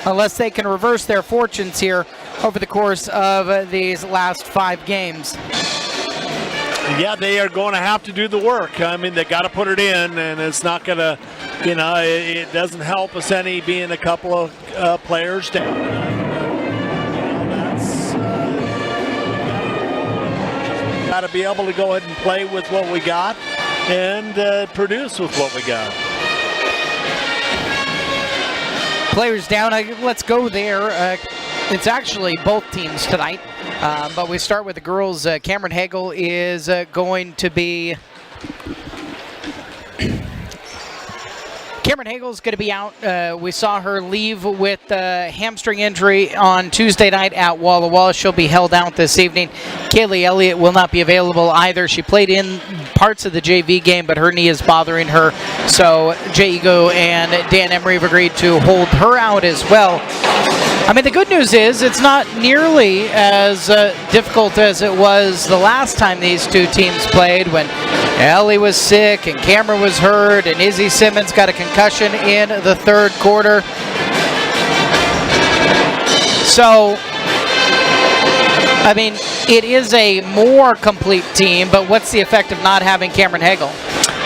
unless they can reverse their fortunes here over the course of these last 5 games. Yeah, they are going to have to do the work. I mean, they got to put it in, and it's not going to, it doesn't help us any being a couple of players down. That's got to be able to go ahead and play with what we got and produce with what we got. Players down. Let's go there. It's actually both teams tonight. But we start with the girls. Cameron Hagel is going to be... Cameron Hagel's going to be out. We saw her leave with a hamstring injury on Tuesday night at Walla Walla. She'll be held out this evening. Kaylee Elliott will not be available either. She played in parts of the JV game, but her knee is bothering her. So Jay Ego and Dan Emery have agreed to hold her out as well. I mean, the good news is it's not nearly as difficult as it was the last time these two teams played, when Ellie was sick and Cameron was hurt and Izzy Simmons got a concussion in the third quarter. So, I mean, it is a more complete team, but what's the effect of not having Cameron Hagel?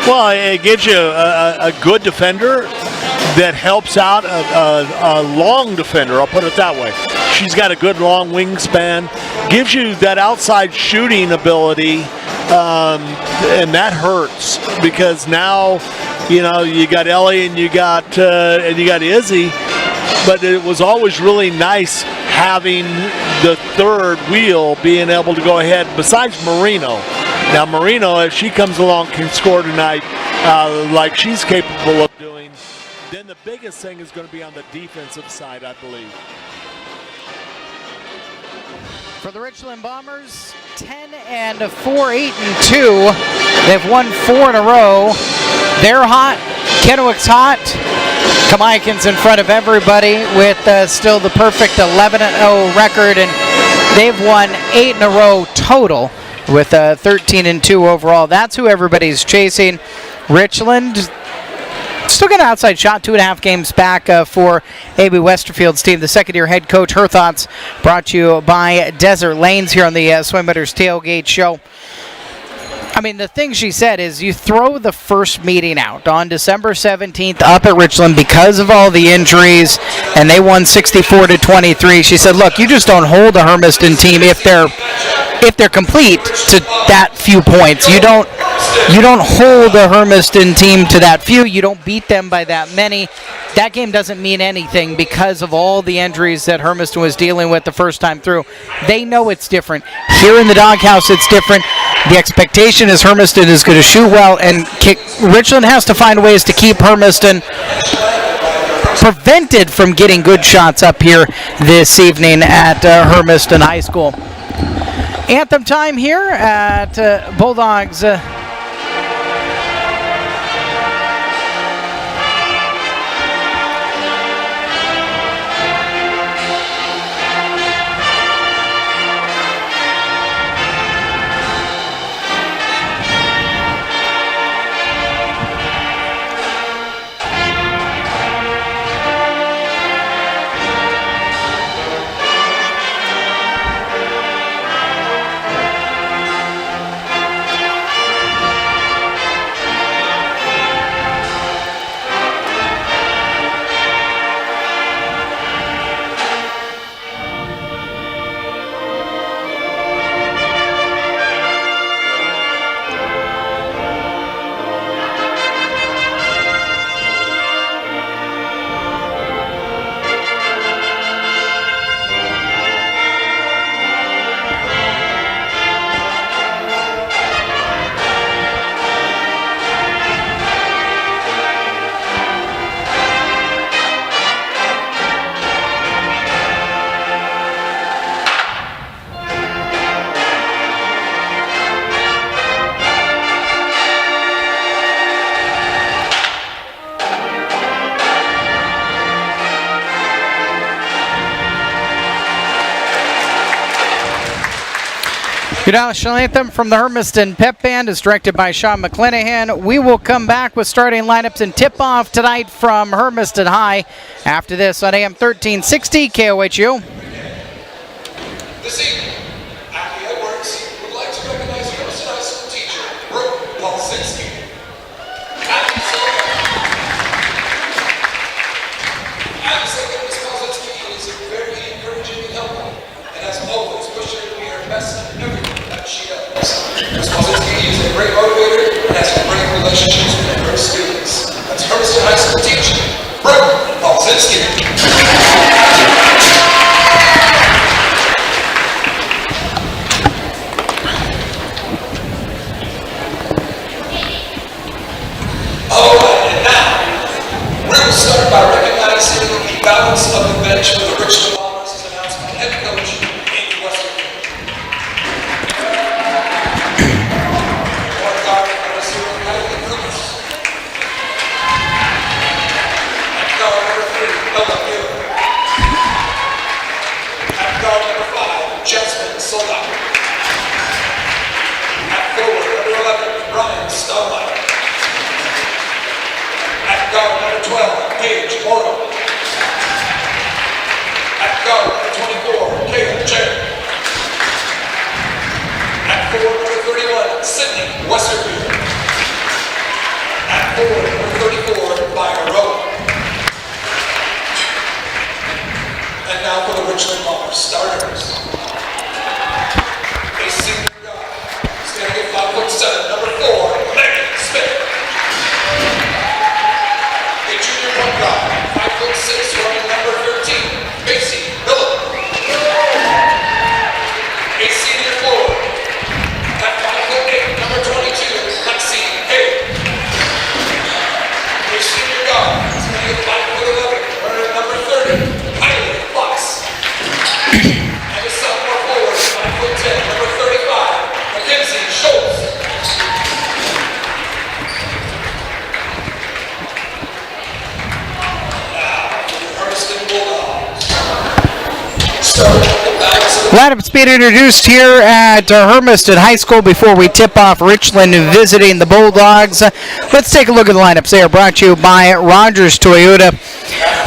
Well, it gives you a good defender that helps out a long defender, I'll put it that way. She's got a good long wingspan, gives you that outside shooting ability, and that hurts because now, you got Ellie and you got Izzy, but it was always really nice having the third wheel being able to go ahead, besides Marino. Now Marino, if she comes along, can score tonight like she's capable of doing. Then the biggest thing is going to be on the defensive side, I believe. For the Richland Bombers, 10-4, 8-2. They've won 4 in a row. They're hot. Kennewick's hot. Kamiakin's in front of everybody with still the perfect 11-0 record, and they've won 8 in a row total with 13-2 overall. That's who everybody's chasing. Richland still got an outside shot, 2.5 games back for A.B. Westerfield's team. The second-year head coach, her thoughts brought to you by Desert Lanes here on the Swim Butters Tailgate Show. I mean, the thing she said is you throw the first meeting out on December 17th up at Richland because of all the injuries, and they won 64-23. She said, look, you just don't hold a Hermiston team if they're complete to that few points. You don't hold a Hermiston team to that few. You don't beat them by that many. That game doesn't mean anything because of all the injuries that Hermiston was dealing with the first time through. They know it's different. Here in the doghouse, it's different. The expectation is Hermiston is going to shoot well and kick. Richland has to find ways to keep Hermiston prevented from getting good shots up here this evening at Hermiston High School. Anthem time here at Bulldogs. Your national anthem from the Hermiston Pep Band is directed by Sean McClanahan. We will come back with starting lineups and tip-off tonight from Hermiston High after this on AM 1360 KOHU. This evening, Abby Edwards would like to recognize Hermiston High School teacher, Brooke Paulsinski. Abby said that Ms. Paulsinski is very encouraging and helpful, and as always, push her to be her best in everything that she does. Ms. Paulsinski is a great motivator and has great relationships with her students. That's Hermiston High School teacher, Brooke Paulsinski. Alright, and now, we will start by recognizing the balance of the bench for the Richland Bombers as announced by head coach Amy Westerfield. Point guard number 0, Natalie Cruz. At guard number 3, Ella Mueller. At guard number 5, Jasmine Solak. At forward number 11, Brian Stallmeyer. At guard number 12, Paige Morrow. At guard number 24, Kayla Cherry. At forward number 31, Sydney Westerfield. At forward number 34, Byron Rowe. And now for the Richland Bombers starters. A senior guard, standing at 5'7", number 4, Megan Smith. Junior point guard, 5'6", running number 13, Macy Miller. A senior forward, at 5'8", number 22, Lexi Hay. A senior guard, standing at 5'11", running number 30, Kylie Fox. And a sophomore forward, 5'10", number 35, Mackenzie Schultz. Lineups being introduced here at Hermiston High School before we tip off Richland visiting the Bulldogs. Let's take a look at the lineups. They are brought to you by Rogers Toyota.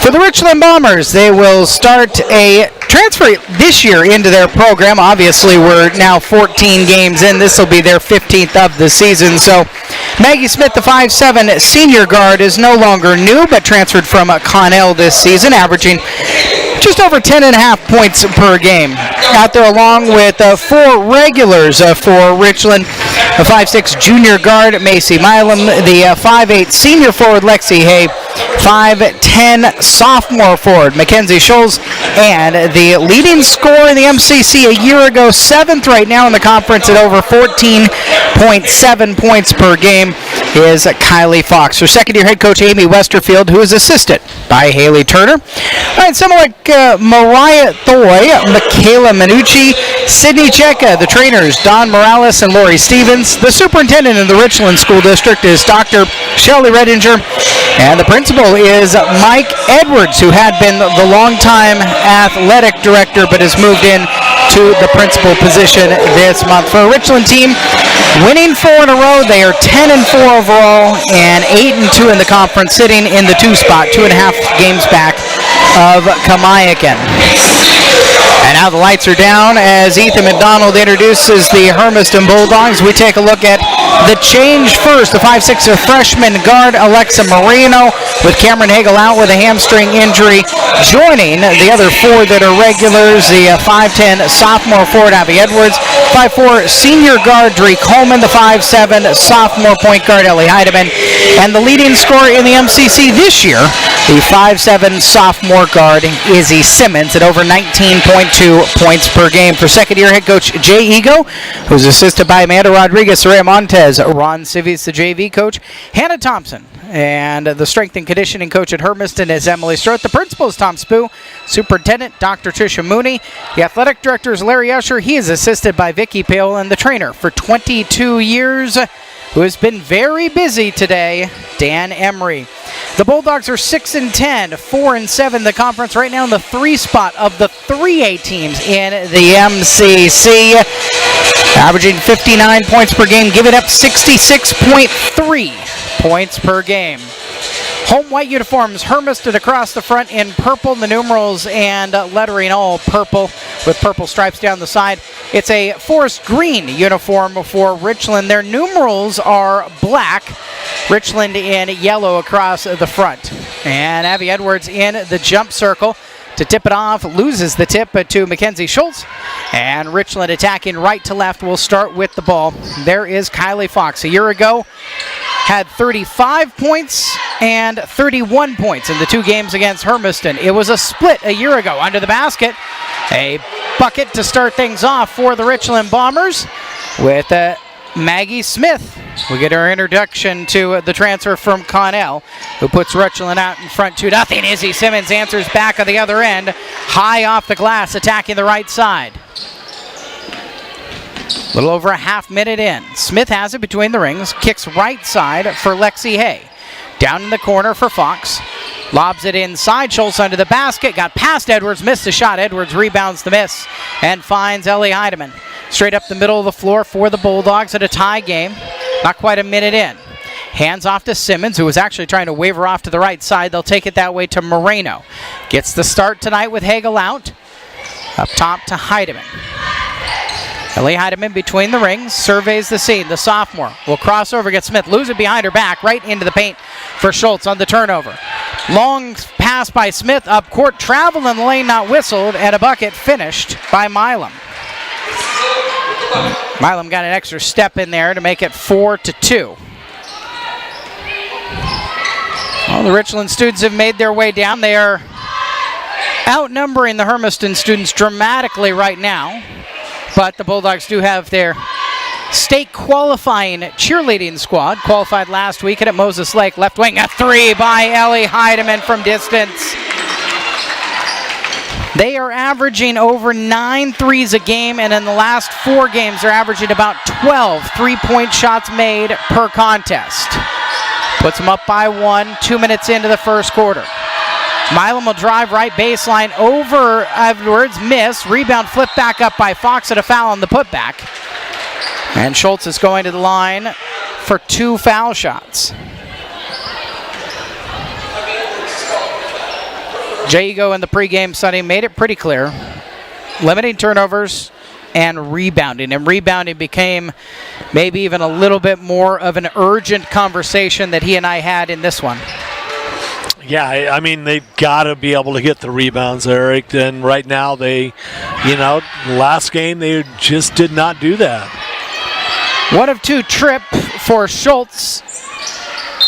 For the Richland Bombers, they will start a transfer this year into their program. Obviously, we're now 14 games in. This will be their 15th of the season. So Maggie Smith, the 5'7" senior guard, is no longer new, but transferred from Connell this season, averaging just over 10.5 points per game. Out there along with 4 regulars for Richland, a 5'6" junior guard, Macy Milam, the 5'8" senior forward, Lexi Hay, 5'10" sophomore forward, Mackenzie Scholes, and the leading scorer in the MCC a year ago, 7th right now in the conference at over 14.7 points per game, is Kylie Fox. Her second-year head coach, Amy Westerfield, who is assisted by Haley Turner. All right, someone like Mariah Thoy, Michaela Minucci, Sydney Cheka, the trainers, Don Morales and Lori Stevens. The superintendent of the Richland School District is Dr. Shelley Redinger, and the principal is Mike Edwards, who had been the longtime athletic director but has moved in to the principal position this month. For a Richland team, winning 4 in a row, they are 10-4 overall and 8-2 in the conference, sitting in the 2 spot, 2.5 games back of Kamiakin. And now the lights are down as Ethan McDonald introduces the Hermiston Bulldogs. We take a look at the change first. The 5'6" freshman guard, Alexa Marino, with Cameron Hagel out with a hamstring injury, joining the other 4 that are regulars, the 5'10" sophomore forward, Abby Edwards, 5'4" senior guard, Dree Coleman, the 5'7" sophomore point guard, Ellie Heidemann, and the leading scorer in the MCC this year, the 5'7" sophomore guard, Izzy Simmons, at over 19.2 points per game. For second-year head coach Jay Ego, who's assisted by Amanda Rodriguez, Soraya Montez, Ron Civies, the JV coach, Hannah Thompson, and the strength and conditioning coach at Hermiston is Emily Strout. The principal is Tom Spoo, superintendent Dr. Tricia Mooney, the athletic director is Larry Usher. He is assisted by Vicky Pale, and the trainer for 22 years, who has been very busy today, Dan Emery. The Bulldogs are 6-10, 4-7 the conference right now in the 3 spot of the 3A teams in the MCC. Averaging 59 points per game, giving up 66.3 points per game. Home white uniforms, Hermiston across the front in purple, the numerals and lettering all purple with purple stripes down the side. It's a forest green uniform for Richland. Their numerals are black, Richland in yellow across the front. And Abby Edwards in the jump circle to tip it off, loses the tip to Mackenzie Schultz. And Richland attacking right to left will start with the ball. There is Kylie Fox. A year ago, had 35 points and 31 points in the 2 games against Hermiston. It was a split a year ago under the basket. A bucket to start things off for the Richland Bombers with Maggie Smith. We get our introduction to the transfer from Connell, who puts Richland out in front 2-0. Izzy Simmons answers back on the other end, high off the glass, attacking the right side. A little over a half minute in. Smith has it between the rings, kicks right side for Lexi Hay. Down in the corner for Fox. Lobs it inside, Schultz under the basket, got past Edwards, missed the shot. Edwards rebounds the miss and finds Ellie Heidemann. Straight up the middle of the floor for the Bulldogs at a tie game. Not quite a minute in. Hands off to Simmons, who was actually trying to waver off to the right side. They'll take it that way to Moreno. Gets the start tonight with Hagel out. Up top to Heidemann. Ellie Heidemann between the rings, surveys the scene. The sophomore will cross over, get Smith, lose it behind her back, right into the paint for Schultz on the turnover. Long pass by Smith, up court, travel in the lane, not whistled, and a bucket finished by Milam. Milam got an extra step in there to make it 4-2. Well, the Richland students have made their way down. They are outnumbering the Hermiston students dramatically right now. But the Bulldogs do have their state qualifying cheerleading squad. Qualified last weekend at Moses Lake. Left wing, a 3 by Ellie Heidemann from distance. They are averaging over 9 threes a game, and in the last 4 games, they're averaging about 12 three-point shots made per contest. Puts them up by 1, 2 minutes into the first quarter. Milam will drive right baseline over Edwards, miss. Rebound flipped back up by Fox at a foul on the putback. And Schultz is going to the line for 2 foul shots. Jago in the pregame Sunday made it pretty clear. Limiting turnovers and rebounding. And rebounding became maybe even a little bit more of an urgent conversation that he and I had in this one. Yeah, I mean, they've got to be able to get the rebounds, Eric. And right now last game they just did not do that. 1 of 2 trip for Schultz.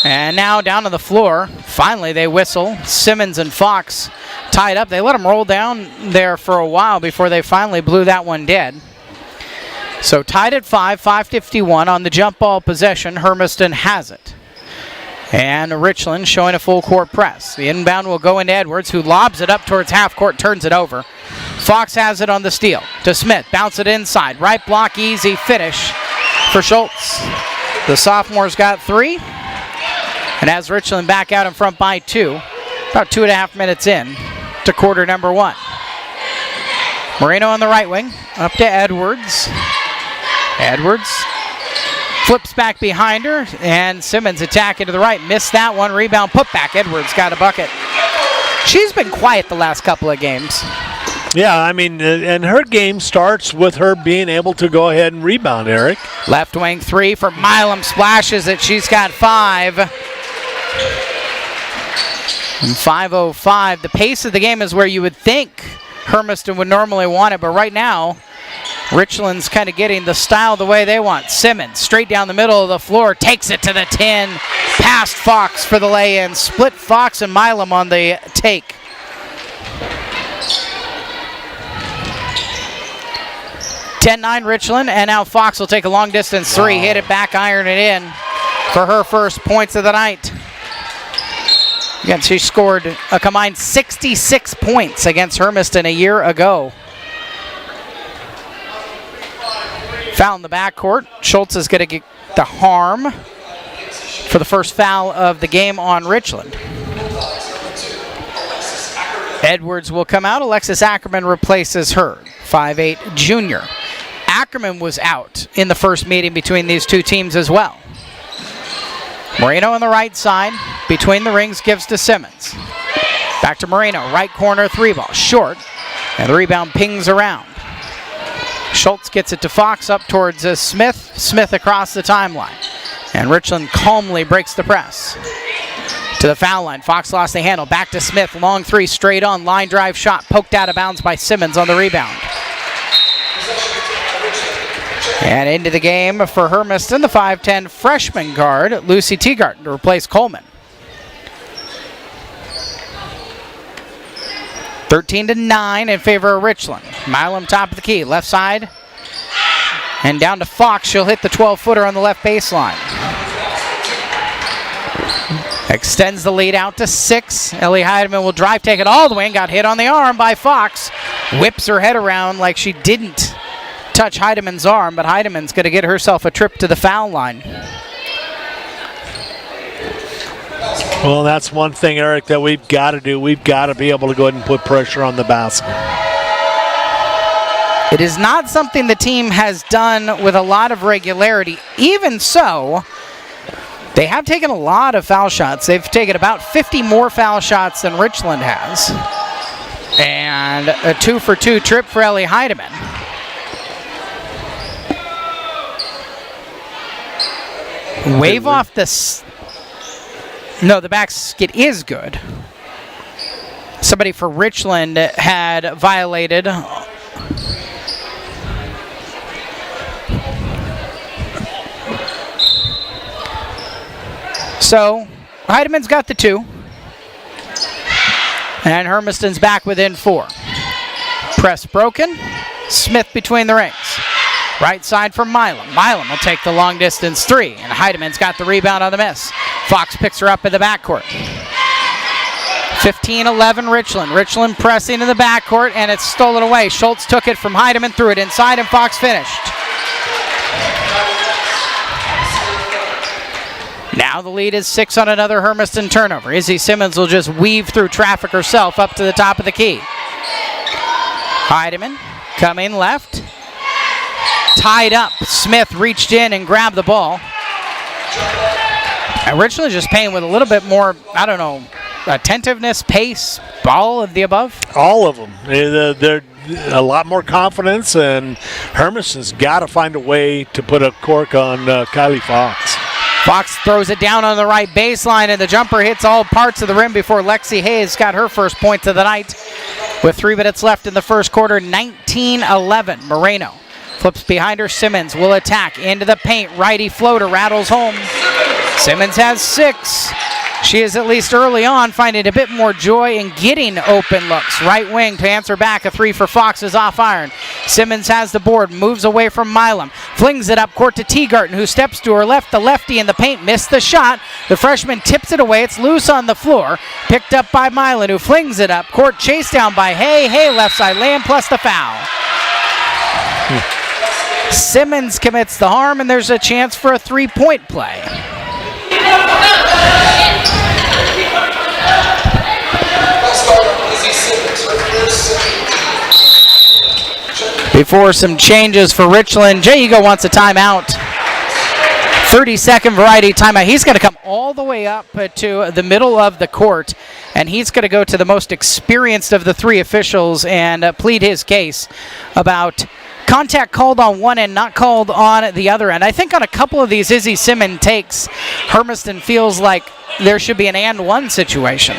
And now down to the floor. Finally, they whistle. Simmons and Fox tied up. They let them roll down there for a while before they finally blew that one dead. So tied at 5:51 on the jump ball possession. Hermiston has it. And Richland showing a full court press. The inbound will go into Edwards, who lobs it up towards half court, turns it over. Fox has it on the steal to Smith. Bounce it inside. Right block, easy finish for Schultz. The sophomore's got 3. And has Richland back out in front by 2. About 2.5 minutes in to quarter number 1. Moreno on the right wing. Up to Edwards. Edwards flips back behind her, and Simmons attacking to the right. Missed that one. Rebound, put back. Edwards got a bucket. She's been quiet the last couple of games. Yeah, I mean, and her game starts with her being able to go ahead and rebound, Eric. Left wing 3 for Milam. Splashes it. She's got 5. And 5:05. The pace of the game is where you would think Hermiston would normally want it, but right now, Richland's kind of getting the style the way they want. Simmons, straight down the middle of the floor, takes it to the 10, past Fox for the lay-in. Split Fox and Milam on the take. (10-9) Richland, and now Fox will take a long-distance 3, hit it back, iron it in for her first points of the night. Again, she scored a combined 66 points against Hermiston a year ago. Foul in the backcourt. Schultz is going to get the harm for the first foul of the game on Richland. Edwards will come out. Alexis Ackerman replaces her, 5'8" junior. Ackerman was out in the first meeting between these two teams as well. Moreno on the right side, between the rings, gives to Simmons. Back to Moreno, right corner, 3-ball, short, and the rebound pings around. Schultz gets it to Fox, up towards Smith. Smith across the timeline. And Richland calmly breaks the press. To the foul line, Fox lost the handle, back to Smith, long three, straight on, line drive shot, poked out of bounds by Simmons on the rebound. And into the game for Hermiston, the 5'10" freshman guard, Lucy Teagarten, to replace Coleman. 13-9 in favor of Richland. Milam top of the key, left side. And down to Fox, she'll hit the 12-footer on the left baseline. Extends the lead out to 6. Ellie Heidemann will drive, take it all the way, and got hit on the arm by Fox. Whips her head around like she didn't touch Heidemann's arm, but Heidemann's going to get herself a trip to the foul line. Well, that's one thing, Eric, that we've got to do. We've got to be able to go ahead and put pressure on the basket. It is not something the team has done with a lot of regularity. Even so, they have taken a lot of foul shots. They've taken about 50 more foul shots than Richland has. And a 2-for-2 trip for Ellie Heidemann. Wave off the... No, the basket is good. Somebody for Richland had violated. So, Heidemann's got the 2. And Hermiston's back within 4. Press broken. Smith between the rings. Right side for Milam. Milam will take the long distance 3. And Heidemann's got the rebound on the miss. Fox picks her up in the backcourt. 15-11 Richland. Richland pressing in the backcourt, and it's stolen away. Schultz took it from Heidemann, threw it inside, and Fox finished. Now the lead is 6 on another Hermiston turnover. Izzy Simmons will just weave through traffic herself up to the top of the key. Heidemann coming left. Tied up. Smith reached in and grabbed the ball. And Richland just playing with a little bit more, I don't know, attentiveness, pace, all of the above? All of them. They're a lot more confidence, and Hermiston's got to find a way to put a cork on Kylie Fox. Fox throws it down on the right baseline, and the jumper hits all parts of the rim before Lexi Hayes got her first point of the night. With 3 minutes left in the first quarter, 19-11. Moreno flips behind her. Simmons will attack into the paint. Righty floater rattles home. Simmons has 6. She is at least early on finding a bit more joy in getting open looks. Right wing to answer back. A 3 for Fox is off iron. Simmons has the board, moves away from Milam. Flings it up court to Teagarten, who steps to her left. The lefty in the paint missed the shot. The freshman tips it away. It's loose on the floor. Picked up by Milan, who flings it up court. Chased down by Hay. Hay left side lay-in plus the foul. Simmons commits the harm, and there's a chance for a 3-point play. Before some changes for Richland, Jay Eagle wants a timeout. 30-second variety timeout. He's going to come all the way up to the middle of the court, and he's going to go to the most experienced of the 3 officials and plead his case about contact called on one end, not called on the other end. I think on a couple of these Izzy Simmons takes, Hermiston feels like there should be an and one situation.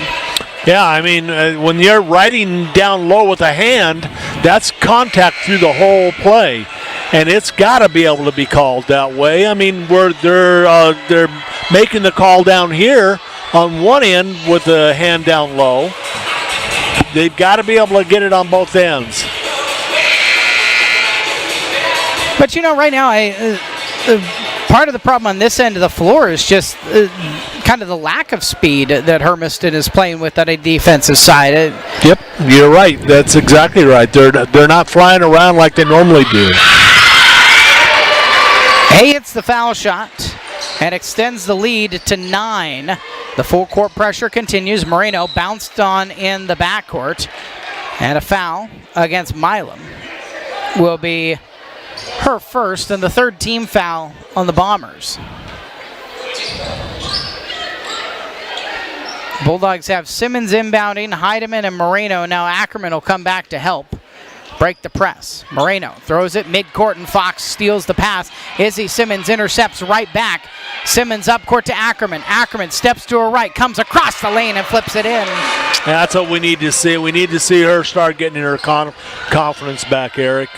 Yeah, I mean, when you're riding down low with a hand, that's contact through the whole play, and it's got to be able to be called that way. I mean, they're making the call down here on one end with the hand down low. They've got to be able to get it on both ends. But you know, right now, part of the problem on this end of the floor is just kind of the lack of speed that Hermiston is playing with on a defensive side. Yep, you're right. That's exactly right. They're not flying around like they normally do. Hey, it's the foul shot. and extends the lead to 9. The full court pressure continues. Moreno bounced on in the backcourt, and a foul against Milam will be her first and the third team foul on the Bombers. Bulldogs have Simmons inbounding, Heidemann and Moreno. Now Ackerman will come back to help break the press. Moreno throws it midcourt and Fox steals the pass. Izzy Simmons intercepts right back. Simmons up court to Ackerman. Ackerman steps to her right, comes across the lane and flips it in. That's what we need to see. We need to see her start getting her confidence back, Eric.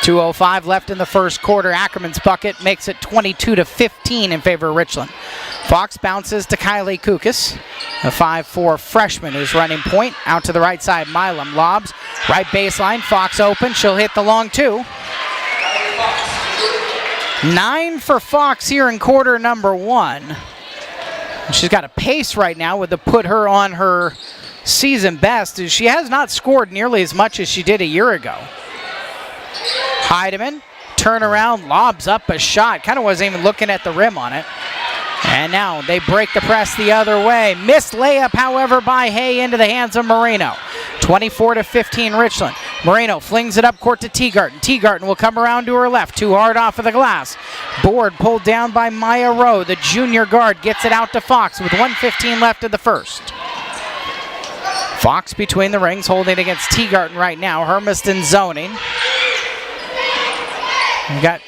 2:05 left in the first quarter. Ackerman's bucket makes it 22-15 in favor of Richland. Fox bounces to Kylie Kukas, a 5'4 freshman who's running point. Out to the right side, Milam lobs. Right baseline, Fox open. She'll hit the long 2. 9 for Fox here in quarter number 1. She's got a pace right now with the put her on her season best. She has not scored nearly as much as she did a year ago. Heidemann, turnaround, lobs up a shot. Kind of wasn't even looking at the rim on it. And now they break the press the other way. Missed layup, however, by Hay into the hands of Moreno. 24-15 Richland. Moreno flings it up court to Teagarten. Teagarten will come around to her left. Too hard off of the glass. Board pulled down by Maya Rowe. The junior guard gets it out to Fox with 1:15 left of the first. Fox between the rings, holding against Teagarten right now. Hermiston zoning. We got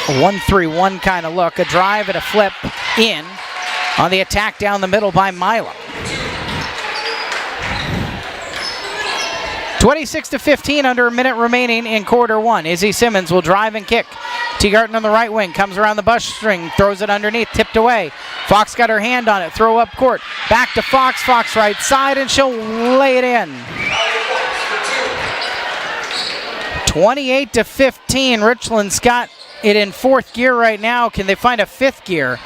a 1-3-1 kind of look. A drive and a flip in on the attack down the middle by Milam. 26-15, under a minute remaining in quarter 1. Izzy Simmons will drive and kick. Teagarten on the right wing, comes around the bus string, throws it underneath, tipped away. Fox got her hand on it, throw up court. Back to Fox, Fox right side, and she'll lay it in. 28-15, Richland's got it in 4th gear right now. Can they find a 5th gear?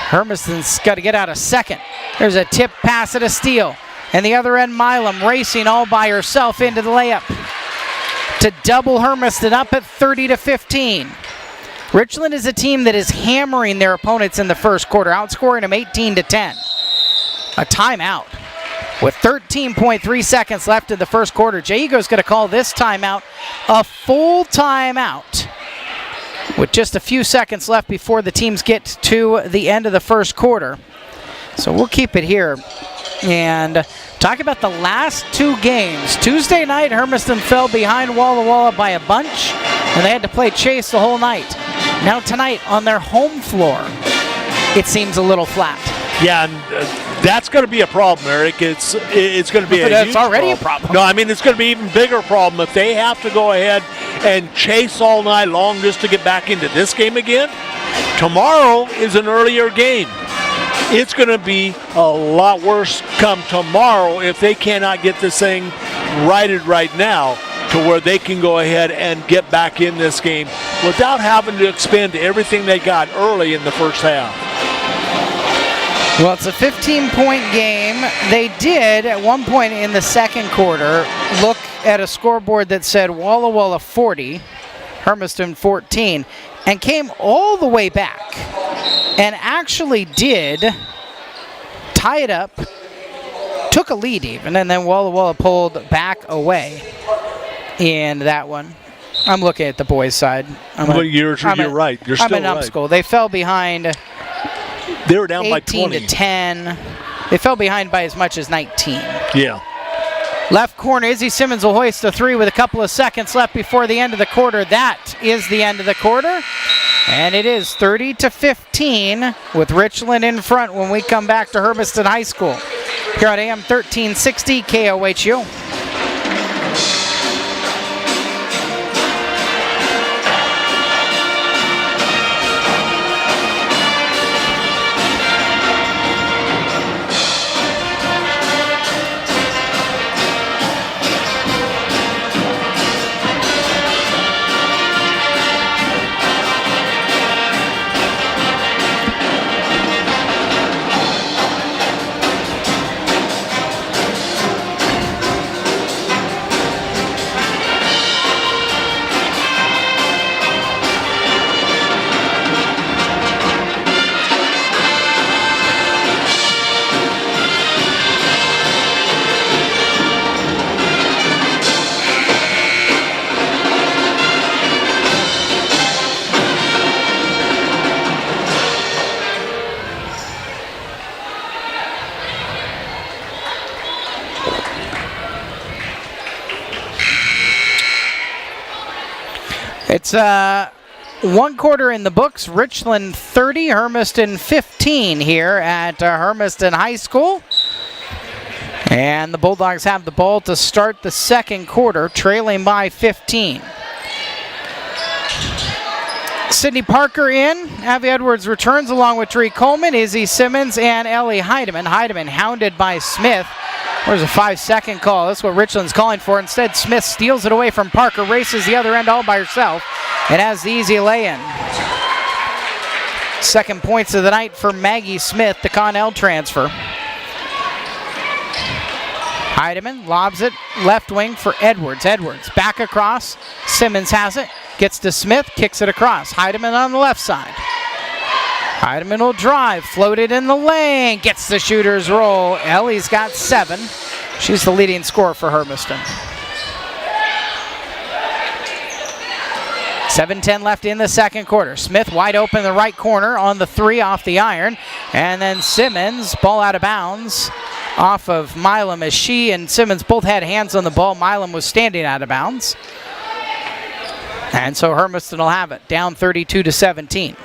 Hermiston's got to get out a 2nd. There's a tip pass and a steal. And the other end, Milam racing all by herself into the layup to double Hermiston up at 30-15. Richland is a team that is hammering their opponents in the first quarter, outscoring them 18-10. A timeout with 13.3 seconds left in the first quarter. Jaego's going to call this timeout a full timeout with just a few seconds left before the teams get to the end of the first quarter. So we'll keep it here and talk about the last 2 games. Tuesday night, Hermiston fell behind Walla Walla by a bunch, and they had to play chase the whole night. Now tonight, on their home floor, it seems a little flat. Yeah, and that's going to be a problem, Eric. It's going to be a huge already a problem. No, I mean, it's going to be an even bigger problem if they have to go ahead and chase all night long just to get back into this game again. Tomorrow is an earlier game. It's going to be a lot worse come tomorrow if they cannot get this thing righted right now to where they can go ahead and get back in this game without having to expend everything they got early in the first half. Well, it's a 15-point game. They did, at one point in the second quarter, look at a scoreboard that said Walla Walla 40, Hermiston 14, and came all the way back and actually did tie it up, took a lead even, and then Walla Walla pulled back away in that one. I'm looking at the boys' side. You're right. You're still I'm a numbskull. They fell behind. They were down by 20. 18-10. They fell behind by as much as 19. Yeah. Left corner, Izzy Simmons will hoist a 3 with a couple of seconds left before the end of the quarter. That is the end of the quarter. And it is 30-15 with Richland in front when we come back to Hermiston High School. Here on AM 1360 KOHU. It's one quarter in the books. Richland 30, Hermiston 15 here at Hermiston High School. And the Bulldogs have the ball to start the second quarter, trailing by 15. Sydney Parker in. Abby Edwards returns along with Dree Coleman, Izzy Simmons, and Ellie Heidemann. Heidemann hounded by Smith. There's a 5-second call. That's what Richland's calling for. Instead, Smith steals it away from Parker, races the other end all by herself, and has the easy lay-in. Second points of the night for Maggie Smith, the Connell transfer. Heidemann lobs it left wing for Edwards. Edwards back across. Simmons has it. Gets to Smith, kicks it across. Heidemann on the left side. Heidemann will drive, floated in the lane, gets the shooter's roll. Ellie's got 7. She's the leading scorer for Hermiston. 7:10 left in the second quarter. Smith wide open in the right corner on the 3 off the iron. And then Simmons, ball out of bounds off of Milam, as she and Simmons both had hands on the ball. Milam was standing out of bounds. And so Hermiston will have it, down 32-17.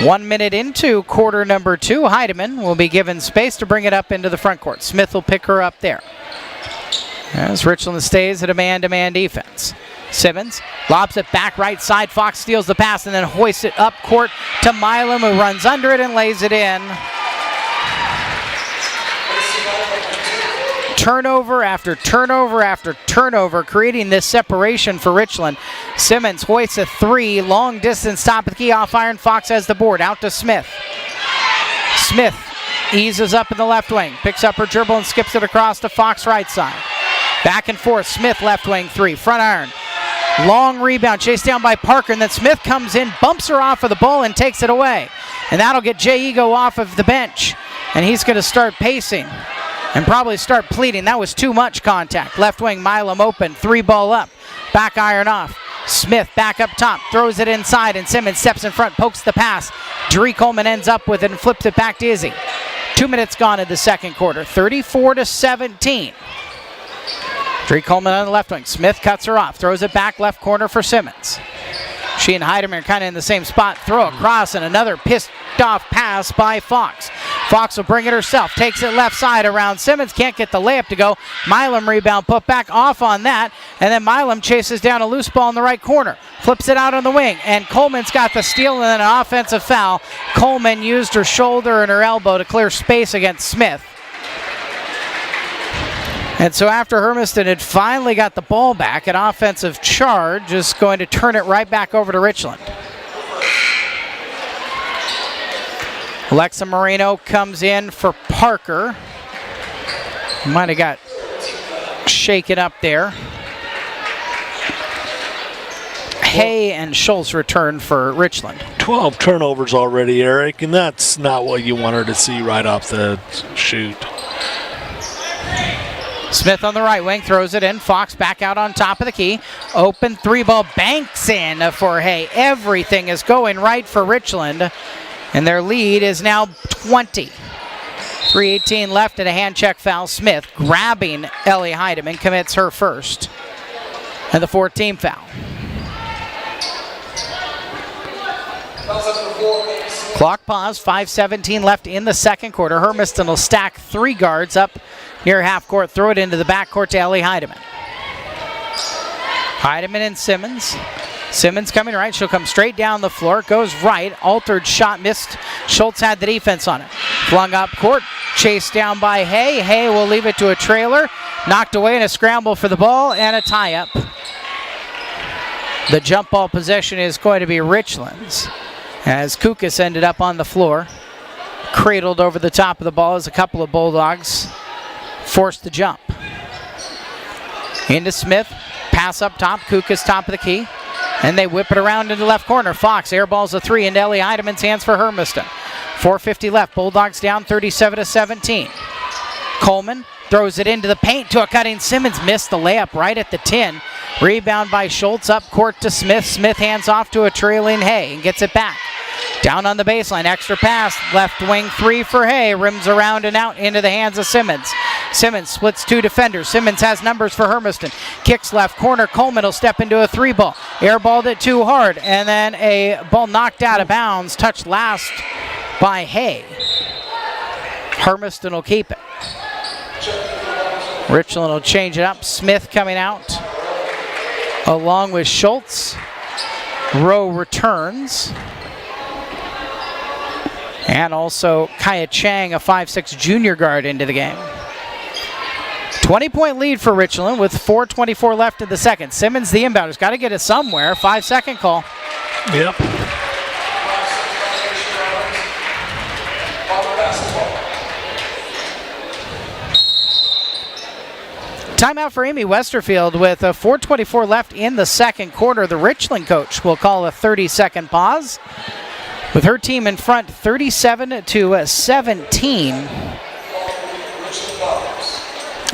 1 minute into quarter number 2. Heidemann will be given space to bring it up into the front court. Smith will pick her up there. As Richland stays at a man-to-man defense. Simmons lobs it back right side. Fox steals the pass and then hoists it up court to Milam, who runs under it and lays it in. Turnover after turnover after turnover, creating this separation for Richland. Simmons hoists a 3, long distance, top of the key, off iron. Fox has the board, out to Smith. Smith eases up in the left wing, picks up her dribble and skips it across to Fox right side. Back and forth, Smith left wing 3, front iron. Long rebound, chased down by Parker, and then Smith comes in, bumps her off of the ball and takes it away. And that'll get Jay Ego off of the bench, and he's going to start pacing and probably start pleading. That was too much contact. Left wing, Milam open, 3 ball up, back iron off. Smith back up top, throws it inside, and Simmons steps in front, pokes the pass. Dree Coleman ends up with it and flips it back to Izzy. 2 minutes gone in the second quarter, 34-17. Dree Coleman on the left wing. Smith cuts her off, throws it back left corner for Simmons. She and Heidemann are kind of in the same spot. Throw across and another pissed off pass by Fox. Fox will bring it herself, takes it left side around Simmons, can't get the layup to go. Milam rebound, put back off on that, and then Milam chases down a loose ball in the right corner, flips it out on the wing, and Coleman's got the steal and then an offensive foul. Coleman used her shoulder and her elbow to clear space against Smith. And so after Hermiston had finally got the ball back, an offensive charge is going to turn it right back over to Richland. Alexa Moreno comes in for Parker. Might have got shaken up there. Hay and Schultz return for Richland. 12 turnovers already, Eric, and that's not what you want her to see right off the shoot. Smith on the right wing, throws it in. Fox back out on top of the key. Open 3 ball, banks in for Hay. Everything is going right for Richland, and their lead is now 20. 3:18 left and a hand check foul. Smith grabbing Ellie Heidemann, commits her first. And the 4th-team foul. Clock pause, 5:17 left in the second quarter. Hermiston will stack 3 guards up near half court, throw it into the back court to Ellie Heidemann. Heidemann and Simmons. Simmons coming right, she'll come straight down the floor, goes right, altered shot, missed. Schultz had the defense on it. Flung up court, chased down by Hay. Hay will leave it to a trailer, knocked away in a scramble for the ball and a tie-up. The jump ball possession is going to be Richland's, as Kukas ended up on the floor, cradled over the top of the ball as a couple of Bulldogs forced the jump. Into Smith, pass up top, Kukas top of the key, and they whip it around into left corner. Fox airballs a 3 into Ellie Heidemann's hands for Hermiston. 4:50 left, Bulldogs down 37-17. Coleman throws it into the paint to a cutting Simmons, missed the layup right at the 10. Rebound by Schultz, up court to Smith. Smith hands off to a trailing Hay and gets it back. Down on the baseline, extra pass, left wing 3 for Hay, rims around and out into the hands of Simmons. Simmons splits two defenders. Simmons has numbers for Hermiston. Kicks left corner. Coleman will step into a three ball. Airballed it too hard. And then a ball knocked out of bounds. Touched last by Hay. Hermiston will keep it. Richland will change it up. Smith coming out along with Schultz. Rowe returns. And also Kaya Chang, a 5'6" junior guard, into the game. 20-point lead for Richland with 4:24 left in the second. Simmons, the inbounder, got to get it somewhere. 5-second call. Yep. Timeout for Amy Westerfield with 4:24 left in the second quarter. The Richland coach will call a 30-second pause with her team in front 37-17.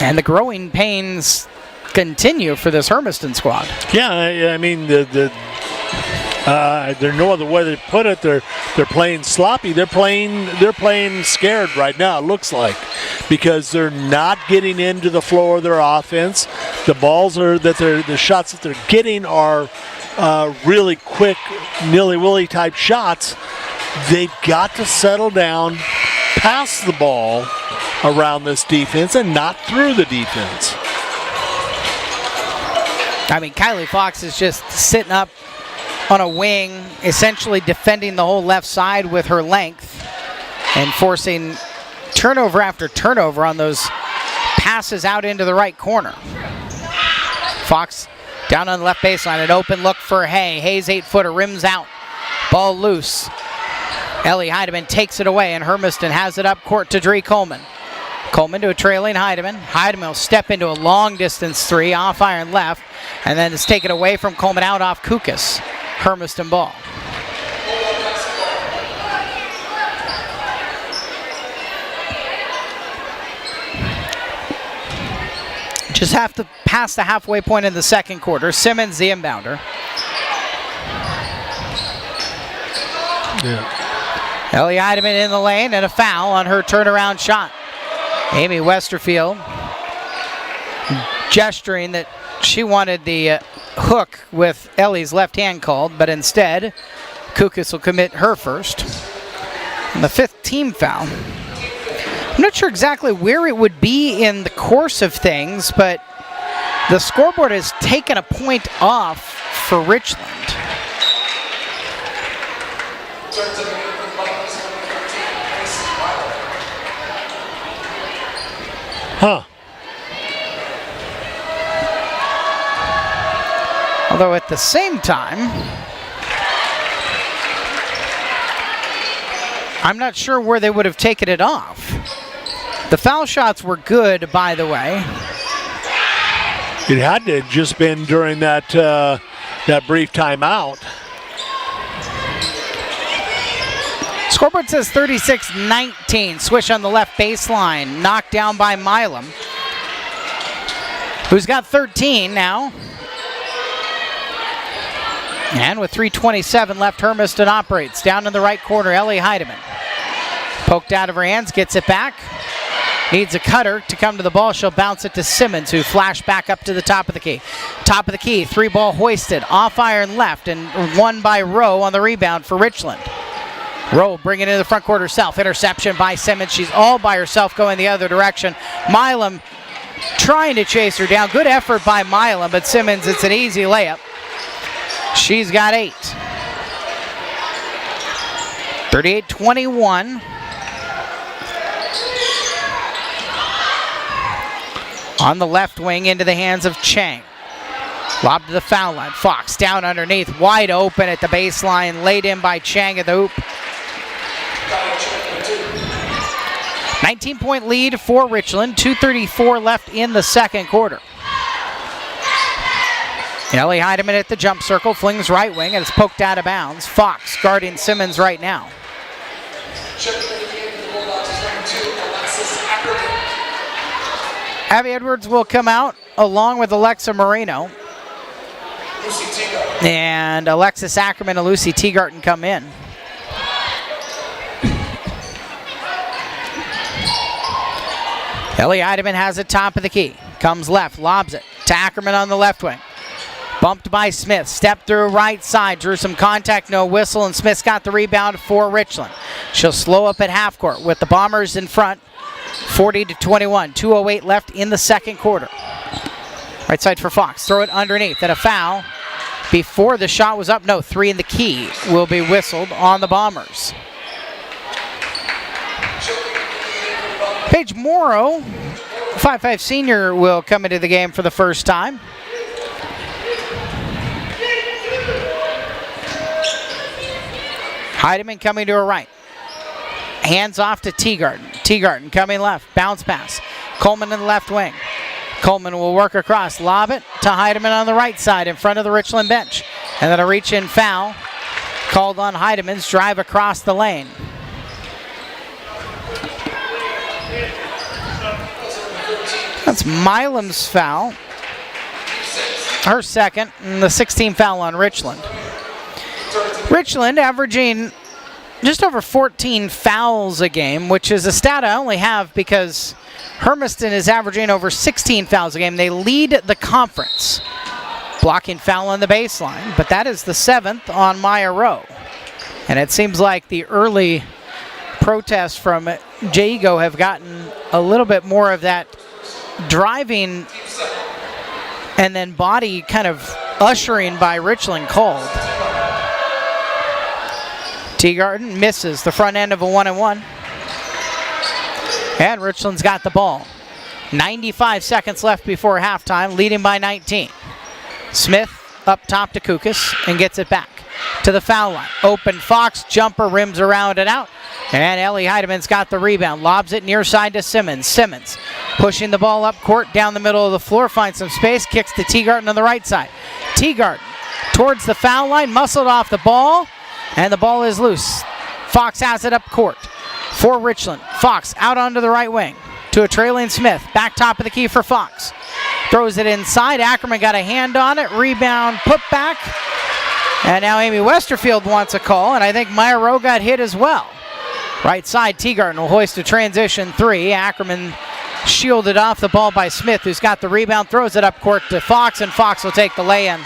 And the growing pains continue for this Hermiston squad. Yeah, I mean, there's no other way to put it. They're playing sloppy. They're playing scared right now, it looks like, because they're not getting into the floor of their offense. The shots that they're getting are really quick, nilly-willy type shots. They've got to settle down, pass the ball around this defense and not through the defense. I mean, Kylie Fox is just sitting up on a wing, essentially defending the whole left side with her length and forcing turnover after turnover on those passes out into the right corner. Fox down on the left baseline, an open look for Hay. Hay's 8-footer rims out, ball loose. Ellie Heidemann takes it away, and Hermiston has it up court to Dree Coleman. Coleman to a trailing Heidemann. Heidemann will step into a long distance three, off iron left, and then it's taken away from Coleman out off Kukas. Hermiston ball. Just have to pass the halfway point in the second quarter. Simmons, the inbounder. Yeah. Ellie Heidemann in the lane, and a foul on her turnaround shot. Amy Westerfield gesturing that she wanted the hook with Ellie's left hand called, but instead Kukas will commit her first. And the fifth team foul. I'm not sure exactly where it would be in the course of things, but the scoreboard has taken a point off for Richland. Huh. Although at the same time, I'm not sure where they would have taken it off. The foul shots were good, by the way. It had to have just been during that brief timeout. Scoreboard says 36-19. Swish on the left baseline. Knocked down by Milam, who's got 13 now. And with 3:27 left, Hermiston operates. Down in the right corner, Ellie Heidemann. Poked out of her hands, gets it back. Needs a cutter to come to the ball. She'll bounce it to Simmons, who flashed back up to the top of the key. Top of the key, three ball hoisted. Off iron left, and won by Rowe on the rebound for Richland. Rowe bringing it into the front court herself. Interception by Simmons. She's all by herself going the other direction. Milam trying to chase her down. Good effort by Milam, but Simmons, it's an easy layup. She's got 8. 38-21. On the left wing into the hands of Chang. Lob to the foul line. Fox down underneath. Wide open at the baseline. Laid in by Chang at the hoop. 19-point lead for Richland. 2:34 left in the second quarter. Ellie Heidemann at the jump circle, flings right wing, and it's poked out of bounds. Fox guarding Simmons right now. Abby Edwards will come out along with Alexa Moreno. And Alexis Ackerman and Lucy Teagarten come in. Ellie Heidemann has it top of the key. Comes left, lobs it to Ackerman on the left wing. Bumped by Smith, step through right side, drew some contact, no whistle, and Smith's got the rebound for Richland. She'll slow up at half court with the Bombers in front, 40-21, 2:08 left in the second quarter. Right side for Fox, throw it underneath, and a foul before the shot was up. No, 3 in the key will be whistled on the Bombers. Paige Morrow, 5'5" senior, will come into the game for the first time. Heidemann coming to her right. Hands off to Teagarden. Teagarden coming left. Bounce pass. Coleman in the left wing. Coleman will work across. Lob it to Heidemann on the right side in front of the Richland bench. And then a reach-in foul called on Heidemann's drive across the lane. That's Milam's foul. Her second, and the 16th foul on Richland. Richland averaging just over 14 fouls a game, which is a stat I only have because Hermiston is averaging over 16 fouls a game. They lead the conference. Blocking foul on the baseline, but that is the 7th on Maya Rowe. And it seems like the early protests from Jaego have gotten a little bit more of that driving and then body kind of ushering by Richland called. Teagarden misses the front end of a 1-and-1. And Richland's got the ball. 95 seconds left before halftime, leading by 19. Smith up top to Kukas and gets it back to the foul line. Open Fox, jumper, rims around and out. And Ellie Heidemann's got the rebound. Lobs it near side to Simmons. Simmons pushing the ball up court down the middle of the floor. Finds some space. Kicks to Teagarden on the right side. Teagarden towards the foul line. Muscled off the ball. And the ball is loose. Fox has it up court for Richland. Fox out onto the right wing to a trailing Smith. Back top of the key for Fox. Throws it inside. Ackerman got a hand on it. Rebound, put back. And now Amy Westerfield wants a call, and I think Maya Rowe got hit as well. Right side, Teagarden will hoist a transition 3. Ackerman shielded off the ball by Smith, who's got the rebound, throws it up court to Fox, and Fox will take the lay-in.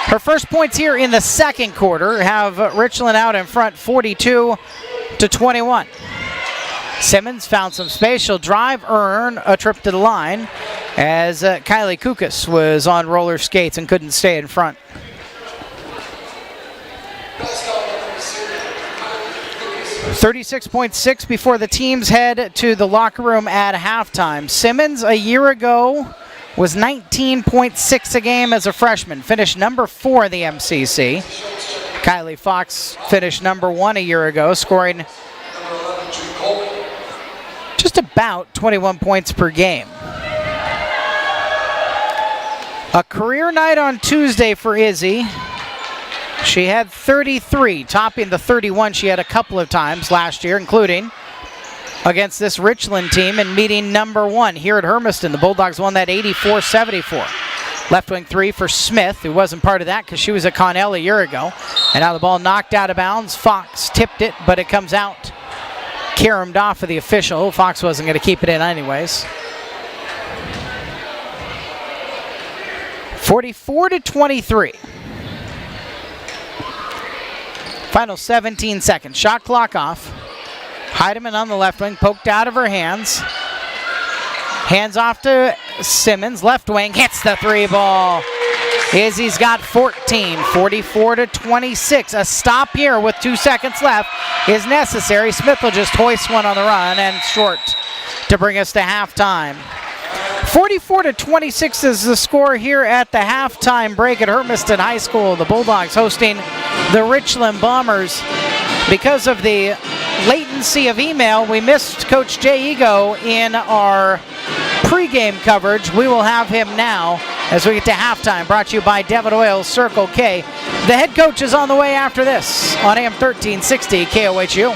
Her first points here in the second quarter have Richland out in front 42-21. Simmons found some space. She'll drive, earn a trip to the line as Kylie Kukas was on roller skates and couldn't stay in front. .36 before the teams head to the locker room at halftime. Simmons a year ago was 19.6 a game as a freshman. Finished number 4 in the MCC. Kylie Fox finished number 1 a year ago, scoring just about 21 points per game. A career night on Tuesday for Izzy. She had 33, topping the 31 she had a couple of times last year, including against this Richland team and meeting number 1 here at Hermiston. The Bulldogs won that 84-74. Left wing 3 for Smith, who wasn't part of that because she was at Connell a year ago. And now the ball knocked out of bounds. Fox tipped it, but it comes out. Caromed off of the official. Fox wasn't going to keep it in anyways. 44-23. Final 17 seconds. Shot clock off. Heidemann on the left wing, poked out of her hands. Hands off to Simmons, left wing, hits the 3 ball. Izzy's got 14, 44-26. A stop here with 2 seconds left is necessary. Smith will just hoist one on the run and short to bring us to halftime. 44-26 is the score here at the halftime break at Hermiston High School. The Bulldogs hosting the Richland Bombers. Because of the latency of email, we missed Coach Jaego in our pregame coverage. We will have him now as we get to halftime. Brought to you by Devitt Oil Circle K. The head coach is on the way after this on AM 1360 KOHU.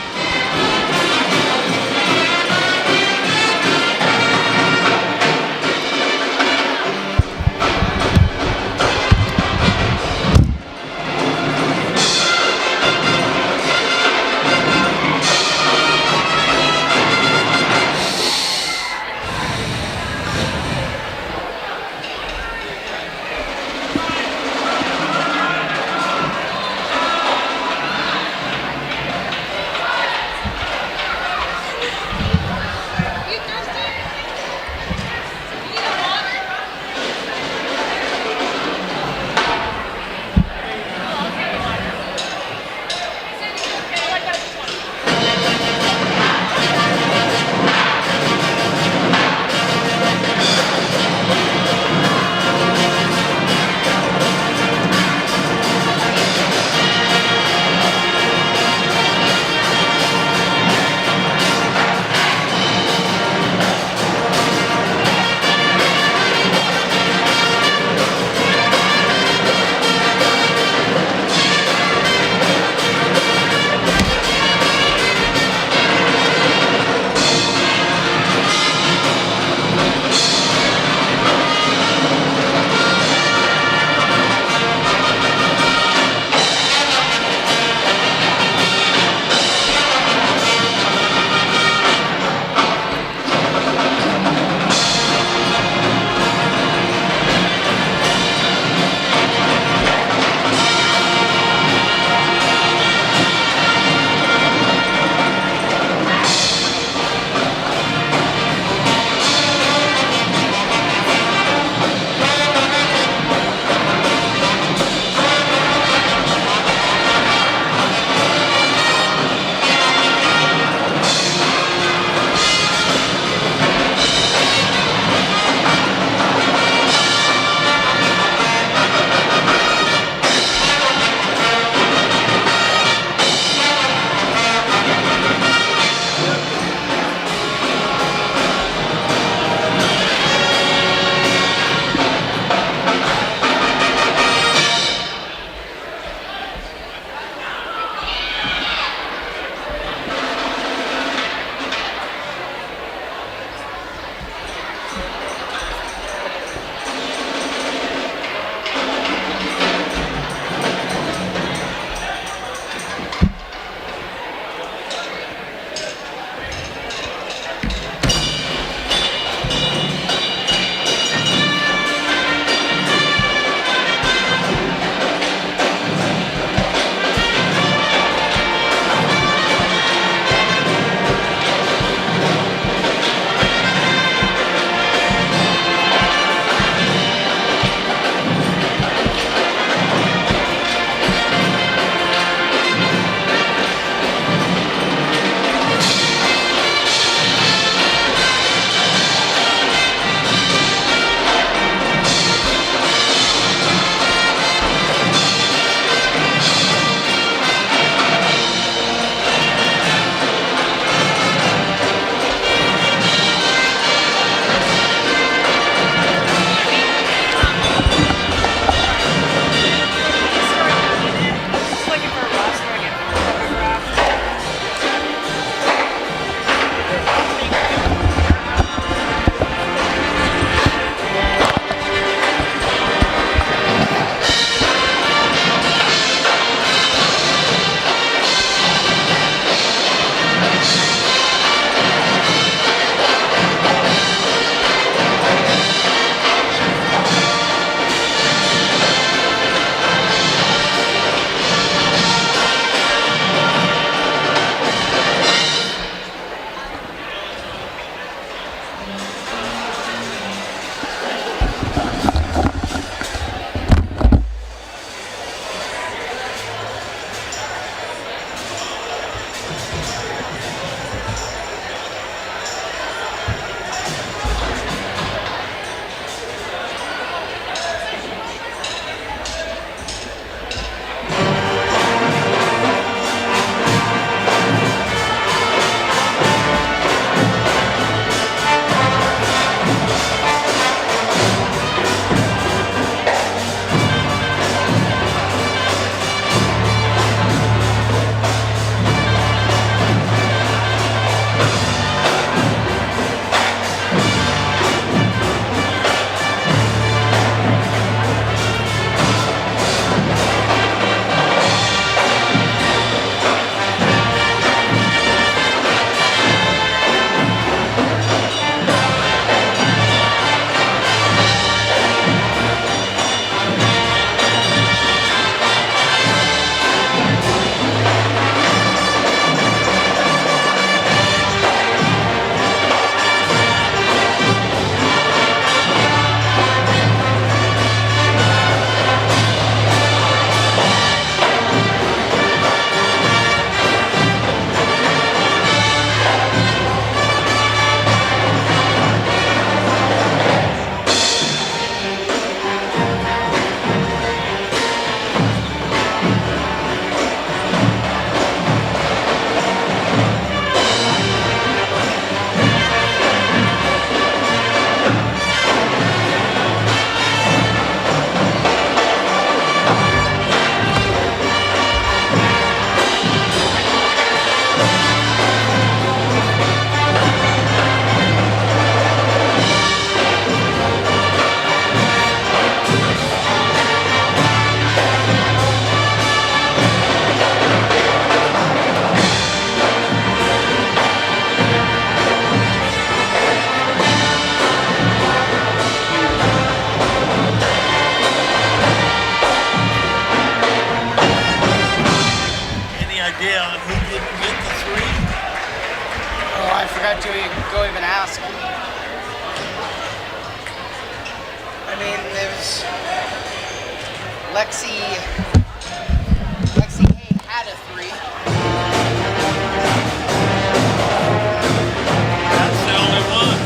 forgot to go even ask. I mean, there's Lexi Hay had a 3. That's the only one.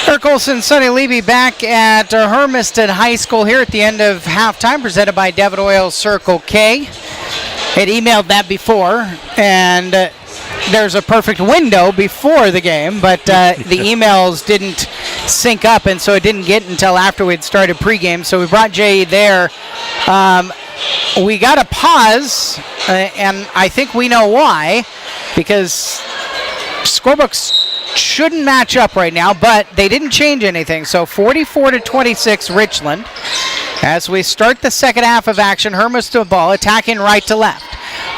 Eric Olson, Sonny Levy back at Hermiston High School here at the end of halftime, presented by Devitt Oil Circle K. Had emailed that before, and there's a perfect window before the game, but the emails didn't sync up, and so it didn't get until after we'd started pregame. So we brought Jay there. We got a pause, and I think we know why, because scorebooks shouldn't match up right now, but they didn't change anything. So 44-26 Richland. As we start the second half of action, Hermiston ball attacking right to left.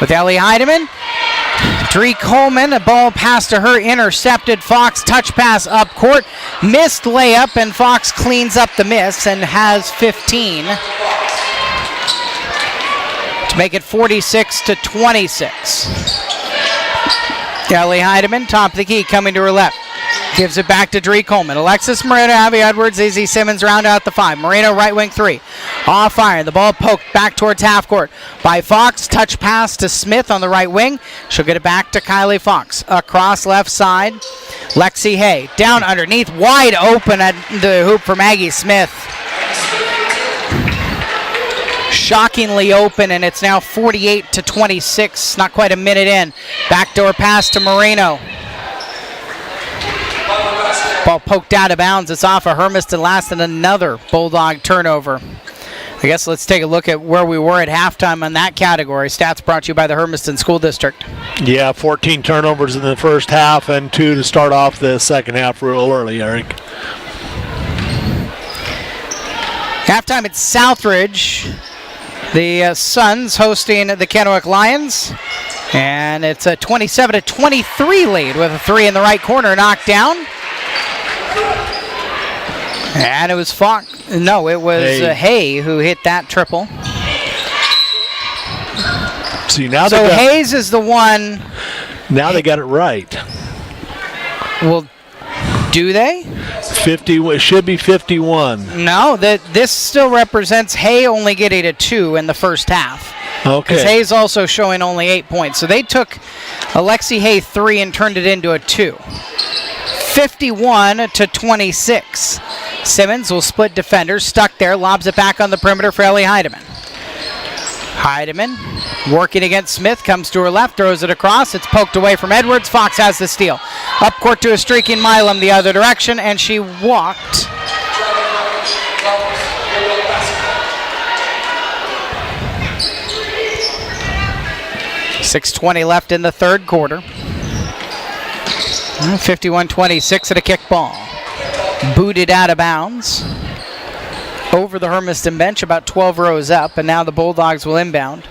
With Ellie Heidemann, Dree Coleman, a ball pass to her, intercepted. Fox touch pass up court, missed layup, and Fox cleans up the miss and has 15 to make it 46-26. Ellie Heidemann, top of the key, coming to her left. Gives it back to Dree Coleman. Alexis Moreno, Abby Edwards, Izzy Simmons round out the 5. Moreno, right wing 3. Off iron. The ball poked back towards half court by Fox. Touch pass to Smith on the right wing. She'll get it back to Kylie Fox. Across left side. Lexi Hay. Down underneath. Wide open at the hoop for Maggie Smith. Shockingly open, and it's now 48-26. Not quite a minute in. Backdoor pass to Moreno. Ball poked out of bounds. It's off of Hermiston last, and another Bulldog turnover. I guess let's take a look at where we were at halftime on that category. Stats brought to you by the Hermiston School District. Yeah, 14 turnovers in the first half and 2 to start off the second half real early, Eric. Halftime at Southridge. The Suns hosting the Kennewick Lions. And it's a 27-23 lead with a 3 in the right corner knocked down. And it was Hay who hit that triple. See, now so Hayes is the one. Now they got it right. Well, do they? 50. It should be 51. No, this still represents Hay only getting a 2 in the first half. Okay. Because Hayes also showing only 8 points. So they took Alexi Hay 3 and turned it into a 2. 51-26. Simmons will split defenders. Stuck there. Lobs it back on the perimeter for Ellie Heidemann. Heidemann working against Smith. Comes to her left. Throws it across. It's poked away from Edwards. Fox has the steal. Up court to a streaking Milam the other direction. And she walked. 6:20 left in the third quarter. 51-26 at a kick ball. Booted out of bounds. Over the Hermiston bench, about 12 rows up, and now the Bulldogs will inbound.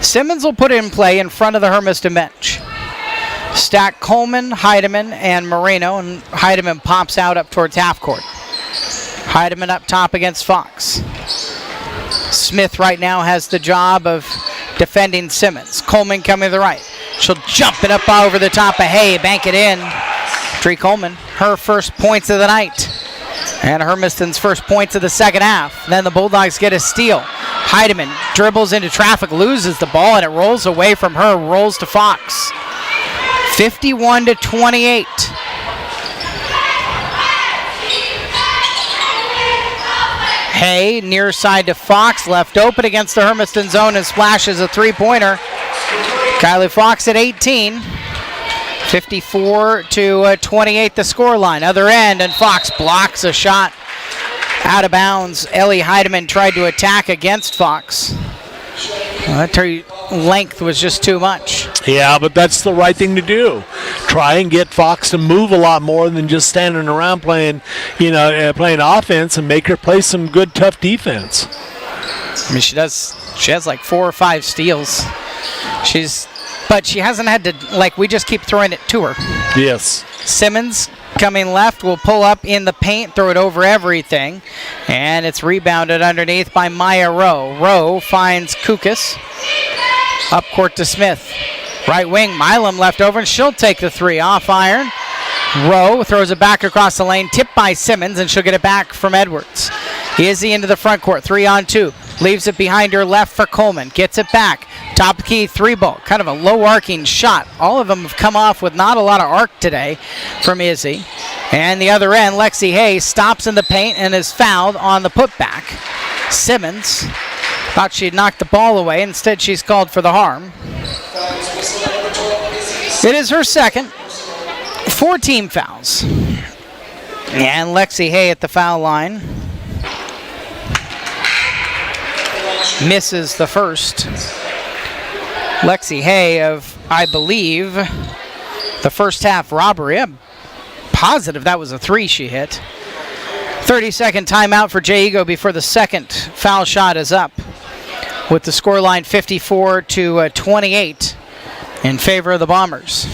Simmons will put it in play in front of the Hermiston bench. Stack Coleman, Heidemann, and Moreno, and Heidemann pops out up towards half court. Heidemann up top against Fox. Smith right now has the job of defending Simmons. Coleman coming to the right. She'll jump it up over the top of Hay, bank it in. Dree Coleman, her first points of the night. And Hermiston's first points of the second half. Then the Bulldogs get a steal. Heidemann dribbles into traffic, loses the ball, and it rolls away from her, rolls to Fox. 51-28. Hay near side to Fox, left open against the Hermiston zone and splashes a three-pointer. Kylie Fox at 18. 54-28 the scoreline. Other end, and Fox blocks a shot out of bounds. Ellie Heidemann tried to attack against Fox. Her length was just too much. Yeah, but that's the right thing to do. Try and get Fox to move a lot more than just standing around playing offense, and make her play some good, tough defense. I mean, she does. She has like 4 or 5 steals. But she hasn't had to, we just keep throwing it to her. Yes. Simmons coming left will pull up in the paint, throw it over everything, and it's rebounded underneath by Maya Rowe. Rowe finds Kukas. Up court to Smith. Right wing, Milam left over, and she'll take the 3 off iron. Rowe throws it back across the lane, tipped by Simmons, and she'll get it back from Edwards. Izzy into the front court, 3-on-2. Leaves it behind her left for Coleman. Gets it back. Top key 3-ball. Kind of a low arcing shot. All of them have come off with not a lot of arc today from Izzy. And the other end, Lexi Hay stops in the paint and is fouled on the putback. Simmons thought she'd knocked the ball away. Instead, she's called for the harm. It is her second. 4 team fouls. And Lexi Hay at the foul line. Misses the first. Lexi Hay of, I believe, the first half robbery. I'm positive that was a 3 she hit. 30-second timeout for Jay Ego before the second foul shot is up, with the scoreline 54-28 in favor of the Bombers.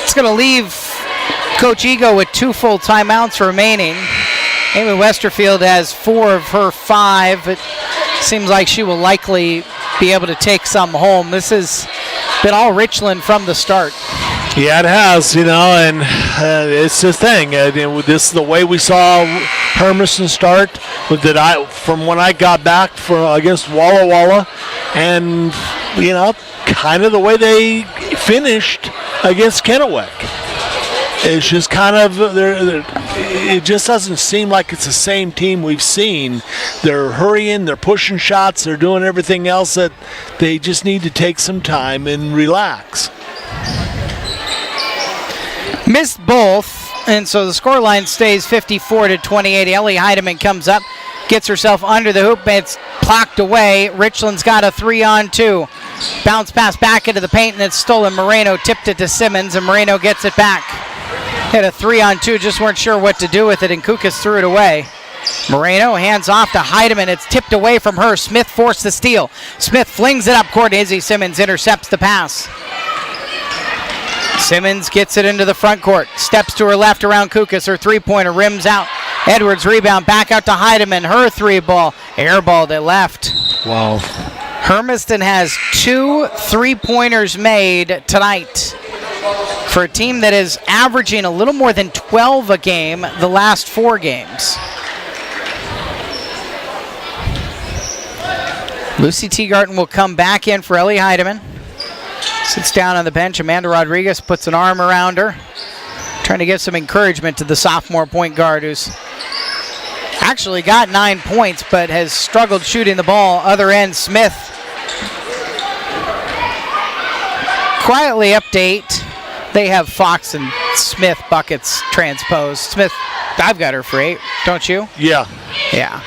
It's going to leave Coach Ego with 2 full timeouts remaining. Amy Westerfield has 4 of her 5. It seems like she will likely be able to take some home. This has been all Richland from the start. Yeah, it has, and it's the thing. This is the way we saw Hermiston start. From when I got back against Walla Walla, and kind of the way they finished against Kennewick. It's just kind of it just doesn't seem like it's the same team we've seen. They're hurrying, they're pushing shots, they're doing everything else that they just need to take some time and relax. Missed both, and so the scoreline stays 54-28. Ellie Heidemann comes up, gets herself under the hoop, and it's blocked away. Richland's got a 3-on-2. Bounce pass back into the paint, and it's stolen. Moreno tipped it to Simmons, and Moreno gets it back. Hit a 3-on-2, just weren't sure what to do with it, and Kukas threw it away. Moreno hands off to Heidemann. It's tipped away from her. Smith forced the steal. Smith flings it up court. Izzy Simmons intercepts the pass. Simmons gets it into the front court. Steps to her left around Kukas. Her three-pointer rims out. Edwards rebound back out to Heidemann. Her three ball. Air ball to left. Wow. Hermiston has 2 3-pointers made tonight for a team that is averaging a little more than 12 a game the last 4 games. Lucy Teagarten will come back in for Ellie Heidemann. Sits down on the bench. Amanda Rodriguez puts an arm around her, trying to give some encouragement to the sophomore point guard who's actually got 9 points but has struggled shooting the ball. Other end, Smith. Quietly update. They have Fox and Smith buckets transposed. Smith, I've got her for 8, don't you? Yeah. Yeah.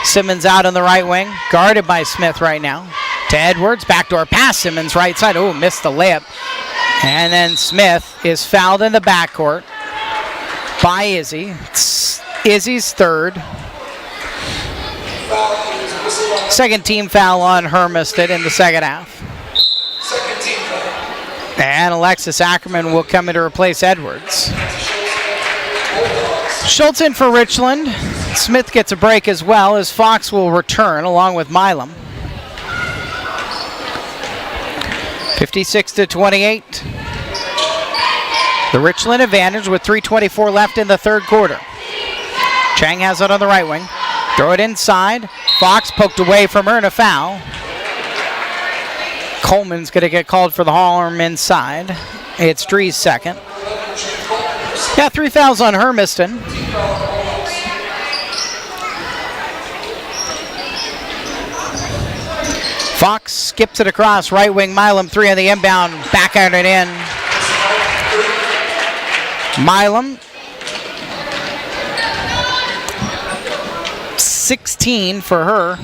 Simmons out on the right wing, guarded by Smith right now. To Edwards, backdoor pass, Simmons right side. Oh, missed the layup. And then Smith is fouled in the backcourt by Izzy. It's Izzy's third. Second team foul on Hermiston in the second half. And Alexis Ackerman will come in to replace Edwards. Schultz in for Richland. Smith gets a break as well as Fox will return along with Milam. 56-28. The Richland advantage with 3:24 left in the third quarter. Chang has it on the right wing. Throw it inside. Fox poked away from her and a foul. Coleman's going to get called for the harm inside. It's Dree's second. Yeah, 3 fouls on Hermiston. Fox skips it across, right wing, Milam 3 on the inbound, back out and in. Milam, 16 for her.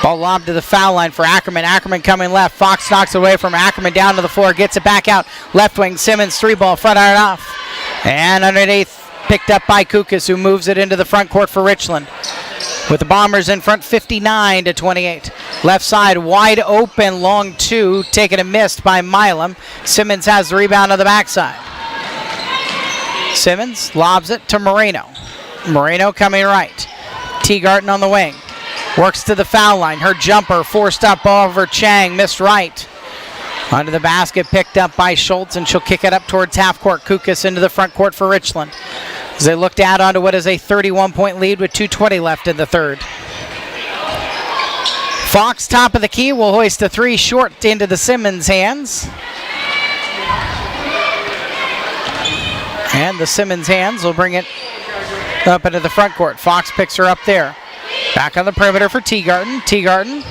Ball lobbed to the foul line for Ackerman. Ackerman coming left. Fox knocks it away from Ackerman down to the floor, gets it back out. Left wing, Simmons, 3-ball, front iron off. And underneath, picked up by Kukas, who moves it into the front court for Richland. With the Bombers in front, 59-28. Left side, wide open, long 2, taken and missed by Milam. Simmons has the rebound on the backside. Simmons lobs it to Moreno. Moreno coming right. Teagarten on the wing. Works to the foul line. Her jumper forced up over Chang, missed right. Under the basket, picked up by Schultz, and she'll kick it up towards half court. Kukas into the front court for Richland, as they look to add on to what is a 31-point lead with 2:20 left in the third. Fox, top of the key, will hoist a 3 short into the Simmons hands. And the Simmons hands will bring it up into the front court. Fox picks her up there. Back on the perimeter for Teagarten. Teagarten,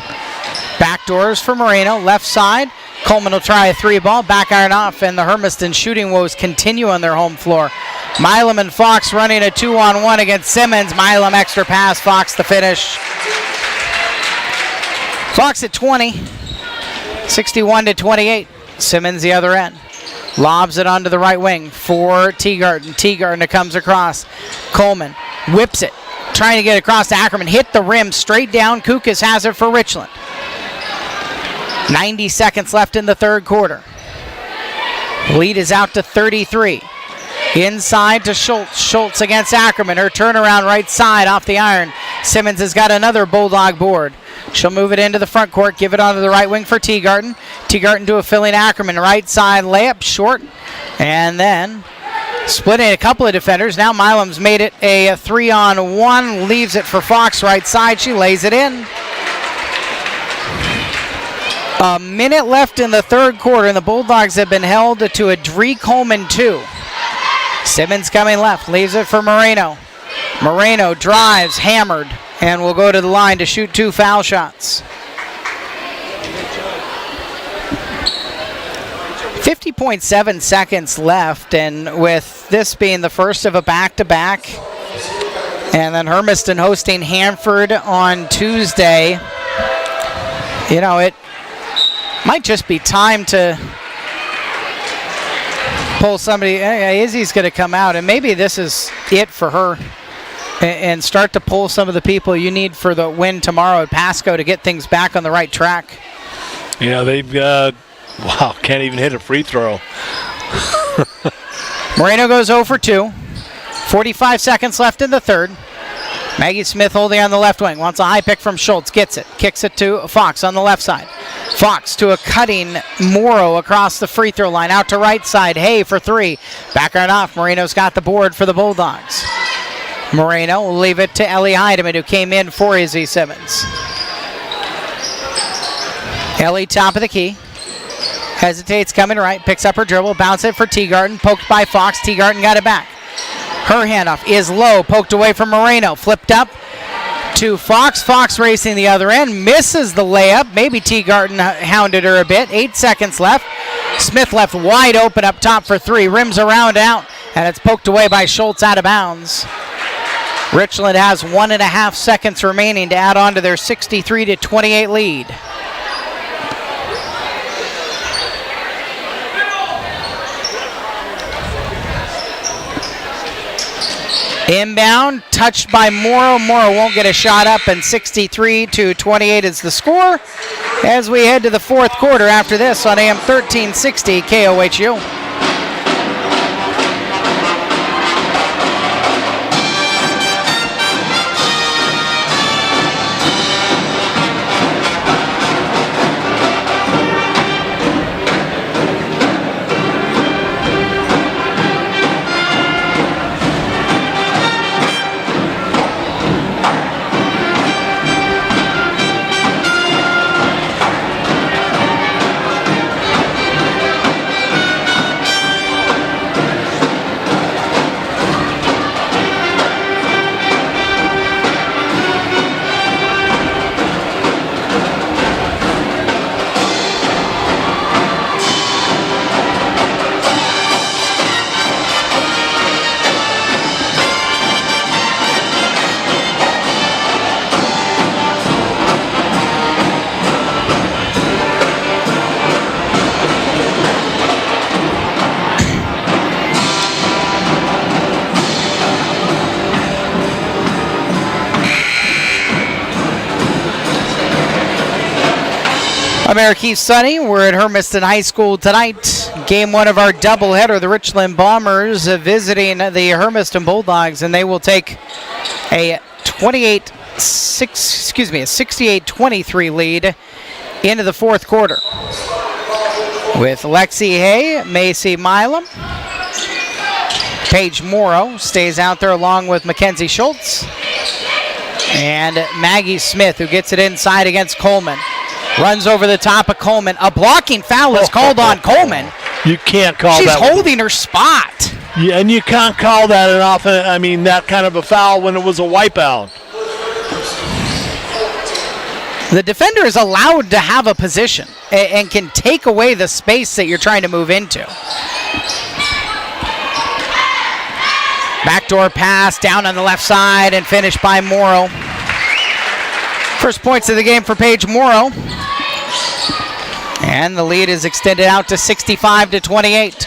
backdoors for Moreno, left side. Coleman will try a 3-ball, back iron off, and the Hermiston shooting woes continue on their home floor. Milam and Fox running a 2-on-1 against Simmons. Milam extra pass, Fox the finish. Fox at 20, 61-28. Simmons the other end. Lobs it onto the right wing for Teagarten. Teagarten comes across. Coleman whips it, trying to get across to Ackerman. Hit the rim, straight down. Kukas has it for Richland. 90 seconds left in the third quarter. Lead is out to 33. Inside to Schultz. Schultz against Ackerman. Her turnaround right side off the iron. Simmons has got another Bulldog board. She'll move it into the front court. Give it onto the right wing for Teagarten. Teagarten to a filling Ackerman. Right side layup short. And then splitting a couple of defenders. Now Milam's made it a 3-on-1. Leaves it for Fox right side. She lays it in. A minute left in the third quarter, and the Bulldogs have been held to a Dree Coleman 2. Simmons coming left, leaves it for Moreno. Moreno drives, hammered, and will go to the line to shoot 2 foul shots. 50.7 seconds left, and with this being the first of a back-to-back, and then Hermiston hosting Hanford on Tuesday, you know, it might just be time to pull somebody. Izzy's going to come out, and maybe this is it for her, and start to pull some of the people you need for the win tomorrow at Pasco to get things back on the right track. You know, they've wow, can't even hit a free throw. Moreno goes 0 for 2. 45 seconds left in the third. Maggie Smith holding on the left wing. Wants a high pick from Schultz. Gets it. Kicks it to Fox on the left side. Fox to a cutting Morrow across the free throw line. Out to right side. Hay for 3. Back right off. Moreno's got the board for the Bulldogs. Moreno will leave it to Ellie Heidemann, who came in for Izzy Simmons. Ellie top of the key. Hesitates coming right. Picks up her dribble. Bounce it for Teagarden. Poked by Fox. Teagarden got it back. Her handoff is low, poked away from Moreno. Flipped up to Fox. Fox racing the other end, misses the layup. Maybe Teagarden hounded her a bit. 8 seconds left. Smith left wide open up top for 3. Rims around out, and it's poked away by Schultz out of bounds. Richland has 1.5 seconds remaining to add on to their 63-28 lead. Inbound, touched by Morrow. Morrow won't get a shot up, and 63-28 is the score as we head to the fourth quarter after this on AM 1360 KOHU. Marquis Sunny, we're at Hermiston High School tonight. Game 1 of our doubleheader. The Richland Bombers visiting the Hermiston Bulldogs, and they will take a 68-23 lead into the fourth quarter. With Lexi Hay, Macy Milam, Paige Morrow stays out there along with Mackenzie Schultz, and Maggie Smith, who gets it inside against Coleman. Runs over the top of Coleman. A blocking foul is called on Coleman. You can't call She's that. She's holding her spot. Yeah, and you can't call that that kind of a foul when it was a wipeout. The defender is allowed to have a position and can take away the space that you're trying to move into. Backdoor pass down on the left side and finished by Morrow. First points of the game for Paige Morrow. And the lead is extended out to 65-28.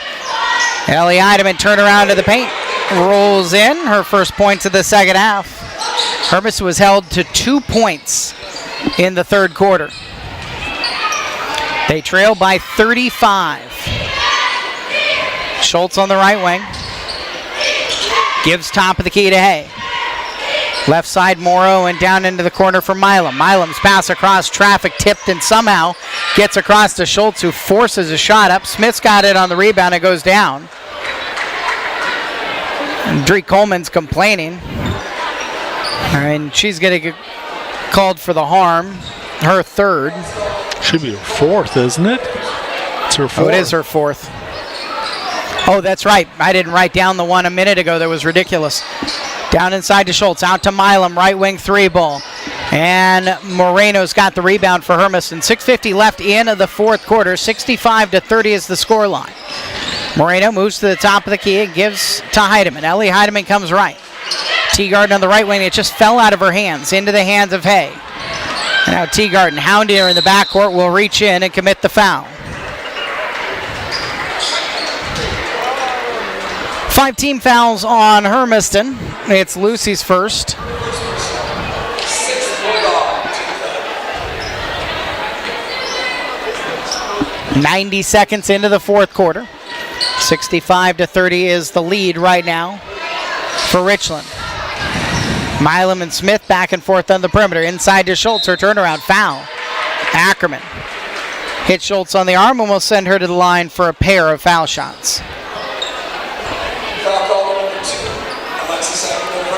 Ellie Heidemann turn around to the paint. Rolls in her first points of the second half. Hermiston was held to 2 points in the third quarter. They trail by 35. Schultz on the right wing. Gives top of the key to Hay. Left side Morrow and down into the corner for Milam. Milam's pass across traffic, tipped and somehow gets across to Schultz, who forces a shot up. Smith's got it on the rebound. It goes down. And Dree Coleman's complaining. And she's going to get called for the harm, her third. Should be her fourth, isn't it? It's her fourth. Oh, it is her fourth. Oh, that's right. I didn't write down the one a minute ago that was ridiculous. Down inside to Schultz, out to Milam, right wing three ball. And Moreno's got the rebound for Hermiston. 6:50 left in the fourth quarter. 65-30 is the scoreline. Moreno moves to the top of the key and gives to Heidemann. Ellie Heidemann comes right. Teagarden on the right wing. It just fell out of her hands, into the hands of Hay. And now Teagarden, hounding her in the backcourt, will reach in and commit the foul. 5 team fouls on Hermiston. It's Lucy's first. "90 seconds into the fourth quarter. 65-30 is the lead right now for Richland. Milam and Smith back and forth on the perimeter. Inside to Schultz, her turnaround foul. Ackerman hit Schultz on the arm and will send her to the line for a pair of foul shots.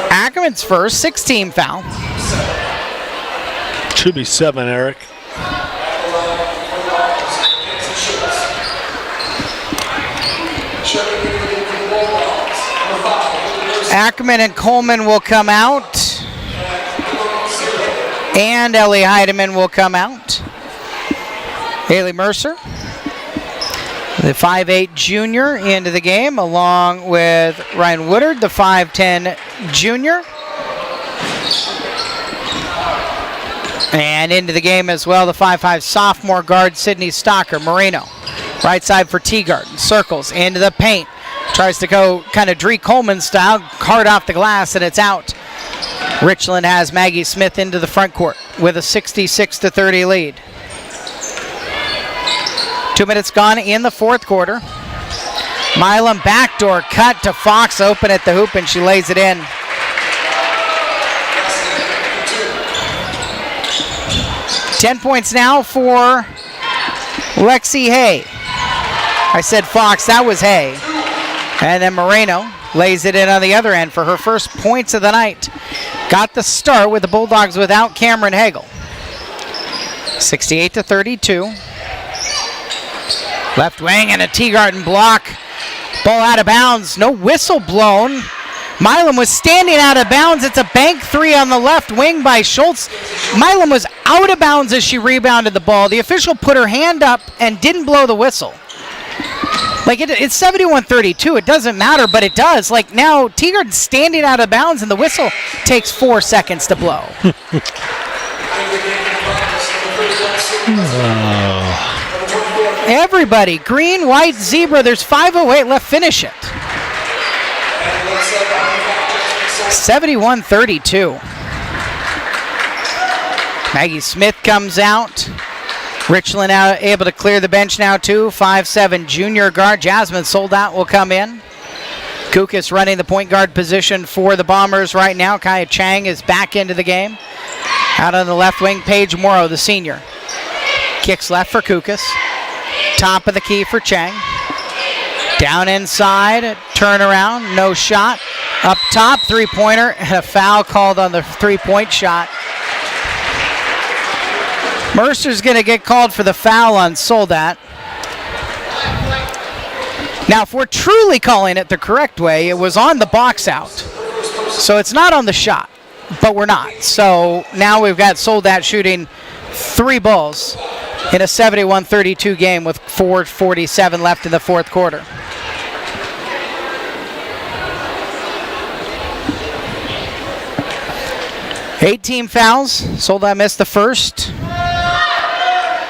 Ackerman's first, 6-team foul. Should be 7, Eric. Ackerman and Coleman will come out. And Ellie Heidemann will come out. Haley Mercer, the 5'8 junior, into the game, along with Ryan Woodard, the 5'10 junior. And into the game as well, the 5'5 sophomore guard, Sydney Stocker. Moreno, right side for Teagarden, circles into the paint. Tries to go kind of Dree Coleman style, hard off the glass, and it's out. Richland has Maggie Smith into the front court with a 66-30 lead. 2 minutes gone in the fourth quarter. Milam backdoor cut to Fox, open at the hoop, and she lays it in. "10 points now for Lexi Hay." I said Fox, that was Hay. And then Moreno lays it in on the other end for her first points of the night. Got the start with the Bulldogs without Cameron Hagel. 68-32. Left wing and a Teagarden block. Ball out of bounds. No whistle blown. Milam was standing out of bounds. It's a bank three on the left wing by Schultz. Milam was out of bounds as she rebounded the ball. The official put her hand up and didn't blow the whistle. Like, it's 71-32. It doesn't matter, but it does. Like, now Teagarden's standing out of bounds, and the whistle takes 4 seconds to blow. Everybody, green, white, zebra. There's 5:08 left. Finish it. 71-32. Maggie Smith comes out. Richland now able to clear the bench now too. 5'7 junior guard. Jasmine Soldat will come in. Kukas running the point guard position for the Bombers right now. Kaya Chang is back into the game. Out on the left wing, Paige Morrow, the senior. Kicks left for Kukas. Top of the key for Chang. Down inside, turnaround, no shot. Up top, three-pointer, and a foul called on the three-point shot. Mercer's going to get called for the foul on Soldat. Now, if we're truly calling it the correct way, it was on the box out. So it's not on the shot, but we're not. So now we've got Soldat shooting 3 balls in a 71-32 game with 4:47 left in the fourth quarter. Eight team fouls. Soldat missed the first.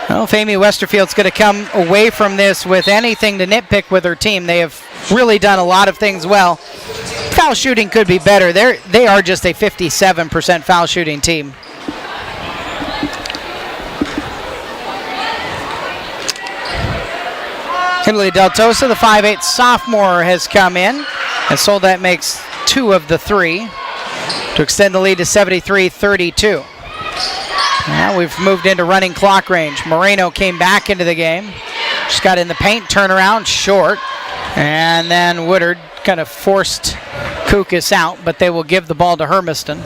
Well, if Amy Westerfield's going to come away from this with anything to nitpick with her team, they have really done a lot of things well. Foul shooting could be better. They are just a 57% foul shooting team. Kimberly Del Tosa, the 5'8 sophomore, has come in, and Soldat makes 2 of the 3 to extend the lead to 73-32. Now we've moved into running clock range. Moreno came back into the game. She's got in the paint, turnaround, short. And then Woodard kind of forced Kukas out, but they will give the ball to Hermiston.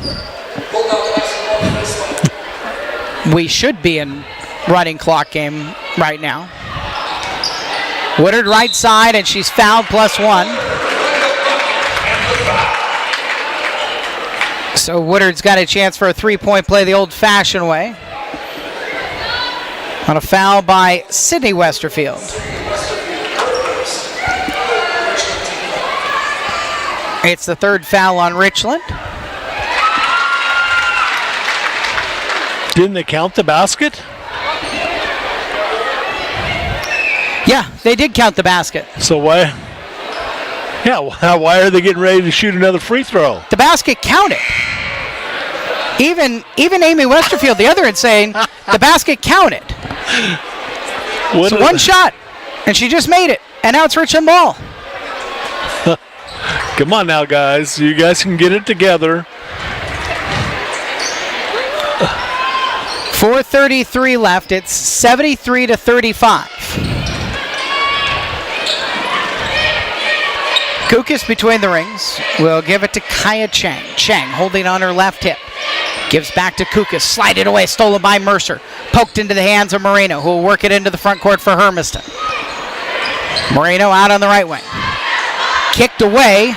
We should be in running clock game right now. Woodard right side, and she's fouled +1. So Woodard's got a chance for a three-point play the old-fashioned way. On a foul by Sydney Westerfield. It's the third foul on Richland. Didn't they count the basket? Yeah, they did count the basket. So why? Yeah, why are they getting ready to shoot another free throw? The basket counted. Even Amy Westerfield, the other end, saying the basket counted. So one shot, and she just made it, and now it's Richland ball. Come on now, guys. You guys can get it together. 4:33 left. It's 73-35. Kukas between the rings will give it to Kaya Chang. Chang holding on her left hip. Gives back to Kukas. Slided away. Stolen by Mercer. Poked into the hands of Moreno, who will work it into the front court for Hermiston. Moreno out on the right wing. Kicked away,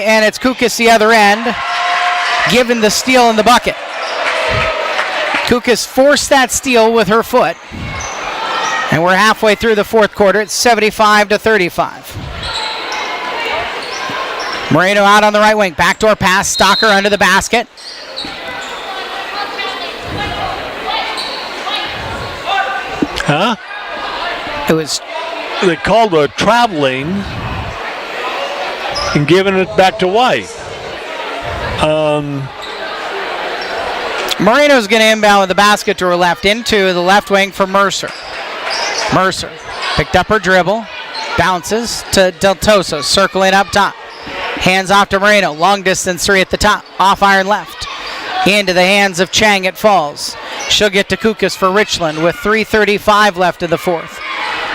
and it's Kukas the other end, given the steal in the bucket. Kukas forced that steal with her foot, and we're halfway through the fourth quarter. It's 75-35. Moreno out on the right wing, backdoor pass, Stocker under the basket. Huh? It was... They called a traveling and giving it back to White. Moreno's going to inbound with the basket to her left into the left wing for Mercer. Mercer picked up her dribble, bounces to Del Toso, circling up top. Hands off to Moreno, long distance three at the top, off iron left. Into the hands of Chang, it falls. She'll get to Kukas for Richland with 3:35 left in the fourth.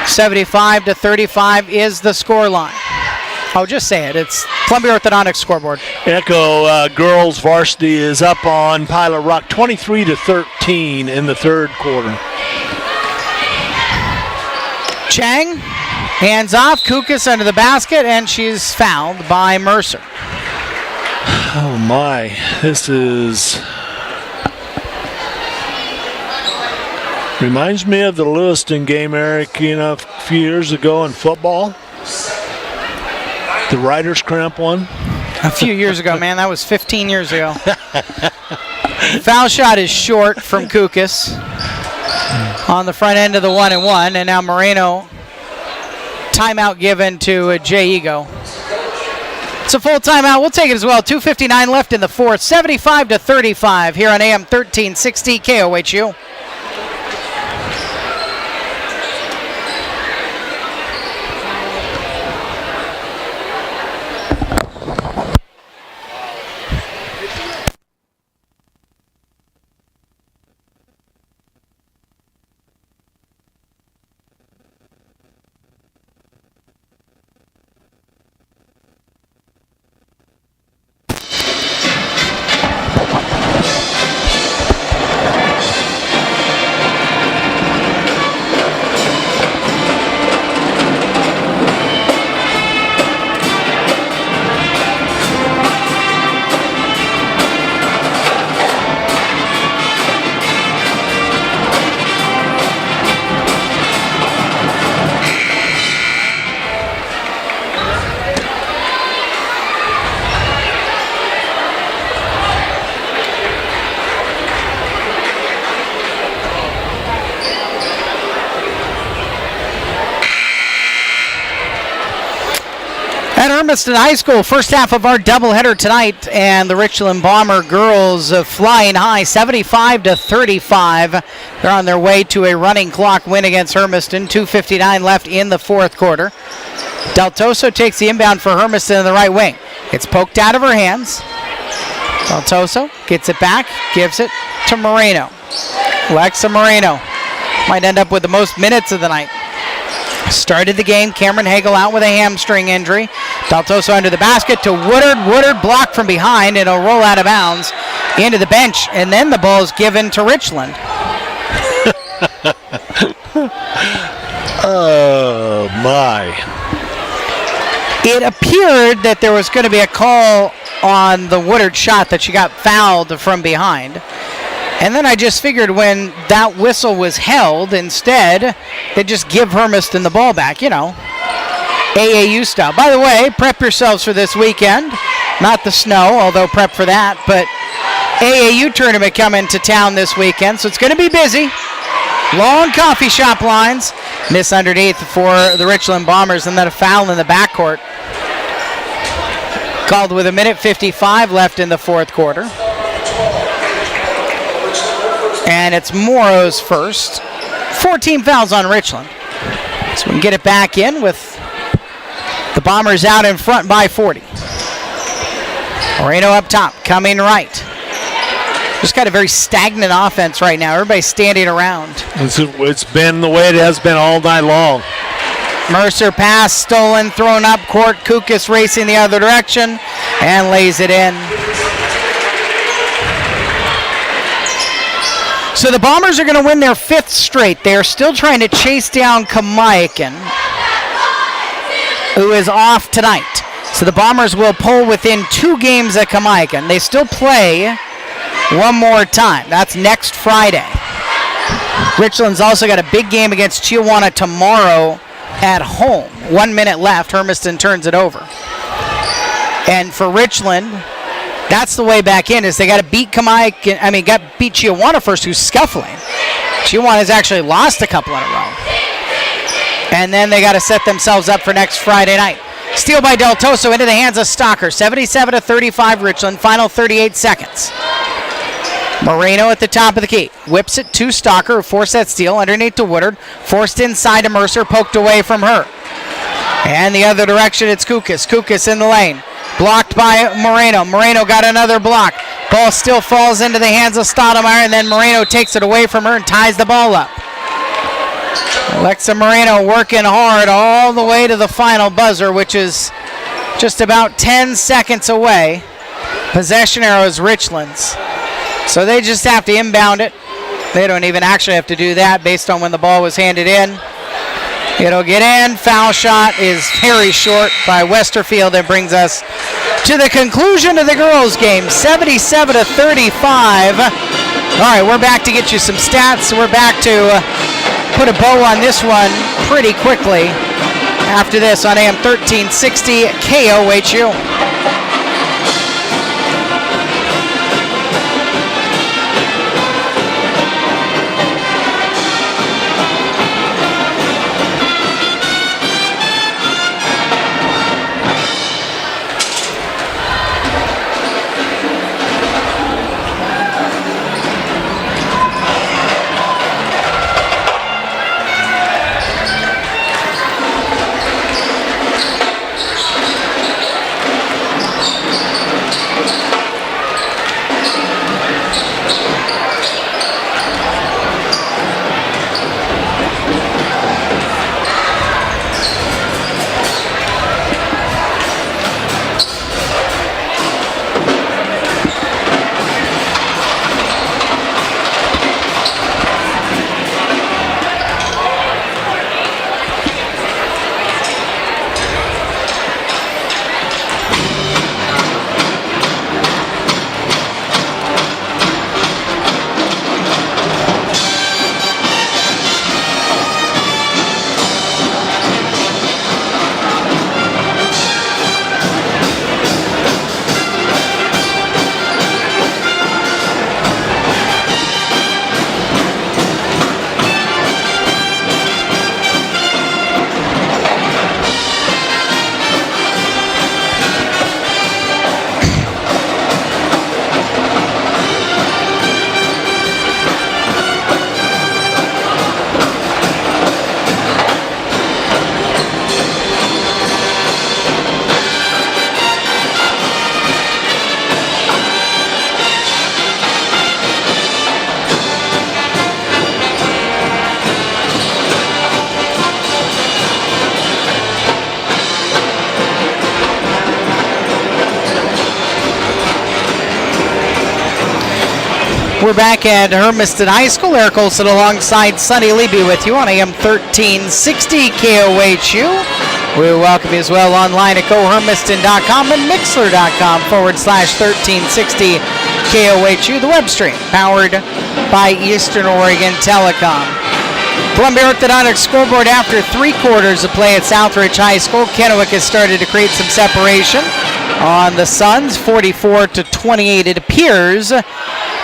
75-35 is the score line. I'll just say it. It's Columbia Orthodontics scoreboard. Echo girls varsity is up on Pilot Rock 23-13 in the third quarter. Chang, hands off, Kukas under the basket, and she's fouled by Mercer. Oh my, this is... Reminds me of the Lewiston game, Eric, a few years ago in football. The Riders Cramp one. A few years ago, man. That was 15 years ago. Foul shot is short from Kukas on the front end of the 1-and-1, and now Moreno, timeout given to Jay Ego. It's a full timeout. We'll take it as well. 2:59 left in the fourth. 75-35 here on AM 1360 KOHU. At Hermiston High School, first half of our doubleheader tonight, and the Richland Bomber girls flying high, 75-35. They're on their way to a running clock win against Hermiston. 2:59 left in the fourth quarter. Del Toso takes the inbound for Hermiston in the right wing. It's poked out of her hands. Del Toso gets it back, gives it to Moreno. Alexa Moreno might end up with the most minutes of the night. Started the game, Cameron Hagel out with a hamstring injury. Del Toso under the basket to Woodard. Woodard blocked from behind, and it'll roll out of bounds into the bench, and then the ball is given to Richland. Oh, my. It appeared that there was going to be a call on the Woodard shot that she got fouled from behind. And then I just figured when that whistle was held, instead, they just give Hermiston the ball back, you know, AAU style. By the way, prep yourselves for this weekend. Not the snow, although prep for that, but AAU tournament coming to town this weekend, so it's going to be busy. Long coffee shop lines. Miss underneath for the Richland Bombers, and then a foul in the backcourt. Called with 1:55 left in the fourth quarter. And it's Morrow's first. 14 fouls on Richland. So we can get it back in with the Bombers out in front by 40. Moreno up top, coming right. Just got a very stagnant offense right now. Everybody's standing around. It's been the way it has been all night long. Mercer pass, stolen, thrown up court. Kukas racing the other direction and lays it in. So the Bombers are going to win their 5th straight. They are still trying to chase down Kamiakin, who is off tonight. So the Bombers will pull within 2 games of Kamiakin. They still play one more time. That's next Friday. Richland's also got a big game against Chiawana tomorrow at home. 1 minute left. Hermiston turns it over. And for Richland, that's the way back in, is they got to beat beat Chiawana first, who's scuffling. Chiawana's actually lost a couple in a row. And then they got to set themselves up for next Friday night. Steal by Del Toso into the hands of Stocker. 77-35 Richland. Final 38 seconds. Moreno at the top of the key. Whips it to Stocker, who forced that steal underneath to Woodard. Forced inside to Mercer, poked away from her. And the other direction, it's Kukas. Kukas in the lane. Blocked by Moreno. Moreno got another block. Ball still falls into the hands of Stoudemire, and then Moreno takes it away from her and ties the ball up. Alexa Moreno working hard all the way to the final buzzer, which is just about 10 seconds away. Possession arrow is Richland's. So they just have to inbound it. They don't even actually have to do that based on when the ball was handed in. It'll get in. Foul shot is very short by Westerfield. That brings us to the conclusion of the girls' game, 77-35. All right, we're back to get you some stats. We're back to put a bow on this one pretty quickly after this on AM 1360 KOHU. We're back at Hermiston High School. Eric Olson alongside Sonny Leby with you on AM 1360 KOHU. We welcome you as well online at gohermiston.com and mixler.com/1360 KOHU. The web stream powered by Eastern Oregon Telecom. Columbia Orthodontics scoreboard after 3 quarters of play at Southridge High School. Kennewick has started to create some separation on the Suns, 44-28 it appears.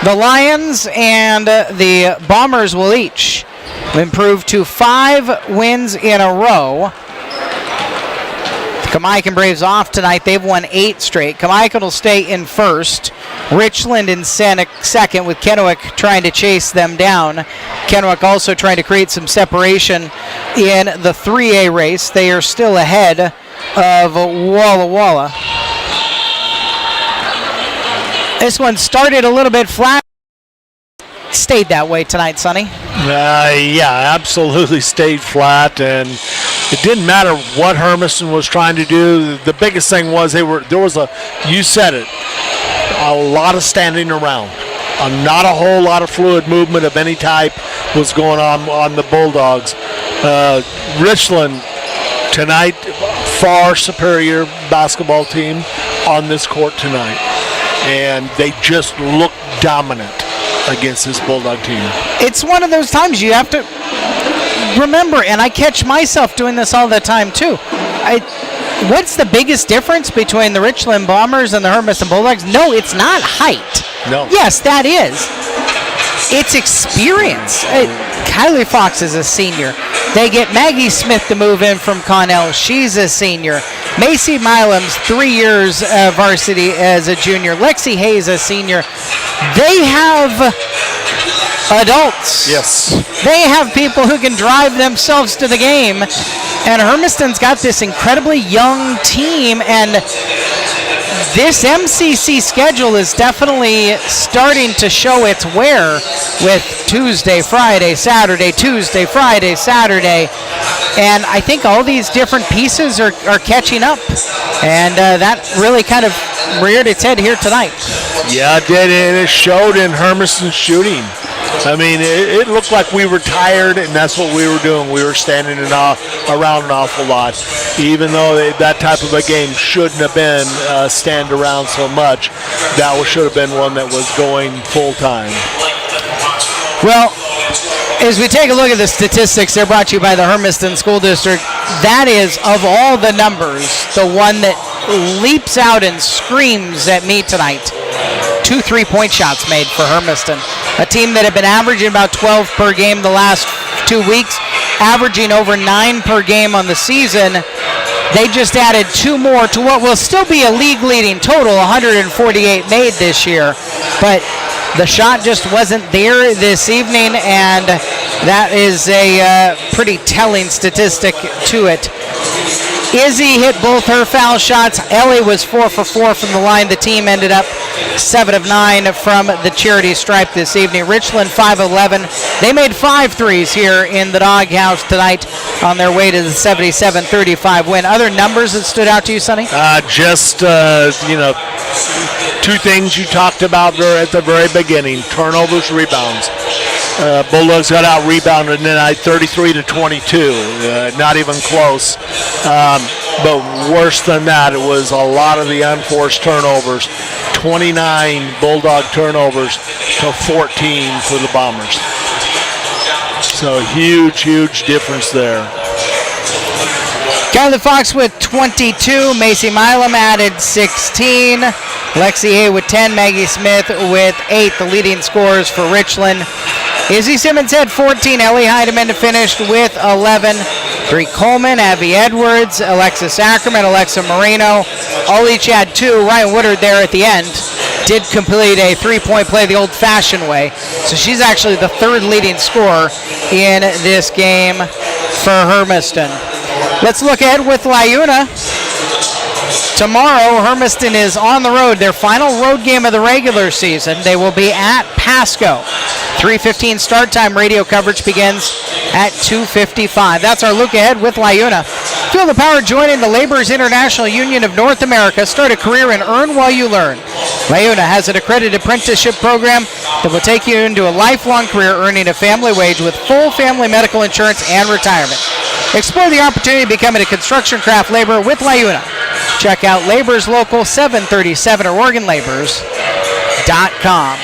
The Lions and the Bombers will each improve to 5 wins in a row. Kamaikan Braves off tonight. They've won 8 straight. Kamaikan will stay in first. Richland in second, with Kennewick trying to chase them down. Kennewick also trying to create some separation in the 3A race. They are still ahead of Walla Walla. This one started a little bit flat. Stayed that way tonight, Sonny. Yeah, absolutely stayed flat, and it didn't matter what Hermiston was trying to do. The biggest thing was you said it, a lot of standing around. Not a whole lot of fluid movement of any type was going on the Bulldogs. Richland tonight, far superior basketball team on this court tonight, and they just look dominant against this Bulldog team. It's one of those times you have to remember, and I catch myself doing this all the time too. What's the biggest difference between the Richland Bombers and the Hermiston Bulldogs? No, it's not height. No. Yes, that is. It's experience. Kylie Fox is a senior. They get Maggie Smith to move in from Connell. She's a senior. Macy Milam's 3 years varsity as a junior. Lexi Hayes a senior. They have adults. Yes. They have people who can drive themselves to the game. And Hermiston's got this incredibly young team, and this MCC schedule is definitely starting to show its wear with Tuesday, Friday, Saturday, Tuesday, Friday, Saturday. And I think all these different pieces are catching up. And that really kind of reared its head here tonight. Yeah, it did, and it showed in Hermiston's shooting. I mean, it looked like we were tired, and that's what we were doing. We were standing around an awful lot, even though that type of a game shouldn't have been stand around so much. That should have been one that was going full time. Well, as we take a look at the statistics, they're brought to you by the Hermiston School District. That is, of all the numbers, the one that leaps out and screams at me tonight. 2 3-point shots made for Hermiston. A team that had been averaging about 12 per game the last 2 weeks, averaging over 9 per game on the season. They just added 2 more to what will still be a league-leading total, 148 made this year. But the shot just wasn't there this evening, and that is a pretty telling statistic to it. Izzy hit both her foul shots. Ellie was 4 for 4 from the line. The team ended up 7 of 9 from the charity stripe this evening. Richland 5 of 11. They made 5 threes here in the Doghouse tonight on their way to the 77-35 win. Other numbers that stood out to you, Sonny? 2 things you talked about there at the very beginning: turnovers, rebounds. Bulldogs got out rebounded tonight 33-22, not even close. But worse than that, it was a lot of the unforced turnovers. 29 Bulldog turnovers to 14 for the Bombers. So huge difference there. Kylie Fox with 22. Macy Milam added 16. Lexi Hay with 10. Maggie Smith with 8. The leading scorers for Richland. Izzy Simmons had 14. Ellie Heidemann finished with 11. Bree Coleman, Abby Edwards, Alexis Ackerman, Alexa Moreno, all each had 2. Ryan Woodard there at the end did complete a 3-point play the old-fashioned way. So she's actually the 3rd leading scorer in this game for Hermiston. Let's look ahead with Lyuna. Tomorrow, Hermiston is on the road. Their final road game of the regular season. They will be at Pasco. 3:15 start time. Radio coverage begins at 2:55. That's our look ahead with Lyuna. Feel the power joining the Laborers International Union of North America. Start a career and earn while you learn. Lyuna has an accredited apprenticeship program that will take you into a lifelong career earning a family wage with full family medical insurance and retirement. Explore the opportunity of becoming a construction craft laborer with LiUNA. Check out Labor's Local 737 or OregonLaborers.com.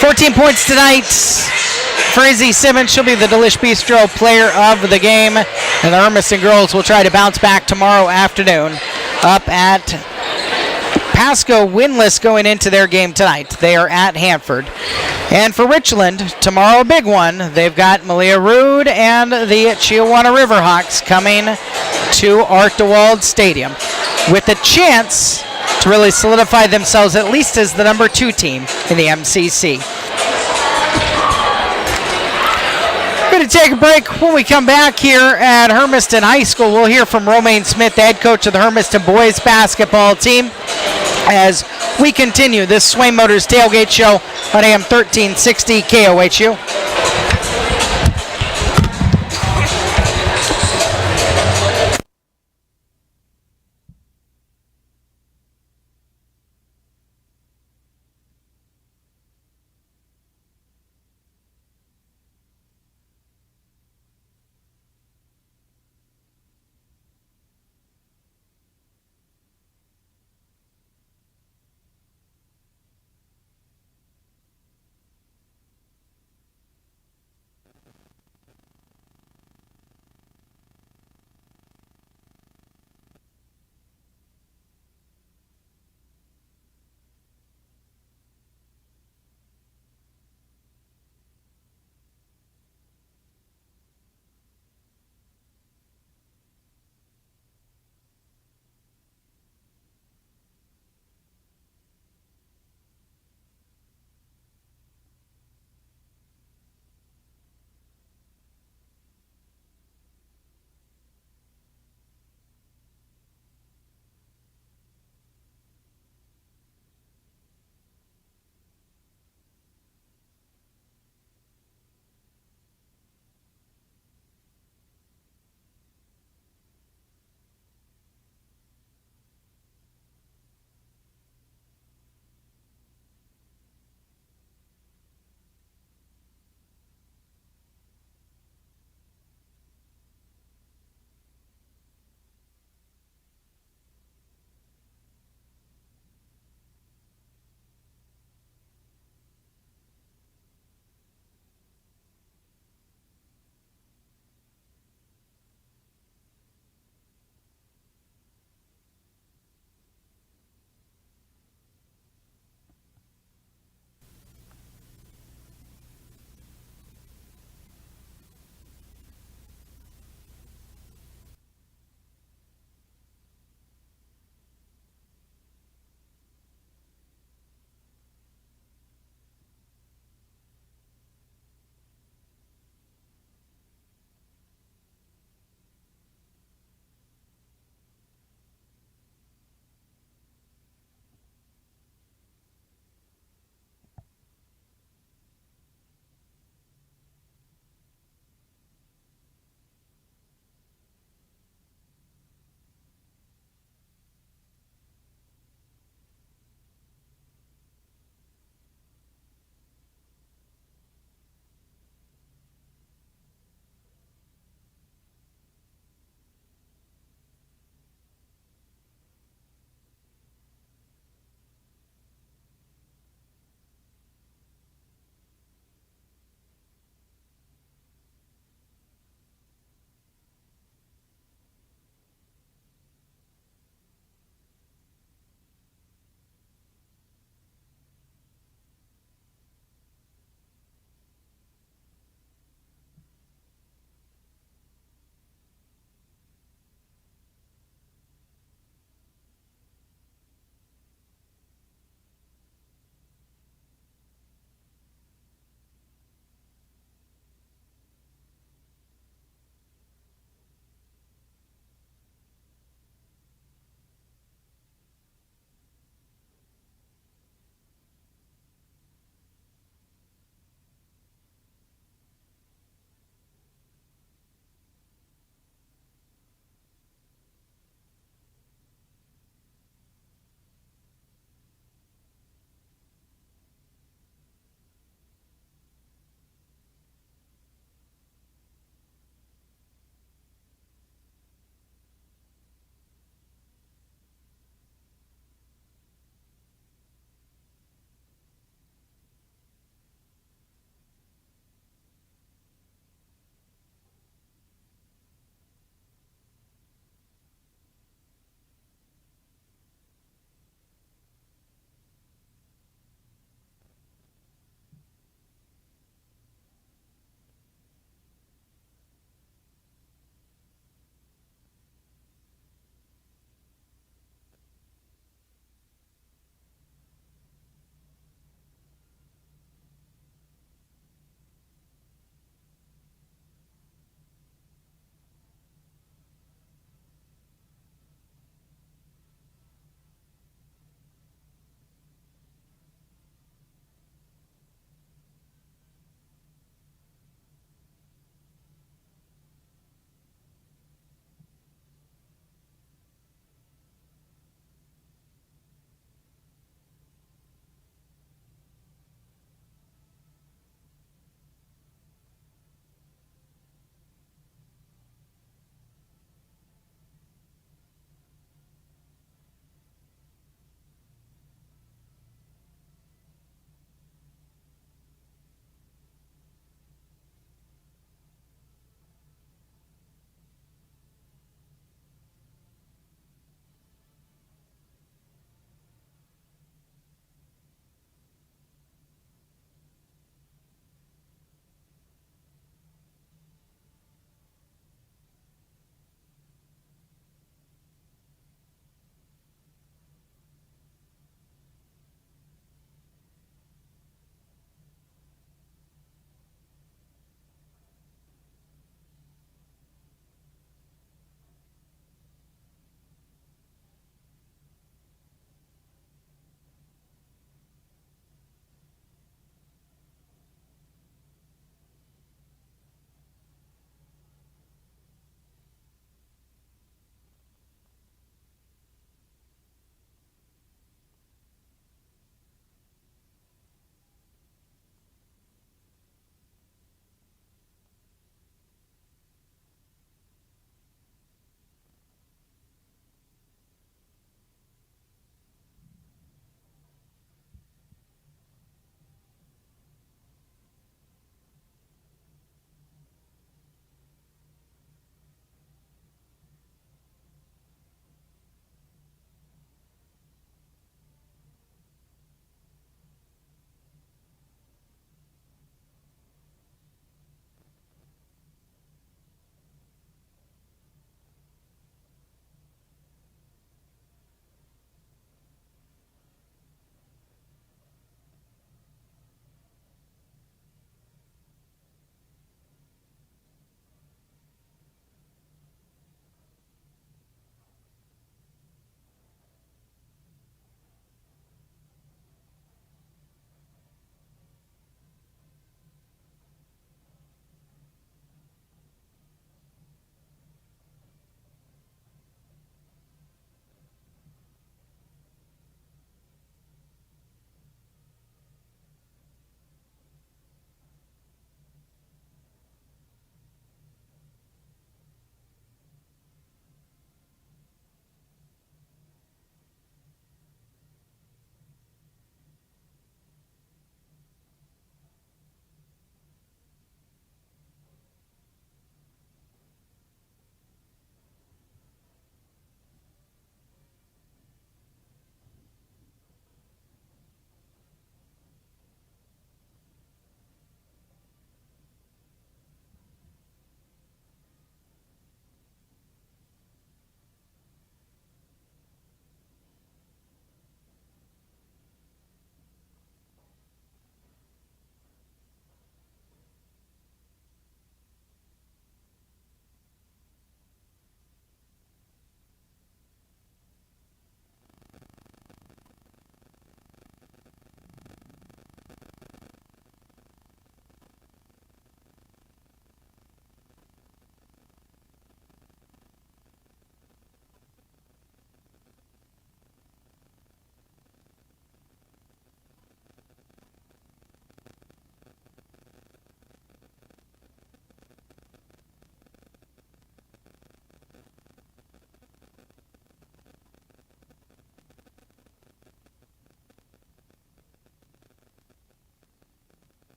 14 points tonight for Izzy Simmons. She'll be the Delish Bistro player of the game. And the Hermiston girls will try to bounce back tomorrow afternoon up at Pasco, winless going into their game tonight. They are at Hanford. And for Richland, tomorrow a big one. They've got Malia Rude and the Chiawana Riverhawks coming to Art DeWald Stadium with a chance to really solidify themselves at least as the number 2 team in the MCC. We're going to take a break. When we come back here at Hermiston High School, we'll hear from Romaine Smith, the head coach of the Hermiston boys basketball team, as we continue this Swain Motors Tailgate Show on AM 1360 KOHU.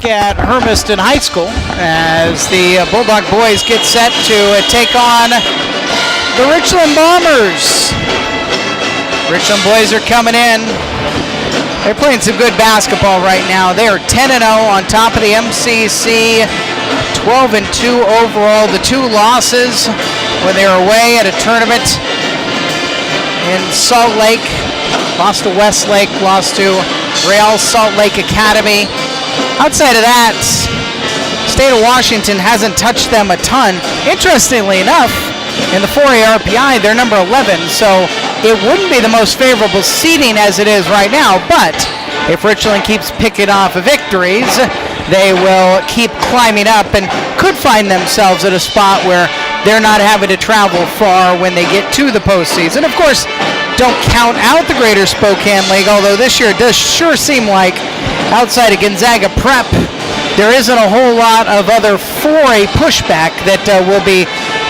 look at Hermiston High School as the Bulldog boys get set to take on the Richland Bombers. Richland boys are coming in. They're playing some good basketball right now. They are 10-0 on top of the MCC, 12-2 overall. The 2 losses when they were away at a tournament in Salt Lake. Lost to Westlake, lost to Real Salt Lake Academy. Outside of that, State of Washington hasn't touched them a ton. Interestingly enough, in the 4A RPI, they're number 11, so it wouldn't be the most favorable seeding as it is right now, but if Richland keeps picking off victories, they will keep climbing up and could find themselves at a spot where they're not having to travel far when they get to the postseason. Of course, don't count out the Greater Spokane League, although this year it does sure seem like outside of Gonzaga Prep, there isn't a whole lot of other 4A pushback that will be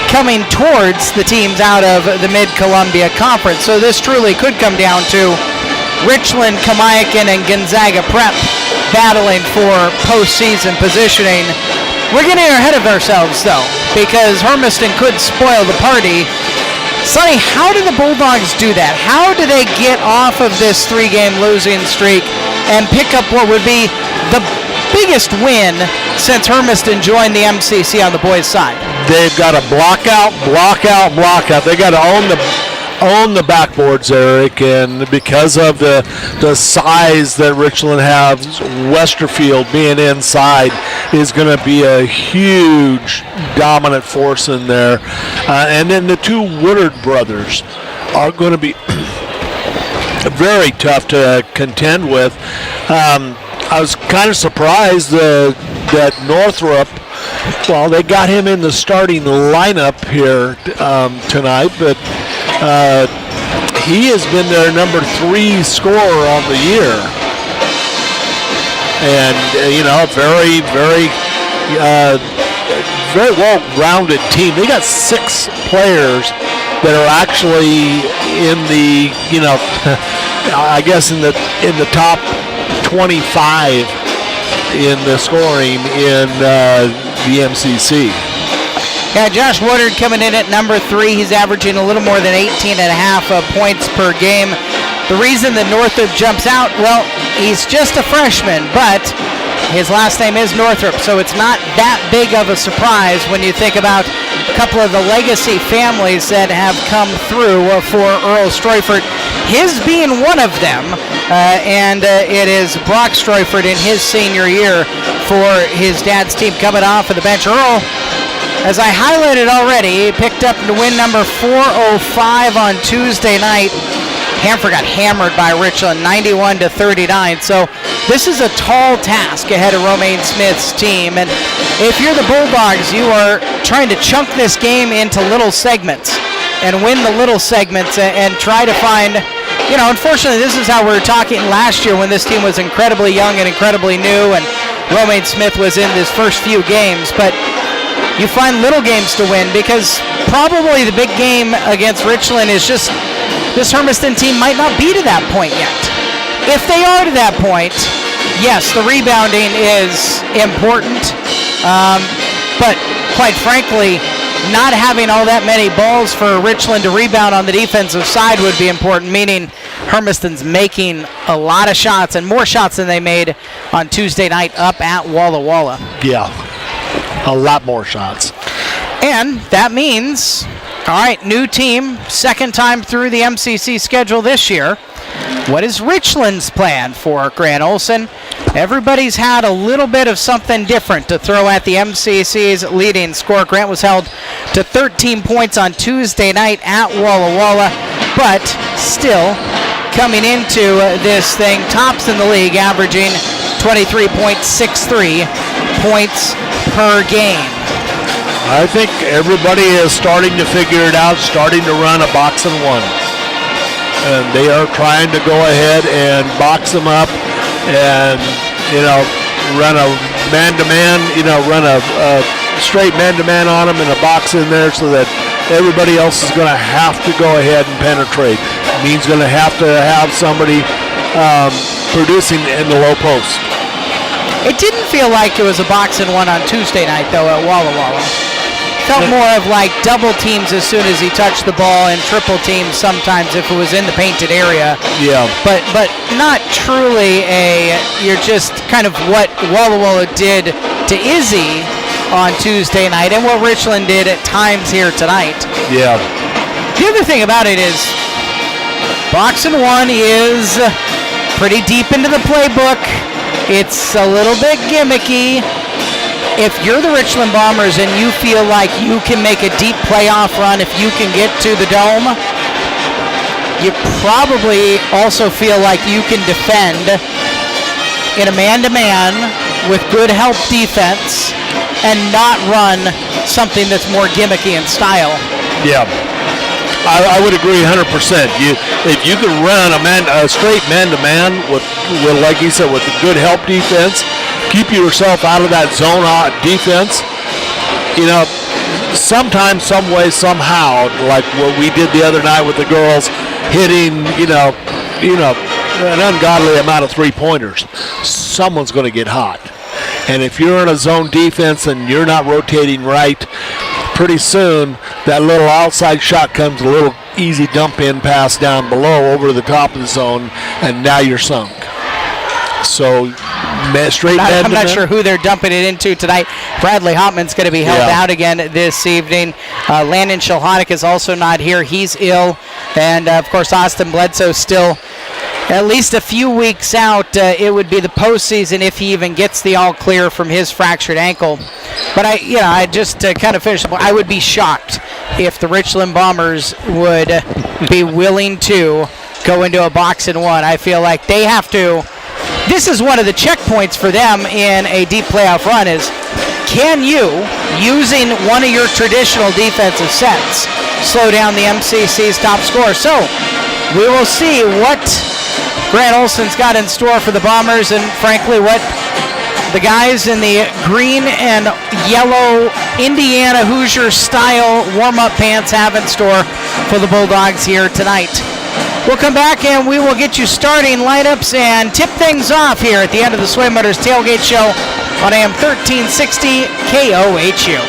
coming towards the teams out of the Mid-Columbia Conference. So this truly could come down to Richland, Kamiakin, and Gonzaga Prep battling for postseason positioning. We're getting ahead of ourselves, though, because Hermiston could spoil the party. Sonny, how do the Bulldogs do that? How do they get off of this 3-game losing streak and pick up what would be the biggest win since Hermiston joined the MCC on the boys' side? They've got to block out. They got to own the backboards, Eric, and because of the size that Richland has, Westerfield being inside is going to be a huge dominant force in there. And then the 2 Woodard brothers are going to be very tough to contend with. I was kind of surprised that Northrop, well, they got him in the starting lineup here tonight, but he has been their number 3 scorer on the year. And, very, very, very well-rounded team. They got 6 players that are actually in the, I guess in the top 25 in the scoring in the MCC. Yeah, Josh Woodard coming in at number 3. He's averaging a little more than 18.5 points per game. The reason that Northrop jumps out, well, he's just a freshman, but his last name is Northrop, so it's not that big of a surprise when you think about a couple of the legacy families that have come through for Earl Stroifert, his being one of them, and it is Brock Stroifert in his senior year for his dad's team coming off of the bench. Earl, as I highlighted already, picked up the win number 405 on Tuesday night. Hanford got hammered by Richland 91-39. So this is a tall task ahead of Romaine Smith's team. And if you're the Bulldogs, you are trying to chunk this game into little segments and win the little segments and try to find, unfortunately, this is how we were talking last year when this team was incredibly young and incredibly new and Romaine Smith was in his first few games. But you find little games to win because probably the big game against Richland is just this Hermiston team might not be to that point yet. If they are to that point, yes, the rebounding is important, but quite frankly, not having all that many balls for Richland to rebound on the defensive side would be important, meaning Hermiston's making a lot of shots and more shots than they made on Tuesday night up at Walla Walla. Yeah, a lot more shots. And that means, all right, new team, second time through the MCC schedule this year. What is Richland's plan for Grant Olson? Everybody's had a little bit of something different to throw at the MCC's leading scorer. Grant was held to 13 points on Tuesday night at Walla Walla, but still coming into this thing, tops in the league, averaging 23.63 points per game. I think everybody is starting to figure it out, starting to run a box and one. And they are trying to go ahead and box them up and, run a man-to-man, run a straight man-to-man on them and a box in there so that everybody else is going to have to go ahead and penetrate. It means going to have somebody producing in the low post. It didn't feel like it was a box and one on Tuesday night, though, at Walla Walla. Felt more of like double teams as soon as he touched the ball and triple teams sometimes if it was in the painted area. Yeah. But not truly you're just kind of what Walla Walla did to Izzy on Tuesday night and what Richland did at times here tonight. Yeah. The other thing about it is box and one is pretty deep into the playbook. It's a little bit gimmicky. If you're the Richland Bombers and you feel like you can make a deep playoff run if you can get to the Dome, you probably also feel like you can defend in a man-to-man with good help defense and not run something that's more gimmicky in style. Yeah. I would agree 100%. If you can run a straight man-to-man with, like you said, with a good help defense, keep yourself out of that zone defense. Sometimes, some way, somehow, like what we did the other night with the girls, hitting, an ungodly amount of three-pointers. Someone's going to get hot. And if you're in a zone defense and you're not rotating right, pretty soon that little outside shot comes, a little easy dump in pass down below over the top of the zone, and now you're sunk. So straight man. I'm not sure who they're dumping it into tonight. Bradley Hopman's going to be held out again this evening. Landon Shilhonik is also not here. He's ill. And, of course, Austin Bledsoe still at least a few weeks out. It would be the postseason if he even gets the all clear from his fractured ankle. But I just kind of finish. I would be shocked if the Richland Bombers would be willing to go into a box and one. I feel like they have to. This is one of the checkpoints for them in a deep playoff run is, can you, using one of your traditional defensive sets, slow down the MCC's top scorer? So we will see what Grant Olson's got in store for the Bombers and, frankly, what the guys in the green and yellow Indiana Hoosier-style warm-up pants have in store for the Bulldogs here tonight. We'll come back and we will get you starting lineups and tip things off here at the end of the Sway Motors Tailgate Show on AM 1360 KOHU.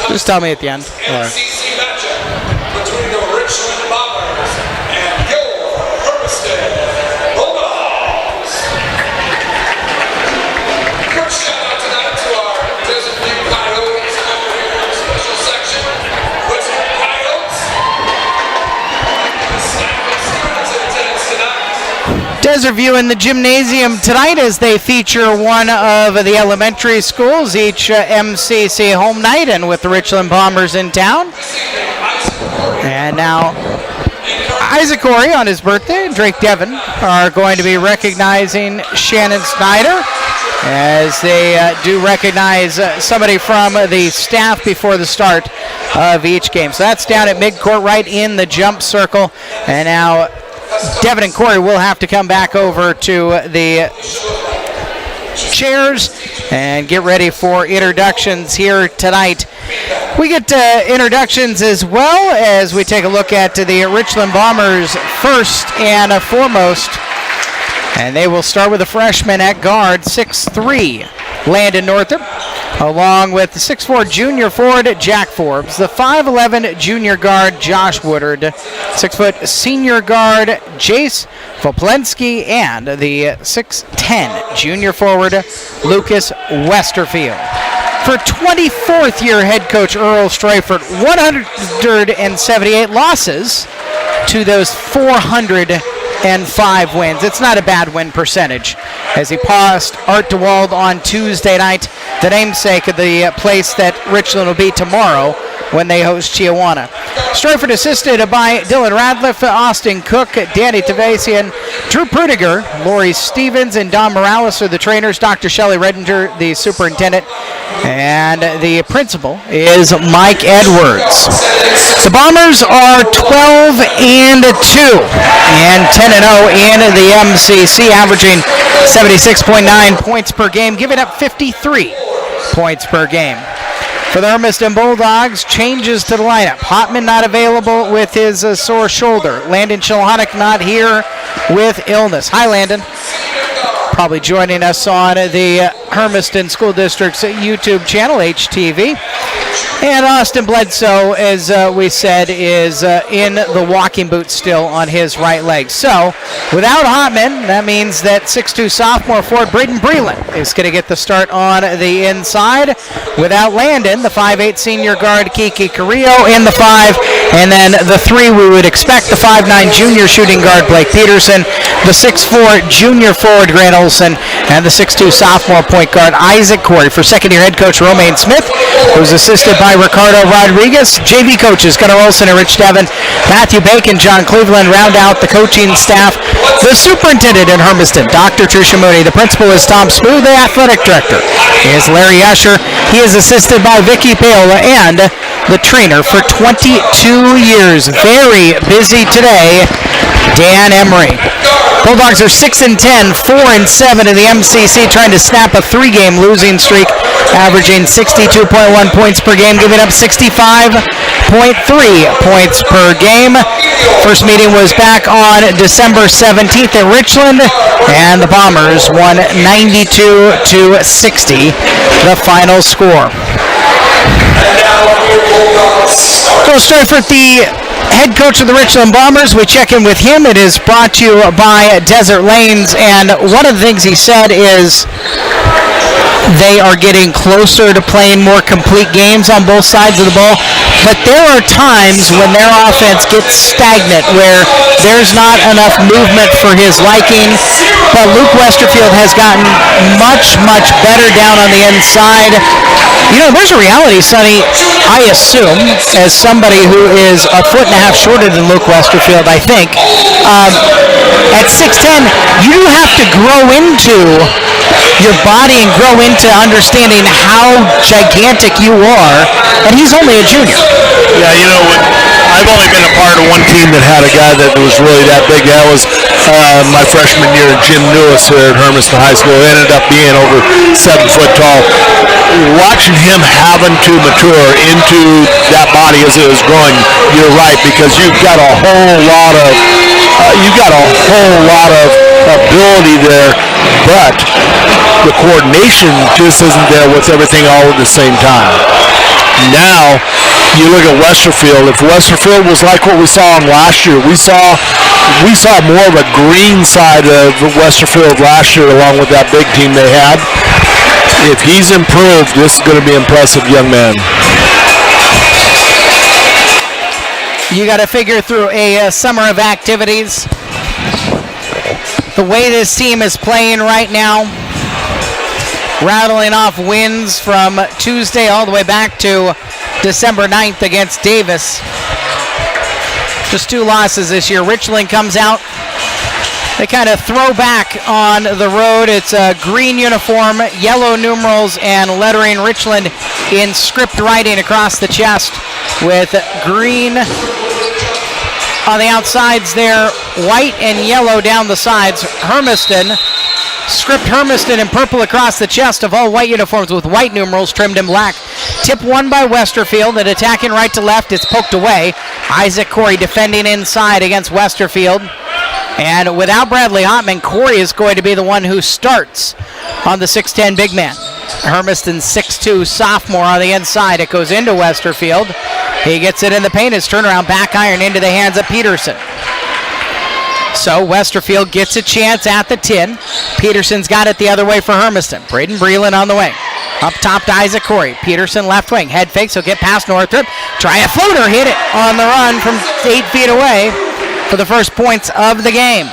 Just tell me at the end. MCC matchup between the Richland Bombers and your Hermiston Bulldogs. Quick shout out tonight to our Desert View Coyotes over here in the special section. What's Coyotes? The staff of students in attendance tonight. Desert View in the gymnasium tonight as they feature one of the elementary schools each MCC home night, and with the Richland Bombers in town. And now Isaac Corey on his birthday and Drake Devon are going to be recognizing Shannon Snyder as they do recognize somebody from the staff before the start of each game. So that's down at midcourt right in the jump circle. And now Devin and Corey will have to come back over to the chairs and get ready for introductions here tonight. We get introductions as well as we take a look at the Richland Bombers first and foremost. And they will start with a freshman at guard, 6'3", Landon Northrup, along with the 6'4" junior forward, Jack Forbes, the 5'11" junior guard, Josh Woodard, 6' senior guard, Jace Voplensky, and the 6'10" junior forward, Lucas Westerfield. For 24th year head coach Earl Streifert, 178 losses to those 405 wins. It's not a bad win percentage. as he passed Art DeWald on Tuesday night, the namesake of the place that Richland will be tomorrow when they host Chiawana. Strayford assisted by Dylan Radcliffe, Austin Cook, Danny Tavasian, Drew Prudiger, Lori Stevens, and Don Morales are the trainers. Dr. Shelley Redinger, the superintendent, and the principal is Mike Edwards. The Bombers are 12-2 and 10-0 in the MCC, averaging 76.9 points per game, giving up 53 points per game. For the Hermiston Bulldogs, changes to the lineup. Hotman not available with his sore shoulder. Landon Chilhonick not here with illness. Hi, Landon. Probably joining us on the Hermiston School District's YouTube channel, HTV. And Austin Bledsoe, as we said, is in the walking boot still on his right leg. So, without Hotman, that means that 6'2 sophomore forward Braden Breland is going to get the start on the inside. Without Landon, the 5'8 senior guard Kiki Carrillo in the 5, and then the 3 we would expect, the 5'9 junior shooting guard Blake Peterson, the 6'4 junior forward Grant Olson, and the 6'2 sophomore point guard Isaac Corey. For second-year head coach Romaine Smith, who's assisted by Ricardo Rodriguez. JV coaches Gunnar Olson and Rich Devon, Matthew Bacon, John Cleveland round out the coaching staff. The superintendent in Hermiston, Dr. Tricia Mooney. The principal is Tom Spoo. The athletic director is Larry Usher. He is assisted by Vicky Paola, and the trainer for 22 years. Very busy today, Dan Emery. Bulldogs are 6-10, 4-7 in the MCC, trying to snap a 3-game losing streak, averaging 62.1 points per game, giving up 65.3 points per game. First meeting was back on December 17th at Richland, and the Bombers won 92-60, the final score. Go start with the head coach of the Richland Bombers. We check in with him. It is brought to you by Desert Lanes, and one of the things he said is they are getting closer to playing more complete games on both sides of the ball, but there are times when their offense gets stagnant, where there's not enough movement for his liking, but Luke Westerfield has gotten much, much better down on the inside. You know, there's a reality, Sonny, I assume, as somebody who is a foot and a half shorter than Luke Westerfield, I think, at 6'10", you have to grow into your body and grow into understanding how gigantic you are, and he's only a junior. Yeah, you know, I've only been a part of one team that had a guy that was really that big. That was my freshman year, Jim Lewis here at Hermiston High School. He ended up being over 7 foot tall. Watching him having to mature into that body as it was growing, you're right, because you've got a whole lot of ability there, but the coordination just isn't there with everything all at the same time. Now, you look at Westerfield. If Westerfield was like what we saw last year, we saw more of a green side of Westerfield last year along with that big team they had. If he's improved, this is going to be impressive, young man. You got to figure through a summer of activities. The way this team is playing right now, rattling off wins from Tuesday all the way back to December 9th against Davis. Just 2 losses this year. Richland comes out. They kind of throw back on the road. It's a green uniform, yellow numerals, and lettering. Richland in script writing across the chest with green on the outsides there, white and yellow down the sides. Hermiston, script Hermiston in purple across the chest of all white uniforms with white numerals trimmed in black. Tip won by Westerfield, and attacking right to left, it's poked away. Isaac Corey defending inside against Westerfield. And without Bradley Hotman, Corey is going to be the one who starts on the 6'10 big man. Hermiston's 6'2 sophomore on the inside. It goes into Westerfield. He gets it in the paint. His turnaround back iron into the hands of Peterson. So Westerfield gets a chance at the 10. Peterson's got it the other way for Hermiston. Braden Breland on the wing. Up top to Isaac Corey. Peterson left wing. Head fake, so get past Northrop. Try a floater. Hit it on the run from 8 feet away for the first points of the game.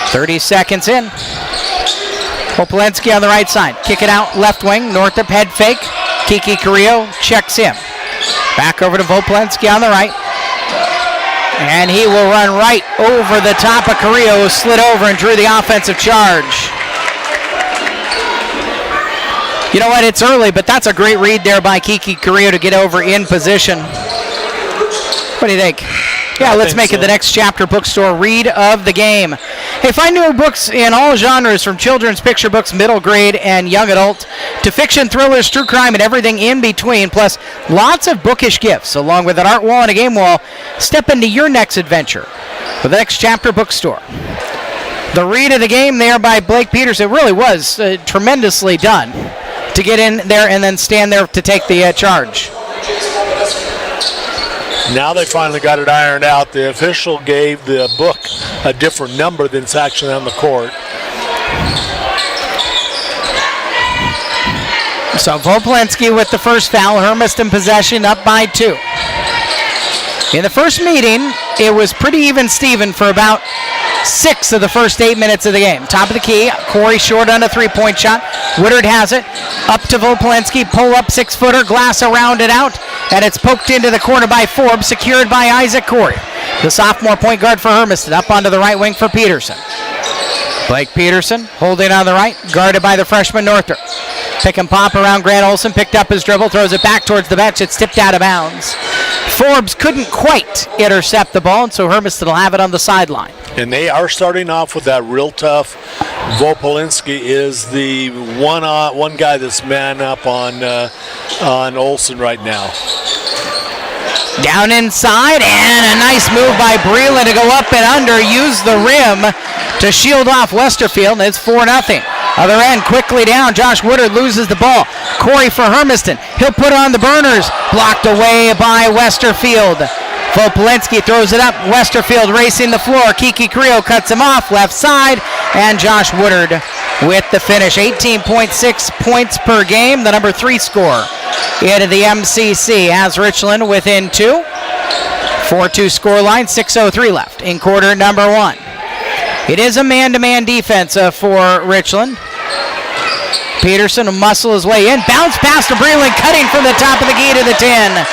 30 seconds in. Popolensky on the right side. Kick it out left wing. Northup head fake. Kiki Carrillo checks him. Back over to Popolensky on the right. And he will run right over the top of Carrillo, who slid over and drew the offensive charge. You know what? It's early, but that's a great read there by Kiki Carrillo to get over in position. What do you think? Yeah, let's make it the next chapter bookstore read of the game. Hey, find new books in all genres, from children's picture books, middle grade, and young adult, to fiction, thrillers, true crime, and everything in between, plus lots of bookish gifts. Along with an art wall and a game wall, step into your next adventure with the next chapter bookstore. The read of the game there by Blake Peterson really was tremendously done to get in there and then stand there to take the charge. Now they finally got it ironed out. The official gave the book a different number than it's actually on the court. So Popolensky with the first foul. Hermiston possession up by 2. In the first meeting, it was pretty even Steven for about 6 of the first 8 minutes of the game. Top of the key, Corey short on a three-point shot. Woodard has it. Up to Popolensky, pull up 6-footer, glass around it out, and it's poked into the corner by Forbes, secured by Isaac Corey. The sophomore point guard for Hermiston, up onto the right wing for Peterson. Blake Peterson holding on the right, guarded by the freshman Northup. Pick and pop around Grant Olson, picked up his dribble, throws it back towards the bench. It's tipped out of bounds. Forbes couldn't quite intercept the ball, and so Hermiston will have it on the sideline. And they are starting off with that real tough. Popolensky is the one guy that's man up on Olson right now. Down inside, and a nice move by Breland to go up and under, use the rim to shield off Westerfield, and it's 4-0. Other end, quickly down, Josh Woodard loses the ball. Corey for Hermiston, he'll put on the burners, blocked away by Westerfield. Popolensky throws it up, Westerfield racing the floor, Kiki Carrillo cuts him off, left side, and Josh Woodard with the finish. 18.6 points per game, the number 3 scorer into the MCC, has Richland within 2. 4-2 scoreline, 6:03 left in quarter number 1. It is a man-to-man defense for Richland. Peterson will muscle his way in, bounce pass to Breland, cutting from the top of the key to the 10.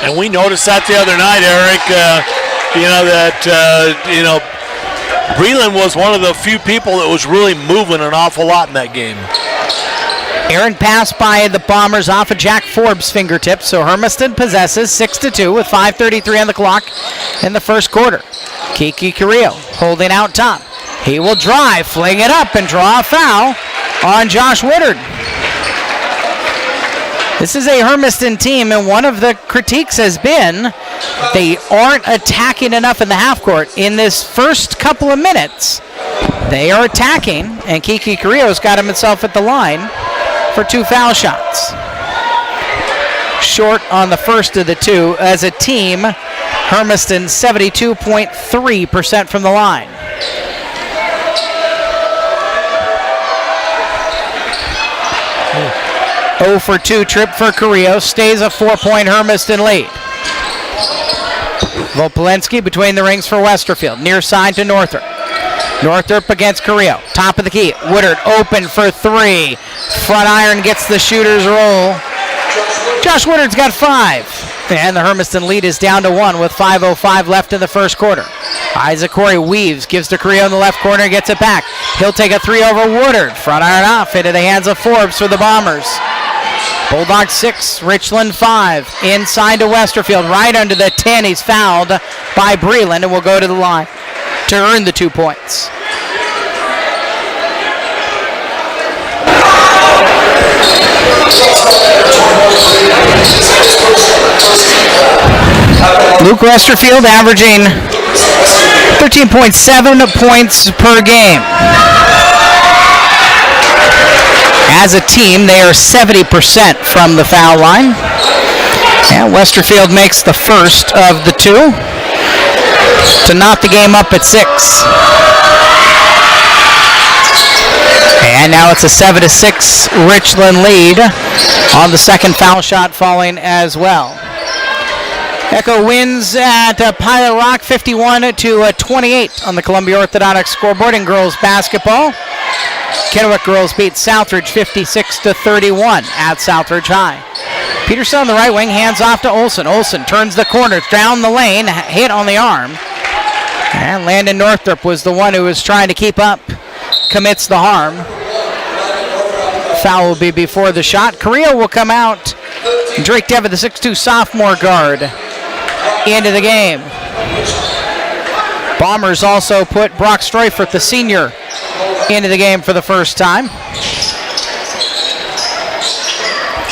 And we noticed that the other night, Eric, Breland was one of the few people that was really moving an awful lot in that game. Aaron pass by the Bombers off of Jack Forbes' fingertips, so Hermiston possesses 6-2 with 5:33 on the clock in the first quarter. Kiki Carrillo holding out top. He will drive, fling it up, and draw a foul on Josh Woodard. This is a Hermiston team, and one of the critiques has been they aren't attacking enough in the half court. In this first couple of minutes, they are attacking, and Kiki Carrillo's got himself at the line for 2 foul shots. Short on the first of the 2. As a team, Hermiston 72.3% from the line. Oh for 2 trip for Carrillo, stays a 4-point Hermiston lead. Popolensky between the rings for Westerfield, near side to Northup. Northup against Carrillo, top of the key. Woodard open for 3. Front iron gets the shooter's roll. Josh Woodard's got 5. And the Hermiston lead is down to 1 with 5:05 left in the first quarter. Isaac Corey weaves, gives to Carrillo in the left corner, gets it back. He'll take a 3 over Woodard. Front iron off into the hands of Forbes for the Bombers. Bulldogs 6, Richland 5. Inside to Westerfield, right under the 10. He's fouled by Breland and will go to the line to earn the 2 points. Luke Westerfield averaging 13.7 points per game. As a team, they are 70% from the foul line. And Westerfield makes the first of the 2 to knot the game up at 6. And now it's a 7-6 Richland lead on the second foul shot falling as well. Echo wins at Pilot Rock 51-20. 28 on the Columbia Orthodox scoreboard in girls basketball. Kennewick girls beat Southridge 56-31 at Southridge High. Peterson on the right wing, hands off to Olsen. Olsen turns the corner, down the lane, hit on the arm. And Landon Northrup was the one who was trying to keep up, commits the harm. Foul will be before the shot. Carrillo will come out. Drake Devitt, the 6'2 sophomore guard, into the game. Bombers also put Brock Streufert, the senior, into the game for the first time.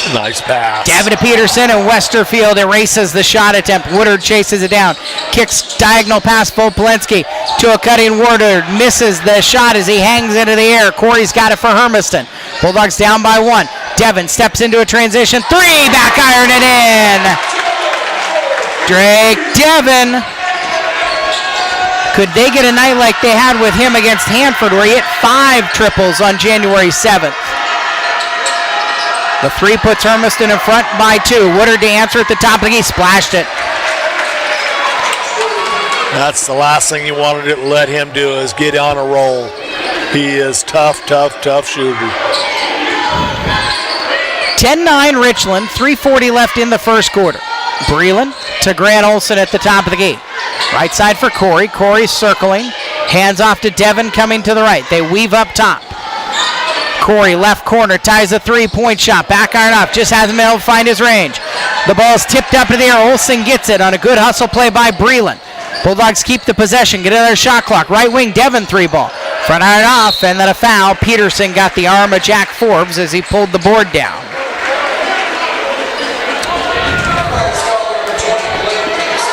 Nice pass. Devitt to Peterson, and Westerfield erases the shot attempt. Woodard chases it down. Kicks diagonal pass, Volpolensky to a cutting Woodard. Misses the shot as he hangs into the air. Corey's got it for Hermiston. Bulldogs down by 1. Devin steps into a transition. 3, back iron it in. Drake Devin. Could they get a night like they had with him against Hanford, where he hit 5 triples on January 7th? The 3 puts Hermiston in front by 2. Woodard to answer at the top of the key. Splashed it. That's the last thing you wanted to let him do, is get on a roll. He is tough shooter. 10-9 Richland. 3:40 left in the first quarter. Breland to Grant Olsen at the top of the gate. Right side for Corey. Corey circling. Hands off to Devin coming to the right. They weave up top. Corey, left corner, ties a 3-point shot. Back iron off, just hasn't been able to find his range. The ball's tipped up in the air. Olsen gets it on a good hustle play by Breland. Bulldogs keep the possession, get another shot clock. Right wing, Devin 3-ball. Front iron off, and then a foul. Peterson got the arm of Jack Forbes as he pulled the board down.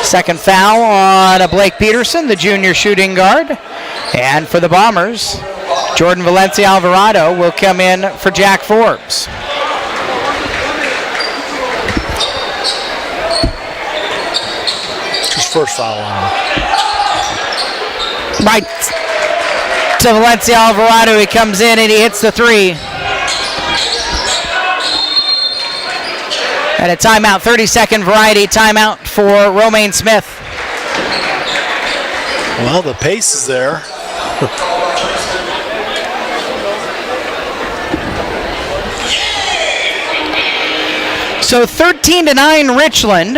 Second foul on Blake Peterson, the junior shooting guard. And for the Bombers, Jordan Valencia Alvarado will come in for Jack Forbes. His first foul on him. Right to Valencia Alvarado, he comes in and he hits the 3. And a timeout, 30-second variety timeout for Romaine Smith. Well, the pace is there. So 13-9 Richland.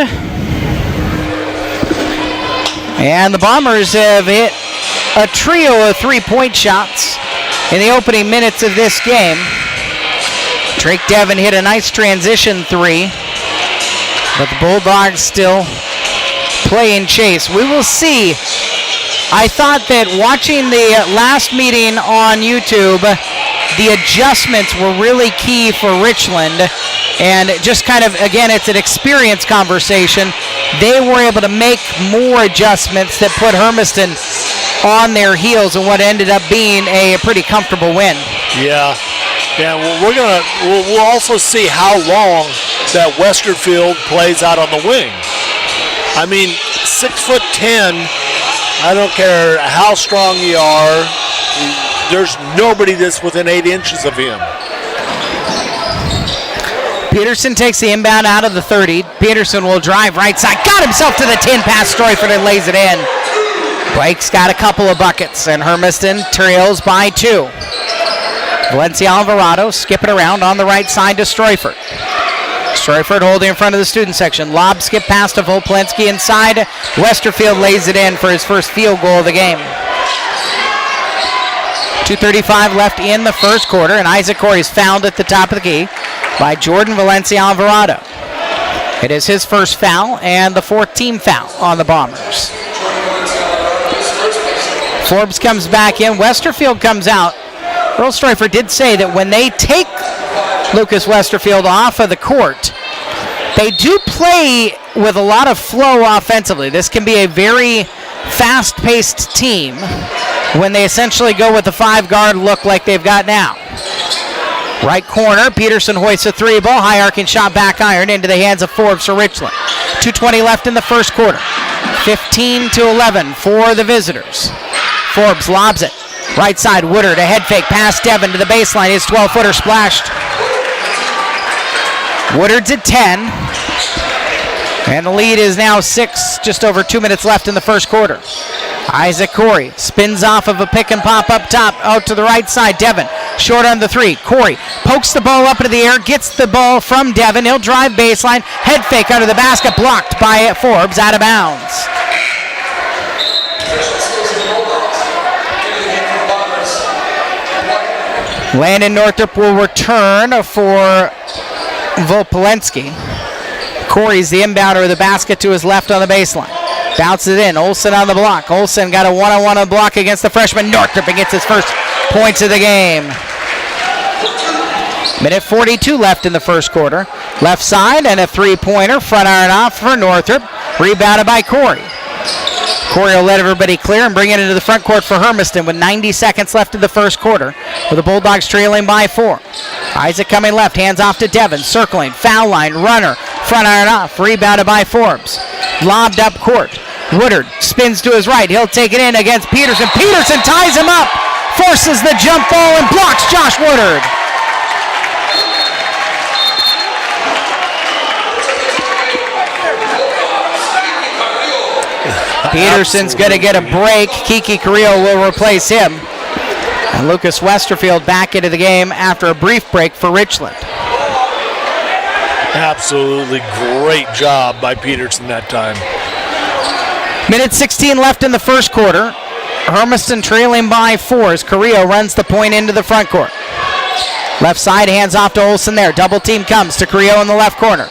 And the Bombers have hit a trio of 3-point shots in the opening minutes of this game. Drake Devin hit a nice transition 3. But the Bulldogs still play in chase. We will see. I thought that watching the last meeting on YouTube, the adjustments were really key for Richland. And just kind of, again, it's an experience conversation. They were able to make more adjustments that put Hermiston on their heels in what ended up being a pretty comfortable win. Yeah. Yeah, well, we'll also see how long that Westerfield plays out on the wing. I mean, 6'10", I don't care how strong you are, there's nobody that's within 8 inches of him. Peterson takes the inbound out of the 30. Peterson will drive right side. Got himself to the 10 pass. Streufert and lays it in. Blake's got a couple of buckets, and Hermiston trails by 2. Valencia Alvarado skipping around on the right side to Streufert. Streufert holding in front of the student section. Lob skip pass to Volpolensky inside. Westerfield lays it in for his first field goal of the game. 2:35 left in the first quarter, and Isaac Corey is fouled at the top of the key by Jordan Valencia Alvarado. It is his first foul and the 4th team foul on the Bombers. Forbes comes back in. Westerfield comes out. Earl Streufert did say that when they take Lucas Westerfield off of the court, they do play with a lot of flow offensively. This can be a very fast-paced team when they essentially go with the 5-guard look like they've got now. Right corner, Peterson hoists a 3-ball, high arcing shot back iron into the hands of Forbes for Richland. 2:20 left in the first quarter. 15-11 for the visitors. Forbes lobs it. Right side, Woodard, a head fake, pass Devin to the baseline. His 12-footer splashed. Woodard's at 10. And the lead is now 6, just over 2 minutes left in the first quarter. Isaac Corey spins off of a pick and pop up top, out to the right side. Devin, short on the three. Corey pokes the ball up into the air, gets the ball from Devin. He'll drive baseline, head fake under the basket, blocked by Forbes, out of bounds. Landon Northrop will return for Volpolensky. Corey's the inbounder of the basket to his left on the baseline. Bounces it in. Olsen on the block. Olsen got a one-on-one on the block against the freshman Northrop and gets his first points of the game. Minute 42 left in the first quarter. Left side and a three-pointer. Front iron off for Northrop. Rebounded by Corey. Corey will let everybody clear and bring it into the front court for Hermiston with 90 seconds left in the first quarter, with the Bulldogs trailing by 4. Isaac coming left, hands off to Devin, circling, foul line, runner, front iron off, rebounded by Forbes. Lobbed up court. Woodard spins to his right. He'll take it in against Peterson. Peterson ties him up, forces the jump ball and blocks Josh Woodard. Peterson's going to get a break. Kiki Carrillo will replace him. And Lucas Westerfield back into the game after a brief break for Richland. Absolutely great job by Peterson that time. Minute 16 left in the first quarter. Hermiston trailing by 4 as Carrillo runs the point into the front court. Left side, hands off to Olsen there. Double team comes to Carrillo in the left corner.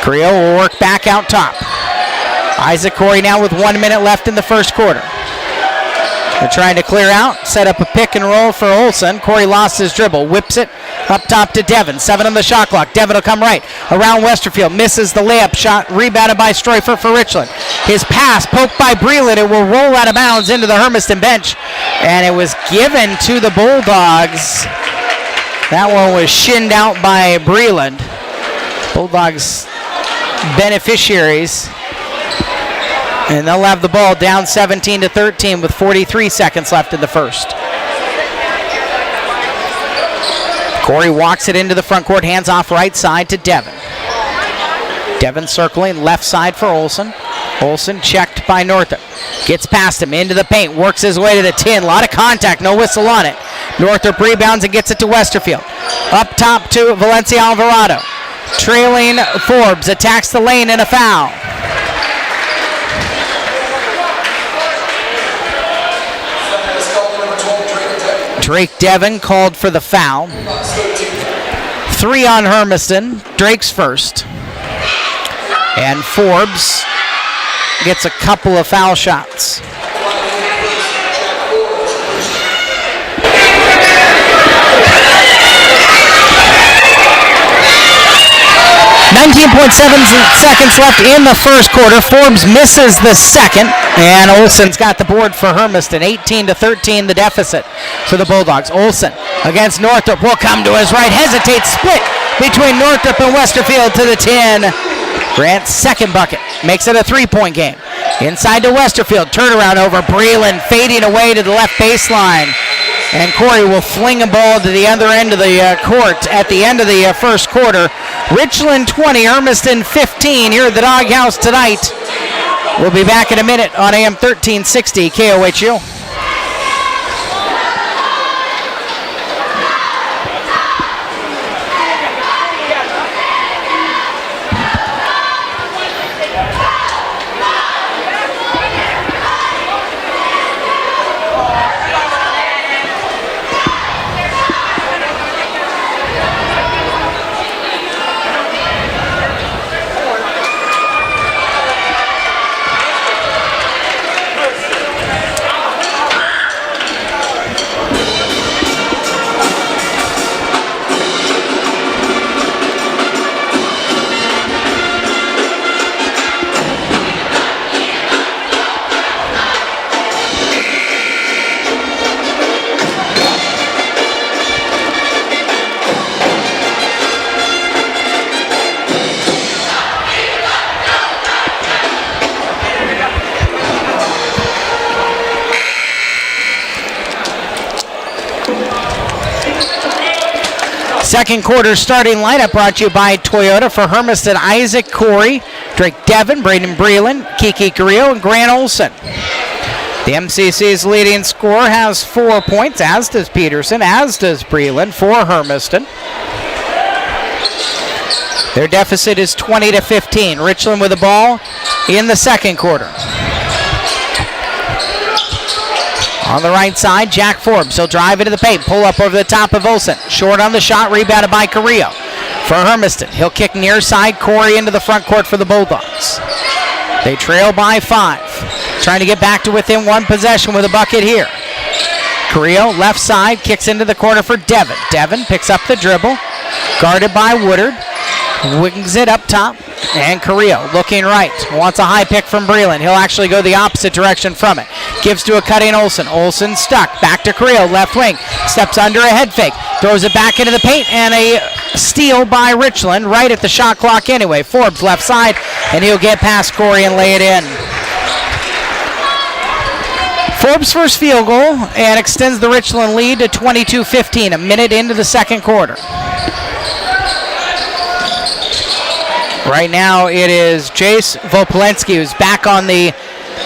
Carrillo will work back out top. Isaac Corey now with 1 minute left in the first quarter. They're trying to clear out, set up a pick and roll for Olsen. Corey lost his dribble, whips it up top to Devin. 7 on the shot clock. Devin will come right around Westerfield, misses the layup shot, rebounded by Stroifer for Richland. His pass poked by Breland. It will roll out of bounds into the Hermiston bench, and it was given to the Bulldogs. That one was shinned out by Breland. Bulldogs beneficiaries. And they'll have the ball down 17-13 with 43 seconds left in the first. Corey walks it into the front court, hands off right side to Devin. Devin circling left side for Olsen. Olsen checked by Northrop. Gets past him into the paint, works his way to the tin. A lot of contact, no whistle on it. Northrop rebounds and gets it to Westerfield. Up top to Valencia Alvarado. Trailing Forbes, attacks the lane and a foul. Drake Devin called for the foul. 3 on Hermiston. Drake's first. And Forbes gets a couple of foul shots. 19.7 seconds left in the first quarter. Forbes misses the second, and Olsen's got the board for Hermiston. 18-13 the deficit for the Bulldogs. Olsen against Northrop will come to his right, hesitates, split between Northrop and Westerfield to the 10. Grant's second bucket makes it a 3-point game. Inside to Westerfield, turnaround over Breland, fading away to the left baseline. And Corey will fling a ball to the other end of the court at the end of the first quarter. Richland 20, Hermiston 15 here at the Doghouse tonight. We'll be back in a minute on AM 1360 KOHU. Second quarter starting lineup brought to you by Toyota. For Hermiston, Isaac Corey, Drake Devin, Braden Breland, Kiki Carrillo, and Grant Olsen. The MCC's leading scorer has 4 points, as does Peterson, as does Breland for Hermiston. Their deficit is 20-15. Richland with the ball in the second quarter. On the right side, Jack Forbes. He'll drive into the paint, pull up over the top of Olsen. Short on the shot, rebounded by Carrillo. For Hermiston, he'll kick near side. Corey into the front court for the Bulldogs. They trail by 5. Trying to get back to within 1 possession with a bucket here. Carrillo, left side, kicks into the corner for Devin. Devin picks up the dribble, guarded by Woodard. Wings it up top, and Carrillo looking right. Wants a high pick from Breland. He'll actually go the opposite direction from it. Gives to a cutting Olsen. Olsen stuck. Back to Carrillo, left wing. Steps under a head fake. Throws it back into the paint, and a steal by Richland right at the shot clock anyway. Forbes left side, and he'll get past Corey and lay it in. Forbes' first field goal and extends the Richland lead to 22-15, a minute into the second quarter. Right now it is Jace Vopolenski who's back on the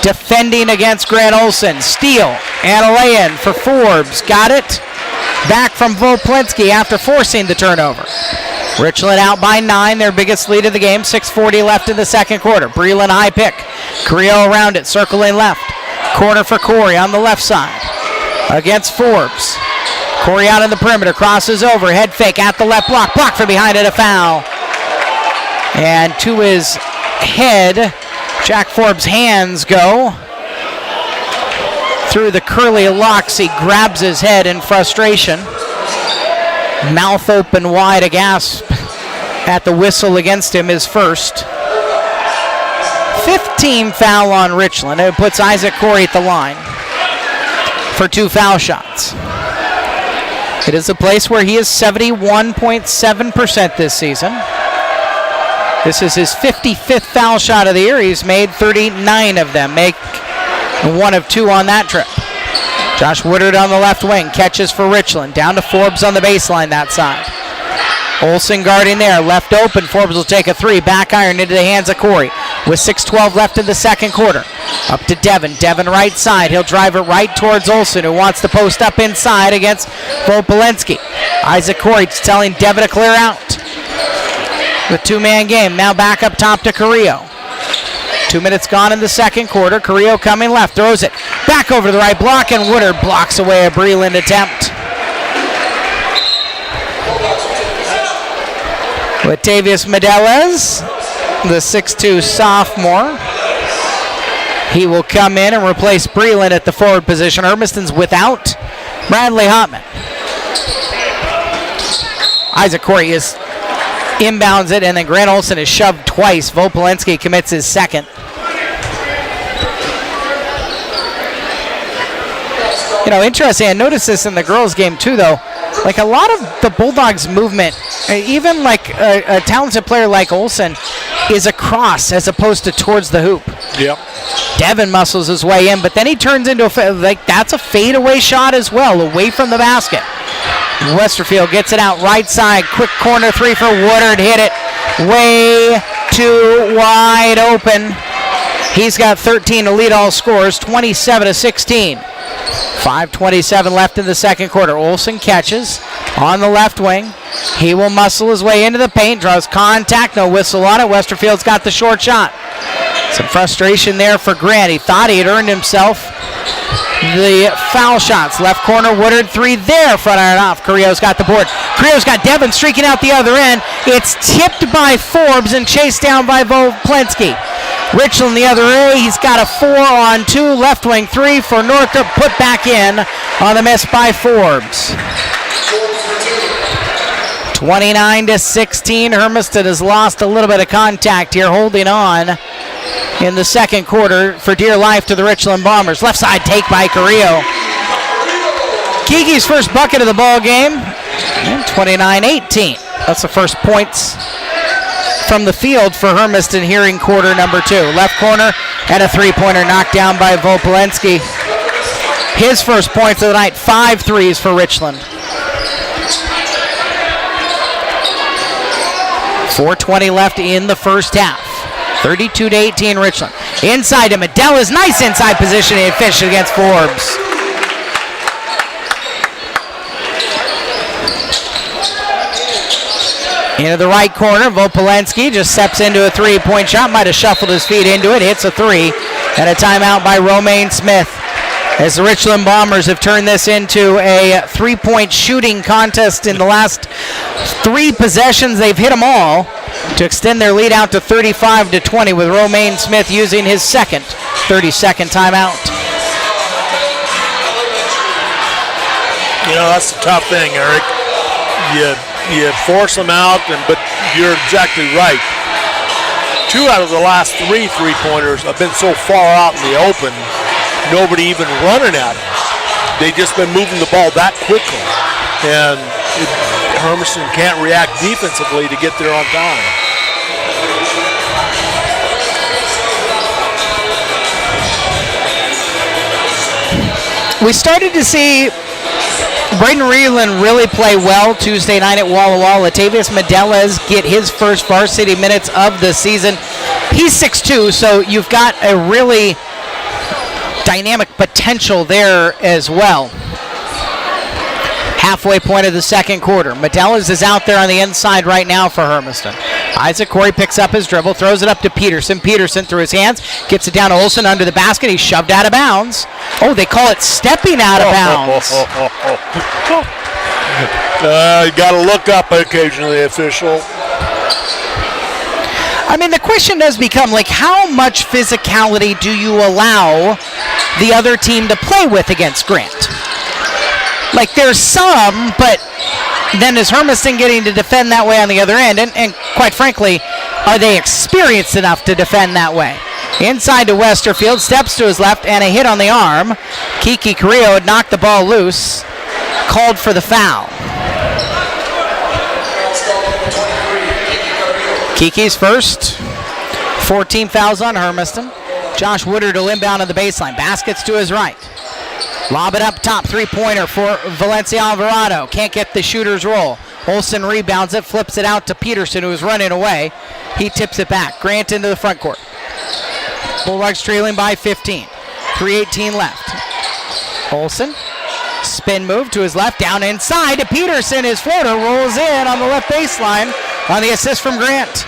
defending against Grant Olsen. Steal and a lay-in for Forbes. Got it. Back from Vopolenski after forcing the turnover. Richland out by 9, their biggest lead of the game. 6:40 left in the second quarter. Breland high pick. Carrillo around it, circling left. Corner for Corey on the left side against Forbes. Corey out in the perimeter, crosses over, head fake at the left block. Blocked from behind it, a foul. And to his head, Jack Forbes' hands go through the curly locks. He grabs his head in frustration. Mouth open wide, a gasp at the whistle against him, his first. 15 foul on Richland. It puts Isaac Corey at the line for 2 foul shots. It is a place where he is 71.7% this season. This is his 55th foul shot of the year. He's made 39 of them. Make 1 of 2 on that trip. Josh Woodard on the left wing. Catches for Richland. Down to Forbes on the baseline that side. Olsen guarding there. Left open. Forbes will take a 3. Back iron into the hands of Corey. With 6:12 left in the second quarter. Up to Devin. Devin right side. He'll drive it right towards Olsen, who wants to post up inside against Vopolenski. Isaac Corey telling Devin to clear out. With 2-man game. Now back up top to Carrillo. 2 minutes gone in the second quarter. Carrillo coming left. Throws it back over to the right block, and Woodard blocks away a Breland attempt. Latavius Medeles, the 6'2 sophomore. He will come in and replace Breland at the forward position. Hermiston's without Bradley Hotman. Isaac Corey is inbounds it, and then Grant Olsen is shoved twice. Vopolenski commits his second. You know, interesting, I noticed this in the girls' game too, though. Like, a lot of the Bulldogs' movement, even like a talented player like Olsen, is across as opposed to towards the hoop. Yep. Devin muscles his way in, but then he turns into that's a fadeaway shot as well, away from the basket. Westerfield gets it out right side. Quick corner 3 for Woodard. Hit it way too wide open. He's got 13 to lead all scores, 27-16. 5:27 left in the second quarter. Olsen catches on the left wing. He will muscle his way into the paint, draws contact, no whistle on it. Westerfield's got the short shot. Some frustration there for Grant. He thought he had earned himself the foul shots. Left corner, Woodard 3 there, front iron off. Carrillo's got the board. Carrillo's got Devin streaking out the other end. It's tipped by Forbes and chased down by Vopolenski. Richland the other way. He's got a 4-on-2. Left wing 3 for Northrop. Put back in on the miss by Forbes. 29-16. Hermiston has lost a little bit of contact here, holding on in the second quarter for dear life to the Richland Bombers. Left side take by Carrillo. Kiki's first bucket of the ball game. 29-18. That's the first points from the field for Hermiston here in quarter number 2. Left corner and a 3-pointer knocked down by Vopolenski. His first points of the night, 5 threes for Richland. 4:20 left in the first half. 32-18 Richland. Inside to Medella's nice inside position and finished against Forbes. Into the right corner, Vopolenski just steps into a three-point shot, might have shuffled his feet into it, hits a three, and a timeout by Romaine Smith. As the Richland Bombers have turned this into a three-point shooting contest in the last 3 possessions, they've hit them all to extend their lead out to 35-20 with Romaine Smith using his second 30-second timeout. You know, that's the tough thing, Eric. You force them out, but you're exactly right. 2 out of the last 3 three-pointers have been so far out in the open, nobody even running at it. They've just been moving the ball that quickly. And Hermiston can't react defensively to get there on time. We started to see Braden Reeland really play well Tuesday night at Walla Walla. Latavius Medelas get his first varsity minutes of the season. He's 6'2", so you've got a really dynamic potential there as well. Halfway point of the second quarter. Medelas is out there on the inside right now for Hermiston. Isaac Corey picks up his dribble, throws it up to Peterson. Peterson through his hands, gets it down to Olsen under the basket. He's shoved out of bounds. Oh, they call it stepping out of bounds. You got to look up occasionally, official. I mean, the question does become, like, how much physicality do you allow the other team to play with against Grant? Like, there's some, but then is Hermiston getting to defend that way on the other end? And quite frankly, are they experienced enough to defend that way? Inside to Westerfield, steps to his left, and a hit on the arm. Kiki Carrillo had knocked the ball loose, called for the foul. Kiki's first. 14 fouls on Hermiston. Josh Woodard will inbound on the baseline. Baskets to his right. Lob it up top, three-pointer for Valencia Alvarado. Can't get the shooter's roll. Olsen rebounds it, flips it out to Peterson, who is running away. He tips it back. Grant into the front court. Bulldogs trailing by 15. 3:18 left. Olsen, spin move to his left, down inside to Peterson. His floater rolls in on the left baseline on the assist from Grant.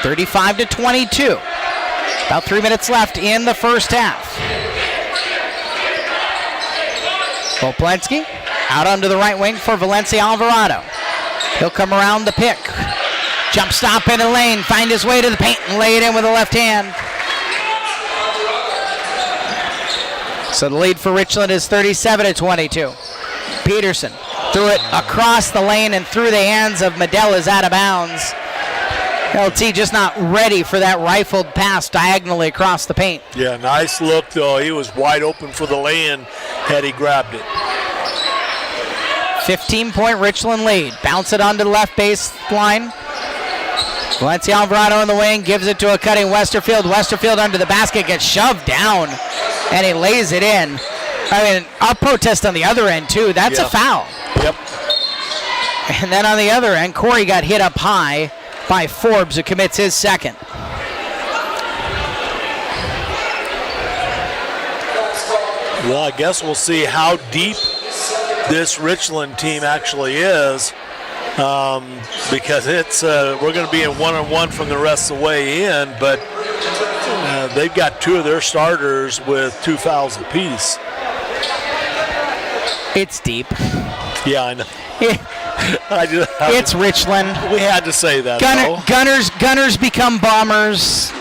35-22. About 3 minutes left in the first half. Vopolenski out onto the right wing for Valencia Alvarado. He'll come around the pick. Jump stop in the lane, find his way to the paint and lay it in with the left hand. So the lead for Richland is 37-22. Peterson threw it across the lane and through the hands of Medelas out of bounds. LT just not ready for that rifled pass diagonally across the paint. Yeah, nice look though. He was wide open for the lay-in had he grabbed it. 15-point Richland lead. Bounce it onto the left baseline. Valencia Alvarado in the wing, gives it to a cutting Westerfield. Westerfield under the basket, gets shoved down, and he lays it in. I mean, I'll protest on the other end too. That's a foul. Yep. And then on the other end, Corey got hit up high by Forbes, who commits his second. Well, I guess we'll see how deep this Richland team actually is, because it's we're going to be in one-on-one from the rest of the way in, but they've got 2 of their starters with 2 fouls apiece. It's deep. Yeah, I know. It's Richland. We had to say that. Gunners become Bombers.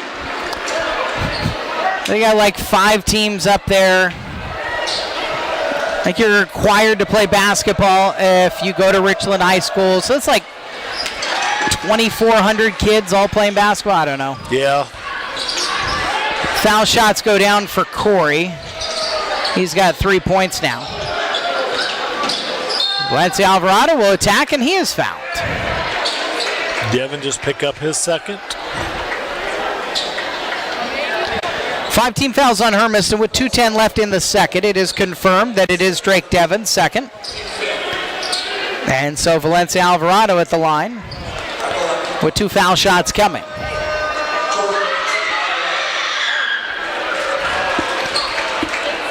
They got like 5 teams up there. Like, you're required to play basketball if you go to Richland High School. So it's like 2,400 kids all playing basketball. I don't know. Yeah. Foul shots go down for Corey. He's got 3 points now. Valencia Alvarado will attack, and he is fouled. Devin just pick up his second. 5 team fouls on Hermiston with 2:10 left in the second. It is confirmed that it is Drake Devin's second. And so Valencia Alvarado at the line. with 2 foul shots coming.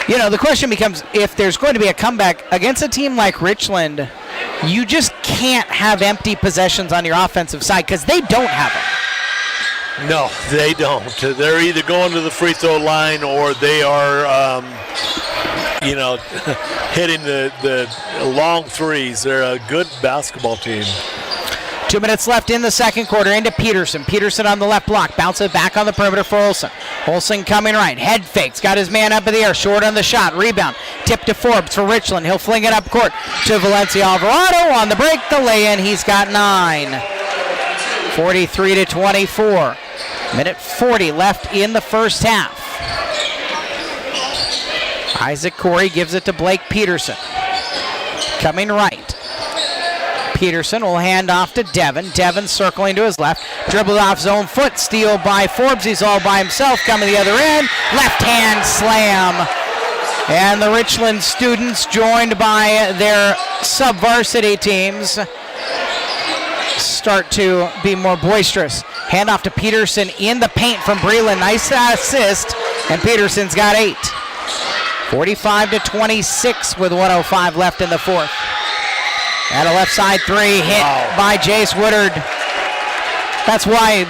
You know, the question becomes, if there's going to be a comeback against a team like Richland, you just can't have empty possessions on your offensive side because they don't have them. No, they don't. They're either going to the free throw line or they are, hitting the long threes. They're a good basketball team. 2 minutes left in the second quarter. Into Peterson. Peterson on the left block. Bounces back on the perimeter for Olsen. Olsen coming right. Head fakes. Got his man up in the air. Short on the shot. Rebound. Tip to Forbes for Richland. He'll fling it up court to Valencia Alvarado. On the break, the lay-in. He's got 9. 43-24. Minute 40 left in the first half. Isaac Corey gives it to Blake Peterson. Coming right. Peterson will hand off to Devin. Devin circling to his left. Dribbled off his own foot. Steal by Forbes. He's all by himself. Coming the other end. Left hand slam. And the Richland students, joined by their sub-varsity teams, start to be more boisterous. Hand off to Peterson in the paint from Breland. Nice assist. And Peterson's got 8. 45-26 with 1:05 left in the fourth. And a left side 3 hit by Jace Woodard. That's why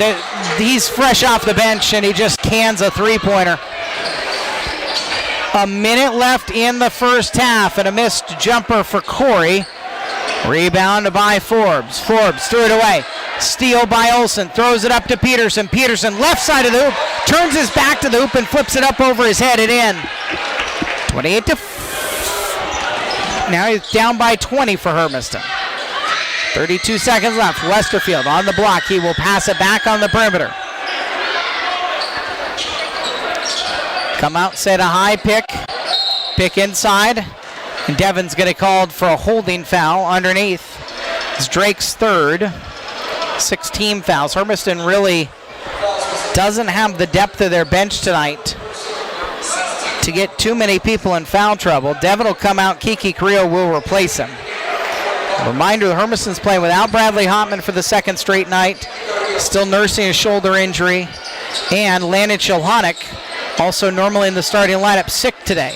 he's fresh off the bench and he just cans a 3-pointer. A minute left in the first half and a missed jumper for Corey. Rebound by Forbes. Forbes threw it away. Steal by Olsen. Throws it up to Peterson. Peterson left side of the hoop. Turns his back to the hoop and flips it up over his head and in. 28-4. Now he's down by 20 for Hermiston. 32 seconds left. Westerfield on the block. He will pass it back on the perimeter. Come out, set a high pick. Pick inside. And Devin's going to call for a holding foul underneath. It's Drake's third. 6 team fouls. Hermiston really doesn't have the depth of their bench tonight to get too many people in foul trouble. Devin will come out. Kiki Carrillo will replace him. Reminder, Hermiston's playing without Bradley Hotman for the second straight night. Still nursing a shoulder injury. And Landon Chilhonic, also normally in the starting lineup, sick today.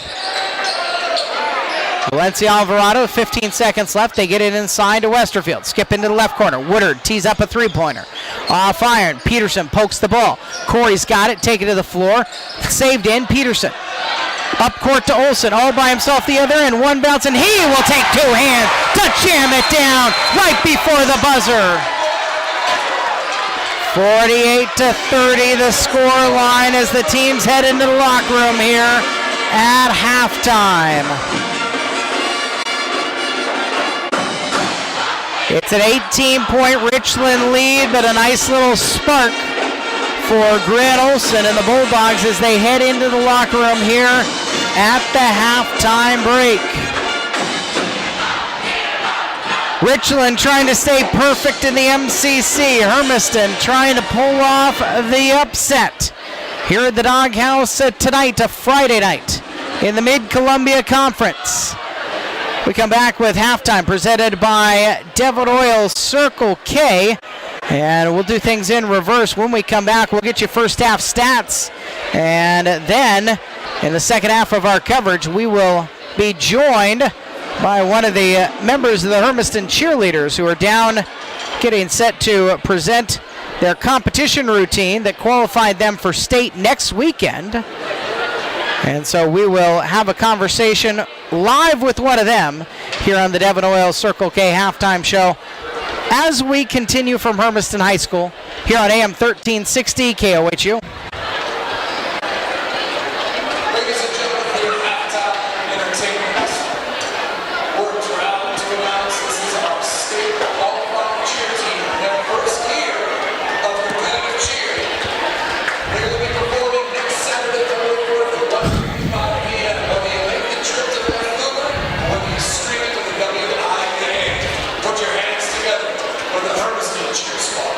Valencia Alvarado, 15 seconds left. They get it inside to Westerfield. Skip into the left corner. Woodard tees up a 3-pointer. Off iron. Peterson pokes the ball. Corey's got it. Take it to the floor. Saved in. Peterson. Up court to Olsen. All by himself the other end. One bounce and he will take 2 hands to jam it down right before the buzzer. 48-30 the score line as the teams head into the locker room here at halftime. It's an 18-point Richland lead, but a nice little spark for Grant Olsen and the Bulldogs as they head into the locker room here at the halftime break. Richland trying to stay perfect in the MCC. Hermiston trying to pull off the upset here at the Doghouse tonight, a Friday night in the Mid-Columbia Conference. We come back with halftime presented by Devon Oil Circle K. And we'll do things in reverse. When we come back, we'll get you first half stats. And then in the second half of our coverage, we will be joined by one of the members of the Hermiston cheerleaders who are down getting set to present their competition routine that qualified them for state next weekend. And so we will have a conversation live with one of them here on the Devon Oil Circle K halftime show as we continue from Hermiston High School here on AM 1360 KOHU. Ladies and gentlemen, here at halftime entertainment, we're proud to announce this is our state qualified cheer team, their first year of competitive cheer. They're going to be performing next Saturday, February 4th at 1:35 p.m. They'll be a lengthy trip to Vancouver when you stream it to the WIA. Put your hands together for the Hermiston Cheer Squad.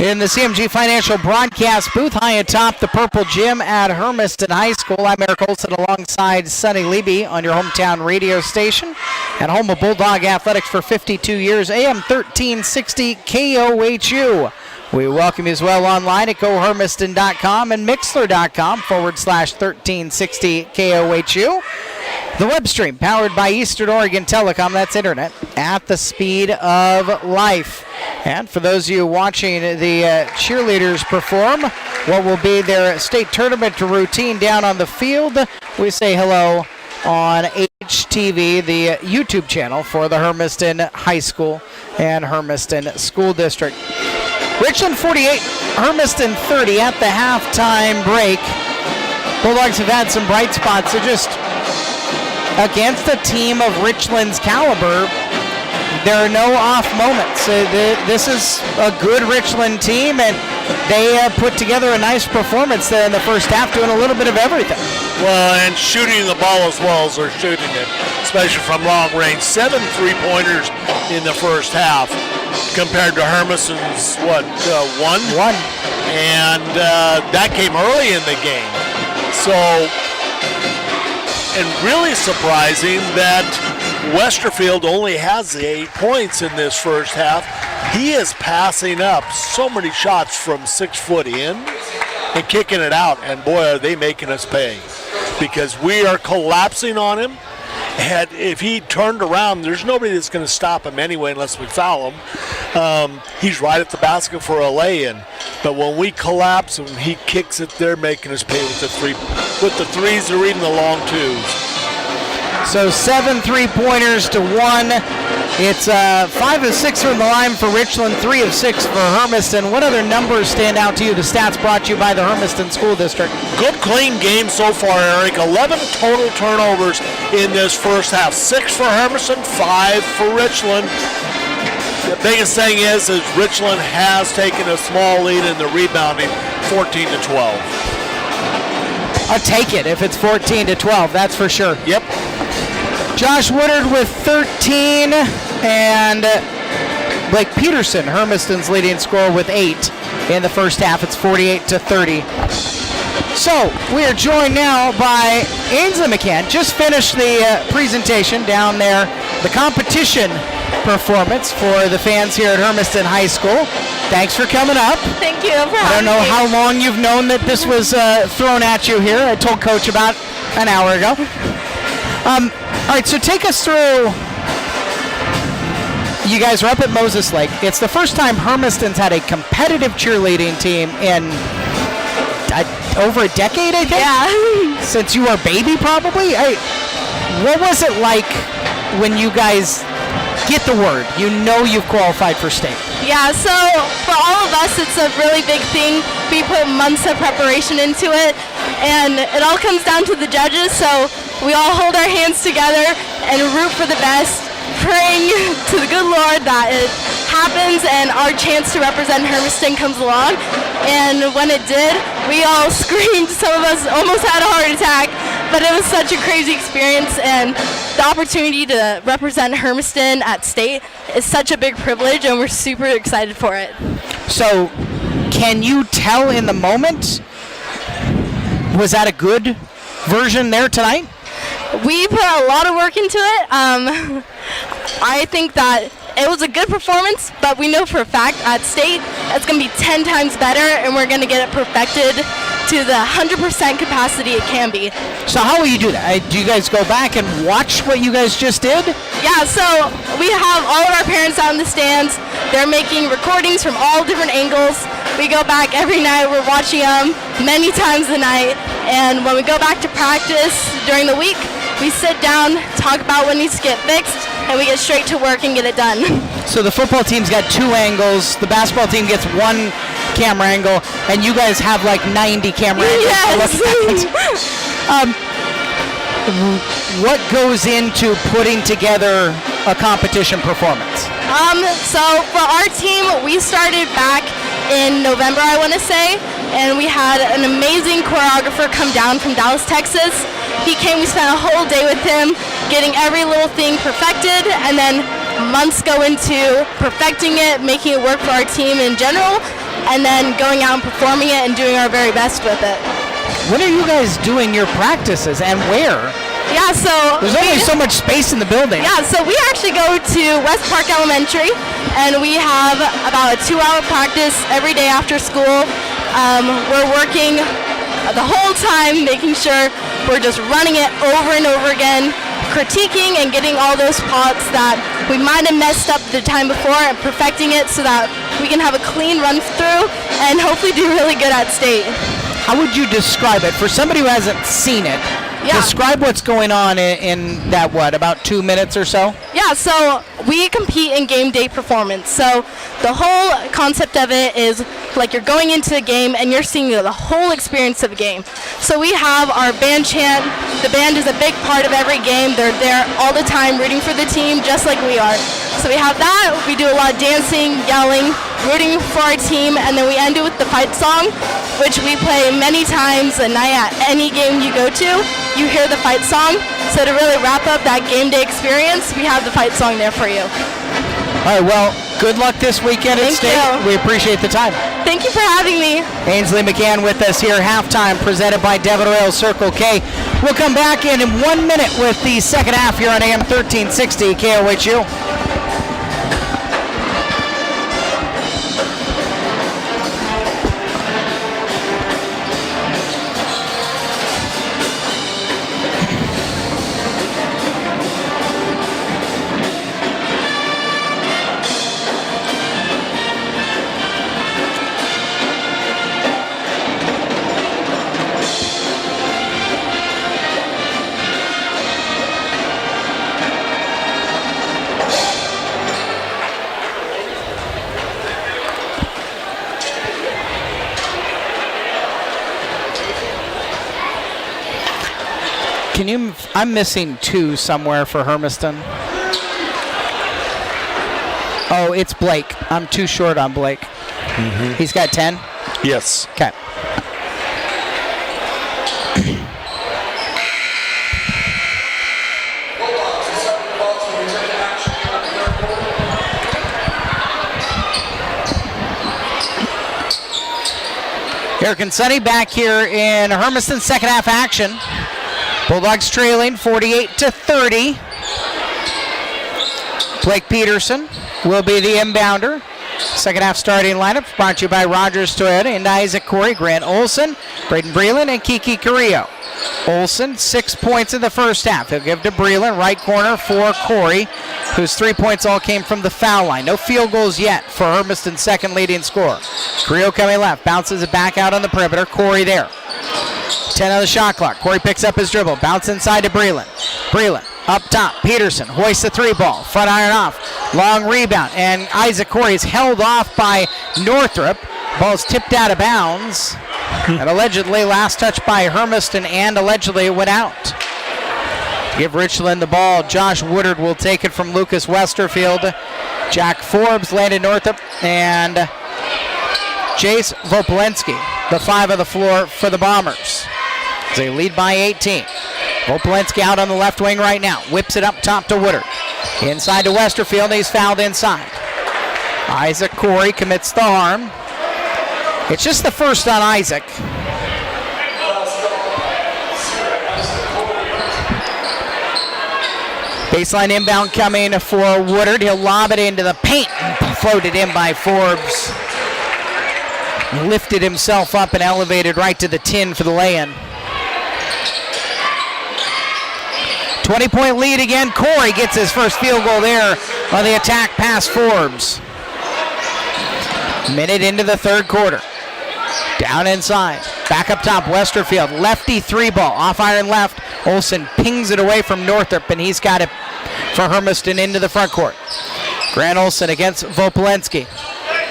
In the CMG Financial Broadcast booth, high atop the Purple Gym at Hermiston High School, I'm Eric Olson alongside Sonny Leby on your hometown radio station and home of Bulldog Athletics for 52 years, AM 1360 KOHU. We welcome you as well online at gohermiston.com and mixler.com/1360 KOHU. The web stream powered by Eastern Oregon Telecom, that's internet, at the speed of life. And for those of you watching the cheerleaders perform what will be their state tournament routine down on the field, we say hello on HTV, the YouTube channel for the Hermiston High School and Hermiston School District. Richland 48, Hermiston 30 at the halftime break. Bulldogs have had some bright spots. They're just against a team of Richland's caliber. There are no off moments. This is a good Richland team, and they put together a nice performance there in the first half, doing a little bit of everything. Well, and shooting the ball as well as they're shooting it, especially from long range. 7 3-pointers in the first half compared to Hermiston's, one? One. And that came early in the game. So, and really surprising that Westerfield only has 8 points in this first half. He is passing up so many shots from 6 foot in and kicking it out, and boy, are they making us pay, because we are collapsing on him. And if he turned around, there's nobody that's going to stop him anyway unless we foul him. He's right at the basket for a lay-in. But when we collapse him, he kicks it there, making us pay with the threes. They're reading the long twos. So 7 3-pointers to 1. It's 5 of 6 from the line for Richland, 3 of 6 for Hermiston. What other numbers stand out to you? The stats brought to you by the Hermiston School District. Good, clean game so far, Eric. 11 total turnovers in this first half. 6 for Hermiston, 5 for Richland. The biggest thing is Richland has taken a small lead in the rebounding, 14 to 12. I'll take it if it's 14 to 12, that's for sure. Yep. Josh Woodard with 13, and Blake Peterson, Hermiston's leading scorer, with 8 in the first half. It's 48 to 30. So we are joined now by Ainsley McCann. Just finished the presentation down there, the competition performance for the fans here at Hermiston High School. Thanks for coming up. Thank you for having me. I don't know how long you've known that this was thrown at you here. I told Coach about an hour ago. All right, so take us through. You guys are up at Moses Lake. It's the first time Hermiston's had a competitive cheerleading team in over a decade, I think? Yeah. Since you were a baby, probably? What was it like when you guys get the word? You know you've qualified for state. Yeah, so for all of us, it's a really big thing. We put months of preparation into it, and it all comes down to the judges, so we all hold our hands together and root for the best, praying to the good Lord that it happens and our chance to represent Hermiston comes along. And when it did, we all screamed. Some of us almost had a heart attack, but it was such a crazy experience, and the opportunity to represent Hermiston at state is such a big privilege, and we're super excited for it. So can you tell in the moment, was that a good version there tonight? We put a lot of work into it. I think that it was a good performance, but we know for a fact at state it's going to be 10 times better, and we're going to get it perfected to the 100% capacity it can be. So how will you do that? Do you guys go back and watch what you guys just did? Yeah, so we have all of our parents out in the stands. They're making recordings from all different angles. We go back every night. We're watching them many times a night. And when we go back to practice during the week, we sit down, talk about what needs to get fixed, and we get straight to work and get it done. So the football team's got 2 angles, the basketball team gets 1 camera angle, and you guys have like 90 camera angles to look at. What goes into putting together a competition performance? So for our team, we started back in November, I want to say, and we had an amazing choreographer come down from Dallas, Texas. He came, we spent a whole day with him getting every little thing perfected, and then months go into perfecting it, making it work for our team in general. and then going out and performing it and doing our very best with it. When are you guys doing your practices and where? Yeah, so there's only so much space in the building. Yeah, so we actually go to West Park Elementary, and we have about a 2-hour practice every day after school. We're working the whole time, making sure we're just running it over and over again, critiquing and getting all those spots that we might have messed up the time before and perfecting it so that we can have a clean run through and hopefully do really good at state. How would you describe it for somebody who hasn't seen it? Yeah. Describe what's going on in that, about 2 minutes or so? Yeah, so we compete in game day performance. So the whole concept of it is like you're going into a game and you're seeing the whole experience of a game. So we have our band chant. The band is a big part of every game. They're there all the time rooting for the team just like we are. So we have that. We do a lot of dancing, yelling, rooting for our team, and then we end it with the fight song, which we play many times a night at any game you go to. You hear the fight song. So to really wrap up that game day experience, we have the fight song there for you. All right, well, good luck this weekend at State. We appreciate the time. Thank you for having me. Ainsley McCann with us here, halftime, presented by Devon Oil Circle K. We'll come back in 1 minute with the second half here on AM 1360 KOHU. I'm missing 2 somewhere for Hermiston. Oh, it's Blake. I'm too short on Blake. Mm-hmm. He's got 10? Yes. Okay. Eric and Sonny back here in Hermiston's second half action. Bulldogs trailing 48-30. Blake Peterson will be the inbounder. Second half starting lineup brought to you by Rogers Toyota and Isaac Corey, Grant Olson, Braden Breland, and Kiki Carrillo. Olson, 6 points in the first half. He'll give to Breland, right corner for Corey, whose 3 points all came from the foul line. No field goals yet for Hermiston's second leading scorer. Carrillo coming left, bounces it back out on the perimeter. Corey there. 10 on the shot clock. Corey picks up his dribble. Bounce inside to Breland. Breland up top. Peterson hoists the 3 ball. Front iron off. Long rebound. And Isaac Corey is held off by Northrop. Ball's tipped out of bounds. And allegedly last touch by Hermiston, and allegedly it went out. Give Richland the ball. Josh Woodard will take it from Lucas Westerfield. Jack Forbes, Landon Northrop, and Jace Vopolenski, the 5 of the floor for the Bombers. They lead by 18. Vopolenski out on the left wing right now. Whips it up top to Woodard. Inside to Westerfield. He's fouled inside. Isaac Corey commits the harm. It's just the first on Isaac. Baseline inbound coming for Woodard. He'll lob it into the paint. Floated in by Forbes. Lifted himself up and elevated right to the tin for the lay-in. 20-point lead again. Corey gets his first field goal there on the attack past Forbes. Minute into the third quarter. Down inside. Back up top, Westerfield. Lefty 3 ball. Off iron left. Olsen pings it away from Northrop, and he's got it for Hermiston into the front court. Grant Olsen against Vopolenski.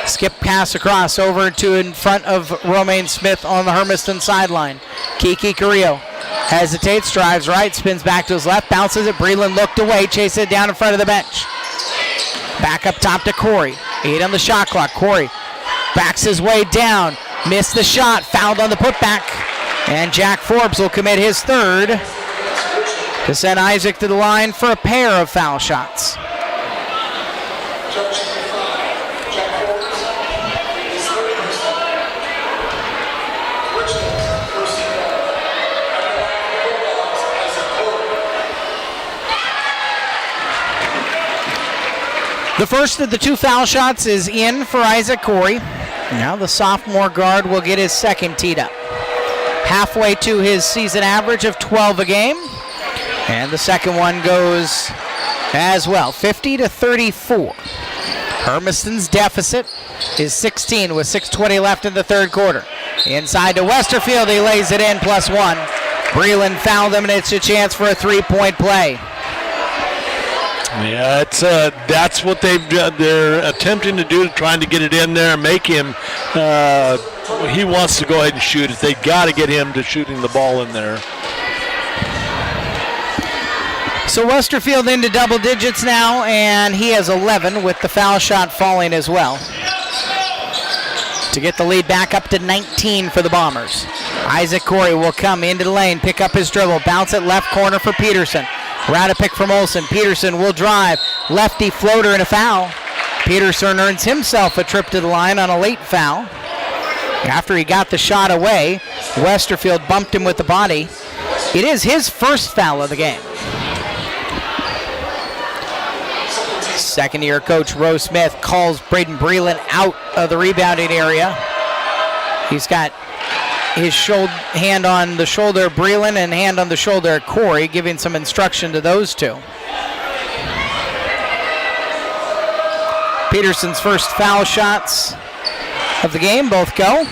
Skip pass across over to in front of Romaine Smith on the Hermiston sideline. Kiki Carrillo hesitates, drives right, spins back to his left, bounces it. Breland looked away, chases it down in front of the bench. Back up top to Corey. 8 on the shot clock. Corey backs his way down. Missed the shot, fouled on the putback. And Jack Forbes will commit his third to send Isaac to the line for a pair of foul shots. The first of the 2 foul shots is in for Isaac Corey. Now the sophomore guard will get his second teed up. Halfway to his season average of 12 a game. And the second one goes as well, 50-34. Hermiston's deficit is 16 with 6:20 left in the third quarter. Inside to Westerfield, he lays it in, +1. Breland fouled him, and it's a chance for a 3-point play. Yeah, that's what they're attempting to do, trying to get it in there and make him. He wants to go ahead and shoot it. They got to get him to shooting the ball in there. So Westerfield into double digits now, and he has 11 with the foul shot falling as well, to get the lead back up to 19 for the Bombers. Isaac Corey will come into the lane, pick up his dribble, bounce it left corner for Peterson. Round a pick from Olsen. Peterson will drive. Lefty floater and a foul. Peterson earns himself a trip to the line on a late foul. After he got the shot away, Westerfield bumped him with the body. It is his first foul of the game. Second-year coach Roe Smith calls Braden Breland out of the rebounding area. He's got his hand on the shoulder of Breland and hand on the shoulder of Corey, giving some instruction to those two. Peterson's first foul shots of the game both go.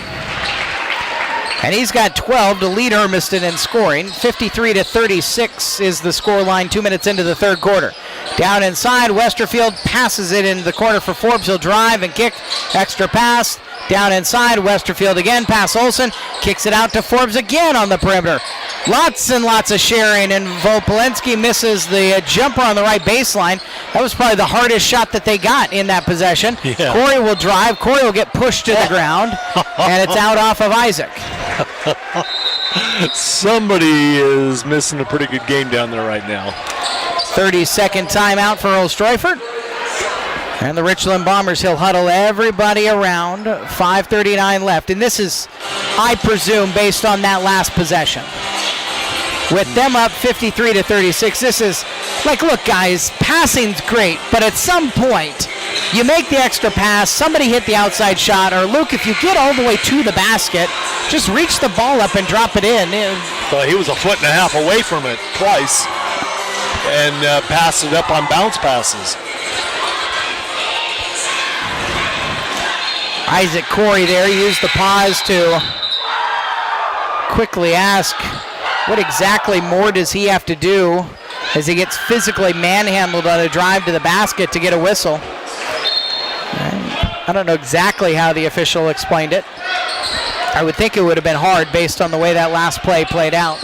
And he's got 12 to lead Hermiston in scoring. 53-36 is the score line 2 minutes into the third quarter. Down inside, Westerfield passes it into the corner for Forbes. He'll drive and kick. Extra pass. Down inside, Westerfield again. Pass Olsen. Kicks it out to Forbes again on the perimeter. Lots and lots of sharing, and Volpolenski misses the jumper on the right baseline. That was probably the hardest shot that they got in that possession. Yeah. Corey will drive. Corey will get pushed to the ground, and it's out off of Isaac. Somebody is missing a pretty good game down there right now. 30-second timeout for Earl Streufert. And the Richland Bombers, he'll huddle everybody around. 5:39 left. And this is, I presume, based on that last possession. With them up 53-36, this is like, look, guys, passing's great, but at some point, you make the extra pass, somebody hit the outside shot, or Luke, if you get all the way to the basket, just reach the ball up and drop it in. Well, he was a foot and a half away from it twice and passed it up on bounce passes. Isaac Corey there used the pause to quickly ask what exactly more does he have to do as he gets physically manhandled on a drive to the basket to get a whistle. I don't know exactly how the official explained it. I would think it would have been hard based on the way that last play played out.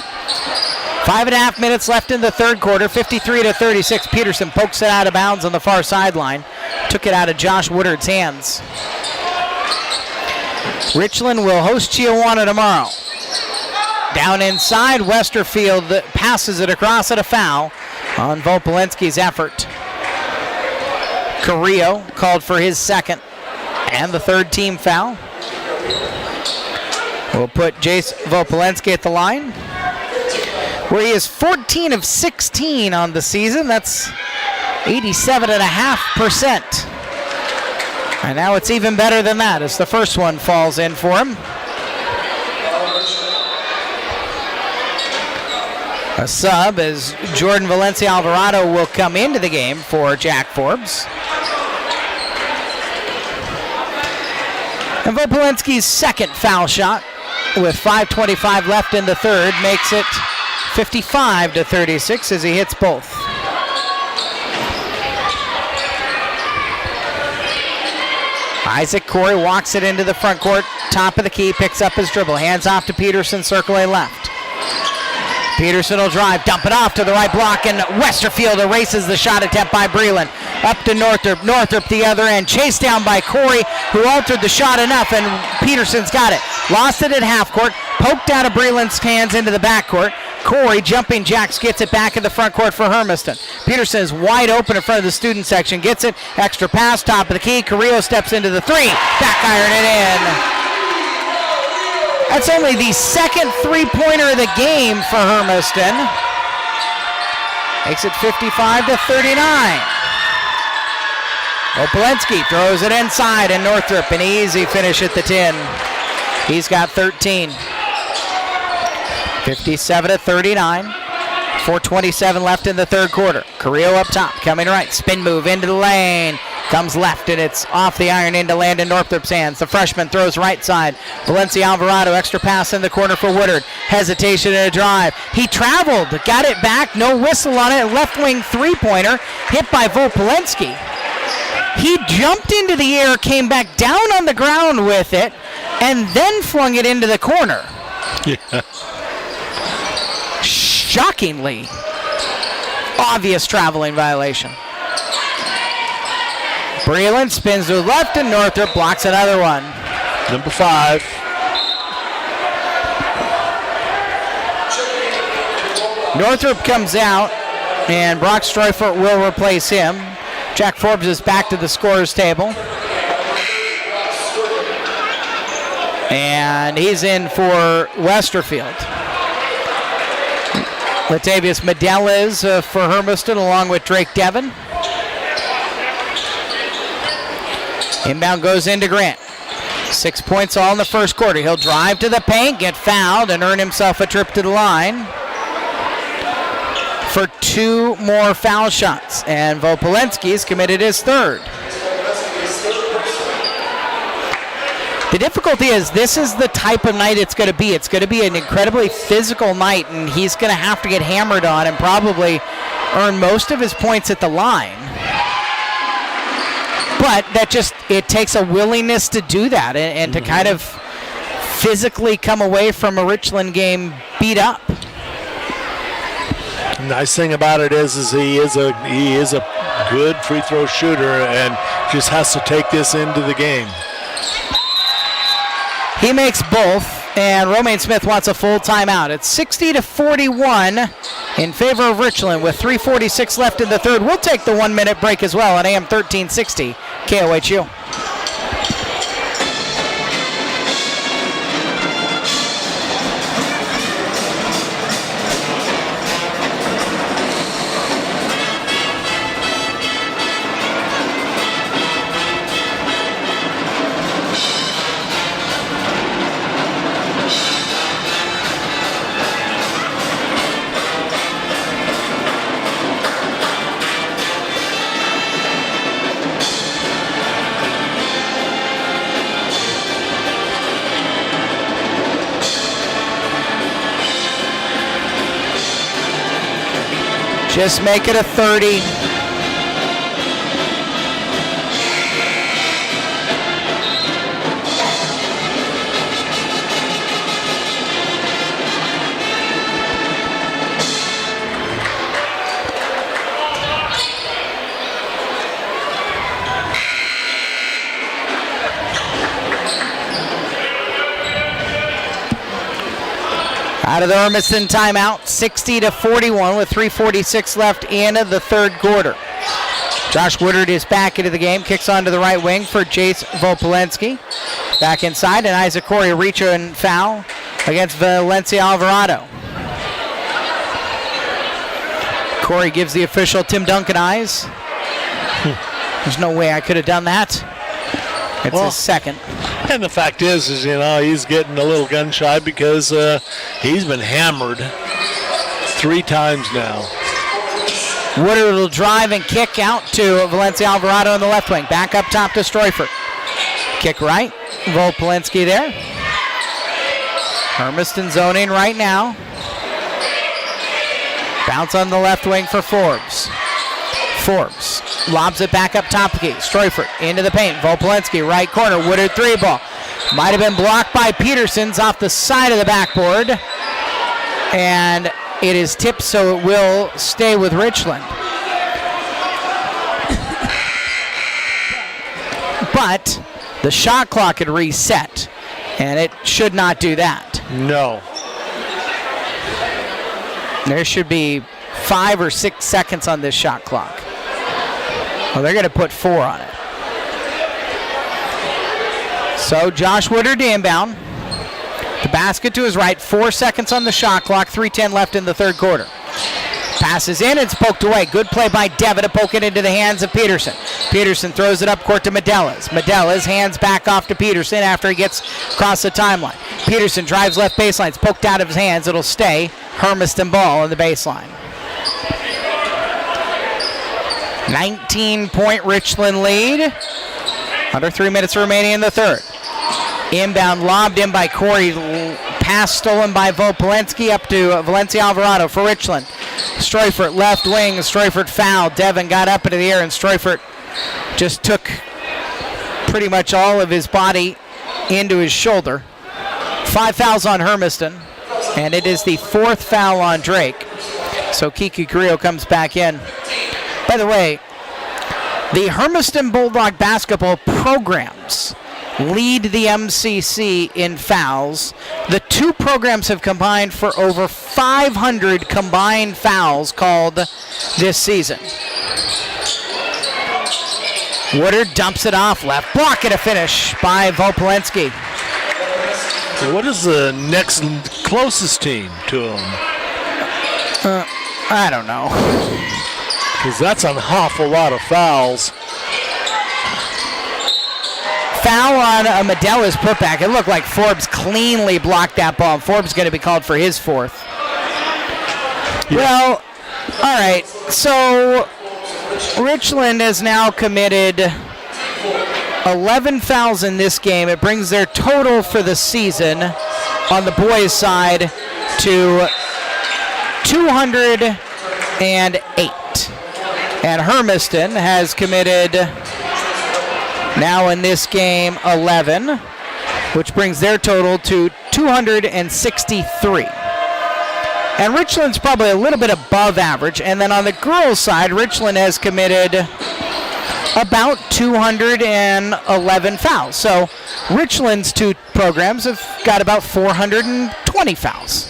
5.5 minutes left in the third quarter, 53-36. Peterson pokes it out of bounds on the far sideline. Took it out of Josh Woodard's hands. Richland will host Chiawana tomorrow. Down inside, Westerfield passes it across at a foul on Volpolenski's effort. Carrillo called for his second and the third team foul. We'll put Jace Volpolenski at the line, where he is 14 of 16 on the season. That's 87.5%. And now it's even better than that as the first one falls in for him. A sub as Jordan Valencia Alvarado will come into the game for Jack Forbes. And Volpolenski's second foul shot with 5:25 left in the third makes it 55-36 as he hits both. Isaac Corey walks it into the front court, top of the key, picks up his dribble, hands off to Peterson, circling left. Peterson will drive, dump it off to the right block, and Westerfield erases the shot attempt by Breland. Up to Northrup, Northrup the other end, chased down by Corey, who altered the shot enough, and Peterson's got it. Lost it at half court, poked out of Breland's hands into the backcourt. Corey, jumping jacks, gets it back in the front court for Hermiston. Peterson is wide open in front of the student section, gets it, extra pass, top of the key. Carrillo steps into the three, back iron it in. That's only the second three-pointer of the game for Hermiston. Makes it 55-39. Opolensky throws it inside, and Northrop an easy finish at the 10. He's got 13. 57-39. 4:27 left in the third quarter. Carrillo up top, coming right. Spin move into the lane. Comes left, and it's off the iron into Landon Northrup's hands. The freshman throws right side. Valencia Alvarado, extra pass in the corner for Woodard. Hesitation and a drive. He traveled, got it back, no whistle on it. Left wing three-pointer, hit by Volpolensky. He jumped into the air, came back down on the ground with it, and then flung it into the corner. Yeah. Shockingly obvious traveling violation. Breland spins to the left, and Northrop blocks another one. Number 5. Northrop comes out, and Brock Streufert will replace him. Jack Forbes is back to the scorer's table. And he's in for Westerfield. Latavius Medellez for Hermiston, along with Drake Devon. Inbound goes into Grant. 6 points all in the first quarter. He'll drive to the paint, get fouled, and earn himself a trip to the line for 2 more foul shots. And Volpolensky's committed his third. The difficulty is this is the type of night it's going to be. It's going to be an incredibly physical night, and he's going to have to get hammered on and probably earn most of his points at the line. But it takes a willingness to do that and to kind of physically come away from a Richland game beat up. Nice thing about it is he is a good free throw shooter and just has to take this into the game. He makes both, and Romaine Smith wants a full timeout. It's 60-41 in favor of Richland with 3:46 left in the third. We'll take the 1-minute break as well on AM 1360 KOHU. Just make it a 30. Out of the Hermiston timeout, 60-41 with 3:46 left in the third quarter. Josh Woodard is back into the game, kicks onto the right wing for Jace Volpolensky. Back inside, and Isaac Corey reach and foul against Valencia Alvarado. Corey gives the official Tim Duncan eyes. There's no way I could have done that. It's his second. And the fact is, he's getting a little gun shy because he's been hammered 3 times now. Woodard will drive and kick out to Valencia Alvarado on the left wing. Back up top to Streufert. Kick right. Volpolensky there. Hermiston zoning right now. Bounce on the left wing for Forbes. Forbes lobs it back up top again. Streufert into the paint. Volpolensky right corner. Woodard 3-ball. Might have been blocked by Petersons off the side of the backboard. And it is tipped, so it will stay with Richland. But the shot clock had reset, and it should not do that. No. There should be 5 or 6 seconds on this shot clock. Well, they're going to put 4 on it. So Josh Woodard inbound. The basket to his right, 4 seconds on the shot clock, 3:10 left in the third quarter. Passes in, it's poked away. Good play by Devin to poke it into the hands of Peterson. Peterson throws it up court to Medelas. Medelas hands back off to Peterson after he gets across the timeline. Peterson drives left baseline. It's poked out of his hands. It'll stay. Hermiston ball on the baseline. 19-point Richland lead. Under 3 minutes remaining in the third. Inbound lobbed in by Corey. Pass stolen by Volpolensky up to Valencia Alvarado for Richland. Streufert left wing. Streufert fouled. Devin got up into the air and Streufert just took pretty much all of his body into his shoulder. 5 fouls on Hermiston, and it is the 4th foul on Drake. So Kiki Carrillo comes back in. By the way, the Hermiston Bulldog basketball programs lead the MCC in fouls. The two programs have combined for over 500 combined fouls called this season. Woodard dumps it off left. Block and a finish by Volpolensky. What is the next closest team to him? I don't know. Because that's an awful lot of fouls. Foul on Medella's putback. It looked like Forbes cleanly blocked that ball. And Forbes going to be called for his 4th. Yeah. Well, all right. So Richland has now committed 11 fouls in this game. It brings their total for the season on the boys' side to 208. And Hermiston has committed now in this game 11, which brings their total to 263. And Richland's probably a little bit above average. And then on the girls' side, Richland has committed about 211 fouls. So Richland's two programs have got about 420 fouls.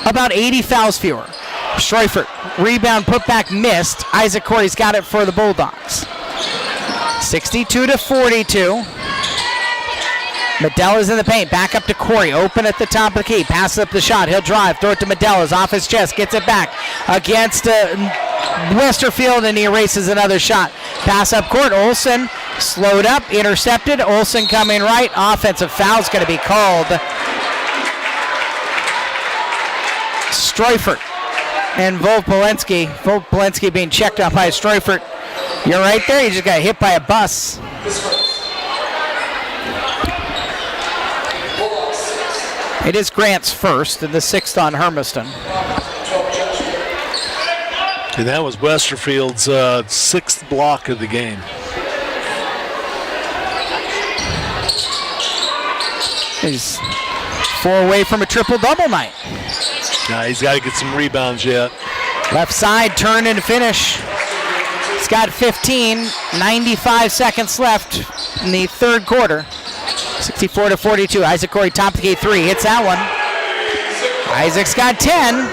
About 80 fouls fewer. Streufert, rebound, putback missed. Isaac Corey's got it for the Bulldogs. 62-42. Medella's in the paint. Back up to Corey. Open at the top of the key. Passes up the shot. He'll drive. Throw it to Medella's off his chest. Gets it back against Westerfield, and he erases another shot. Pass up court. Olsen slowed up. Intercepted. Olsen coming right. Offensive foul's going to be called. Streufert and Volpolensky. Volpolensky being checked up by Streufert. You're right there. You just got hit by a bus. It is Grant's first and the 6th on Hermiston. And that was Westerfield's 6th block of the game. He's 4 away from a triple-double night. Now he's got to get some rebounds yet. Left side, turn and finish. He's got 15, 95 seconds left in the third quarter. 64-42. Isaac Corey, top of the key, 3. Hits that one. Isaac's got 10.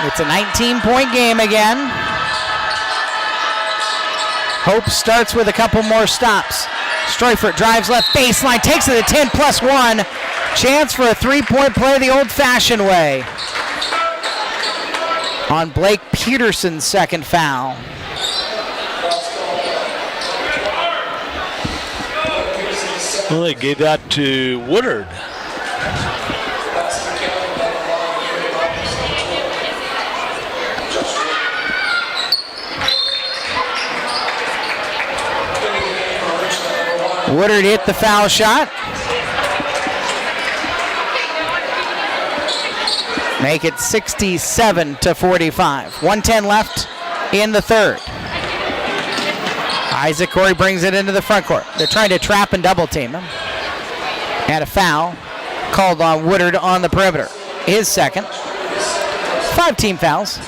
It's a 19-point game again. Hope starts with a couple more stops. Streufert drives left baseline, takes it to 10+1. Chance for a 3-point play the old-fashioned way. On Blake Peterson's 2nd foul. Well, they gave that to Woodard. Woodard hit the foul shot. Make it 67-45. 1:10 left in the third. Isaac Corey brings it into the front court. They're trying to trap and double team him. And a foul called on Woodard on the perimeter. His 2nd. 5 team fouls.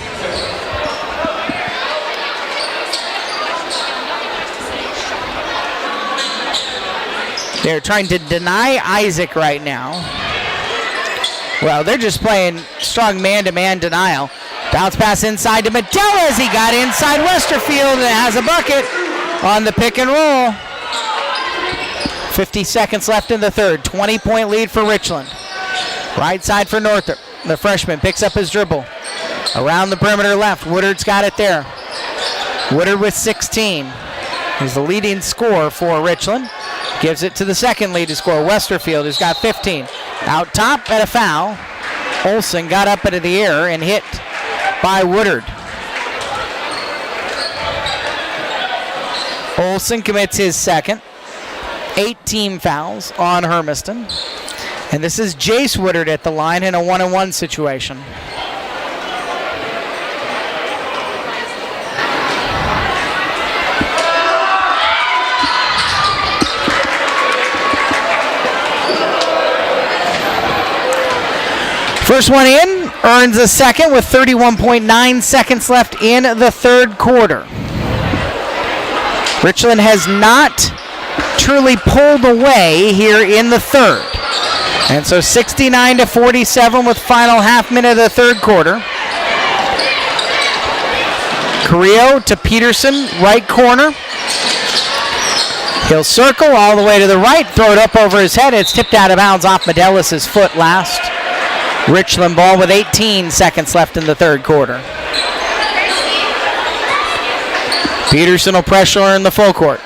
They're trying to deny Isaac right now. Well, they're just playing strong man-to-man denial. Bounce pass inside to Medella as he got inside Westerfield and has a bucket on the pick and roll. 50 seconds left in the third. 20-point lead for Richland. Right side for Northrop. The freshman picks up his dribble. Around the perimeter left. Woodard's got it there. Woodard with 16. He's the leading scorer for Richland. Gives it to the second leading scorer, Westerfield, who's got 15. Out top at a foul. Olsen got up into the air and hit by Woodard. Olsen commits his second. 8 team fouls on Hermiston. And this is Jace Woodard at the line in a 1-on-1 situation. First one in, earns a second with 31.9 seconds left in the third quarter. Richland has not truly pulled away here in the third. And so 69-47 with final half minute of the third quarter. Carrillo to Peterson, right corner. He'll circle all the way to the right, throw it up over his head. It's tipped out of bounds off Medelis' foot last. Richland ball with 18 seconds left in the third quarter. Peterson will pressure in the full court.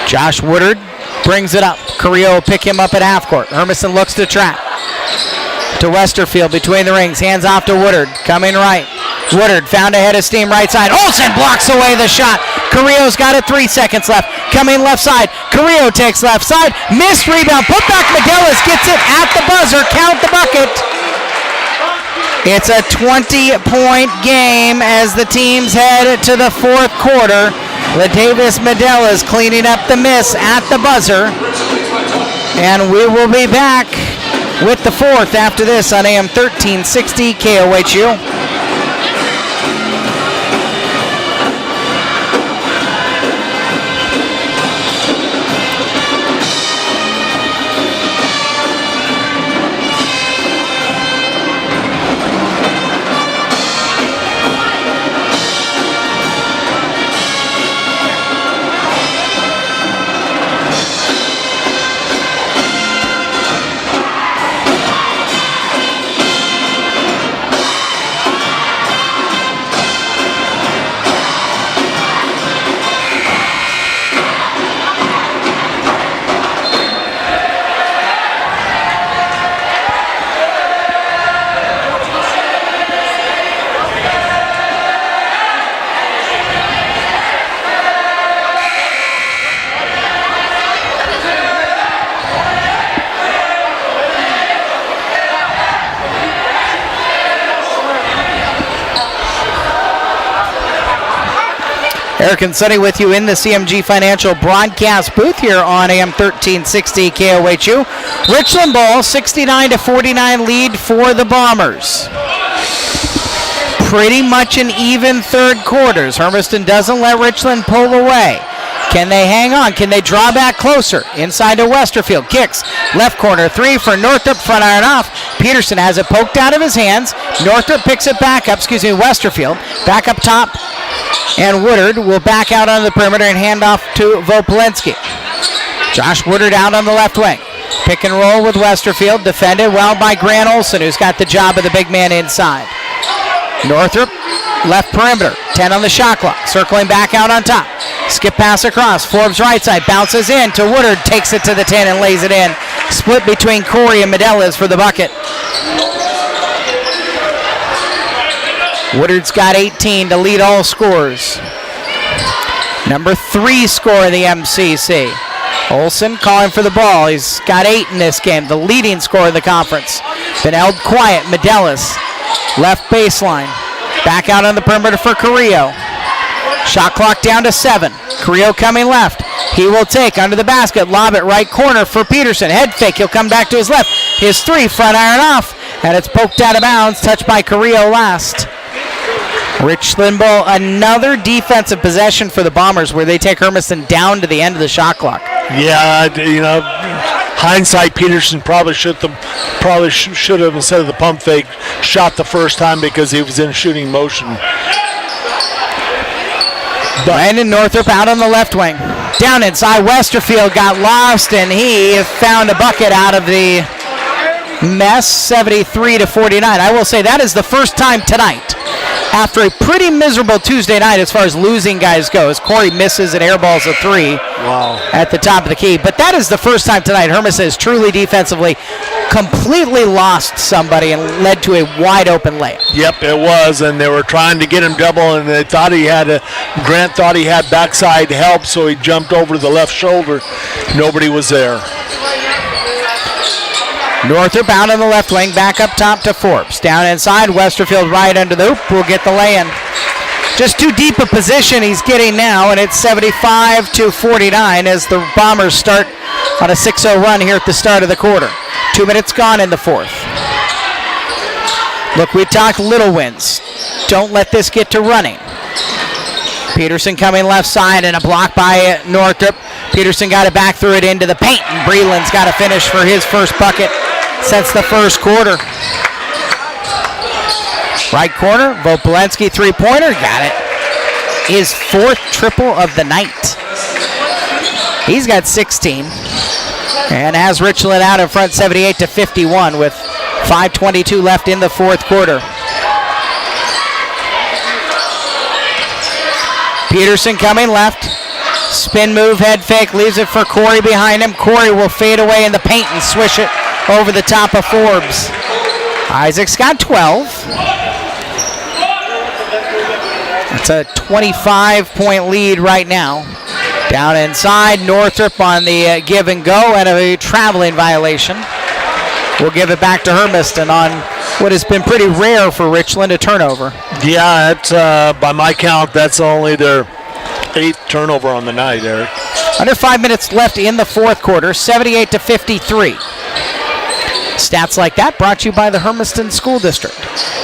Josh Woodard brings it up. Carrillo will pick him up at half court. Hermiston looks to trap. To Westerfield between the rings. Hands off to Woodard. Coming right. Woodard found a head of steam right side. Olsen blocks away the shot. Carrillo's got it. 3 seconds left. Coming left side. Carrillo takes left side. Missed rebound. Put back Medelis. Gets it at the buzzer. Count the bucket. It's a 20-point game as the teams head to the fourth quarter. Latavius Medelis cleaning up the miss at the buzzer. And we will be back with the fourth after this on AM 1360 KOHU. Eric and Sonny with you in the CMG Financial broadcast booth here on AM 1360 KOHU. Richland ball, 69-49 lead for the Bombers. Pretty much an even third quarters. Hermiston doesn't let Richland pull away. Can they hang on? Can they draw back closer? Inside to Westerfield. Kicks. Left corner. 3 for Northrop. Front iron off. Peterson has it poked out of his hands. Northrop picks it back up. Westerfield. Back up top. And Woodard will back out on the perimeter and hand off to Vopolinski. Josh Woodard out on the left wing. Pick and roll with Westerfield. Defended well by Grant Olsen, who's got the job of the big man inside. Northrop, left perimeter. 10 on the shot clock. Circling back out on top. Skip pass across. Forbes right side. Bounces in to Woodard. Takes it to the 10 and lays it in. Split between Corey and Medelis for the bucket. Woodard's got 18 to lead all scorers. Number 3 scorer in the MCC. Olsen calling for the ball. He's got 8 in this game, the leading scorer in the conference. Been held quiet. Medelis, left baseline. Back out on the perimeter for Carrillo. Shot clock down to 7. Carrillo coming left. He will take under the basket. Lob it right corner for Peterson. Head fake. He'll come back to his left. His 3, front iron off. And it's poked out of bounds. Touched by Carrillo last. Richland ball, another defensive possession for the Bombers where they take Hermiston down to the end of the shot clock. Yeah, hindsight, Peterson probably should have, instead of the pump fake, shot the first time because he was in shooting motion. Brandon Northrop out on the left wing. Down inside, Westerfield got lost, and he found a bucket out of the mess, 73-49. I will say that is the first time tonight, after a pretty miserable Tuesday night as far as losing guys go, as Corey misses and airballs a 3 at the top of the key. But that is the first time tonight Hermiston has truly defensively completely lost somebody and led to a wide open layup. Yep, it was, and they were trying to get him double, and they thought Grant thought he had backside help, so he jumped over the left shoulder. Nobody was there. Northrop out on the left wing, back up top to Forbes. Down inside, Westerfield right under the hoop will get the lay-in. Just too deep a position he's getting now, and it's 75-49 as the Bombers start on a 6-0 run here at the start of the quarter. 2 minutes gone in the fourth. Look, we talked little wins. Don't let this get to running. Peterson coming left side and a block by Northrop. Peterson got it back, threw it into the paint, and Breland's got to finish for his first bucket since the first quarter. Right corner, Vopolenski three-pointer, got it. His fourth triple of the night. He's got 16 and has Richland out in front 78-51 with 5:22 left in the fourth quarter. Peterson coming left. Spin move, head fake, leaves it for Corey behind him. Corey will fade away in the paint and swish it over the top of Forbes. Isaac's got 12. It's a 25-point lead right now. Down inside, Northrop on the give and go and a traveling violation. We'll give it back to Hermiston on what has been pretty rare for Richland, a turnover. Yeah, it's, by my count, that's only their 8th turnover on the night, Eric. Under 5 minutes left in the fourth quarter, 78-53. Stats like that brought to you by the Hermiston School District.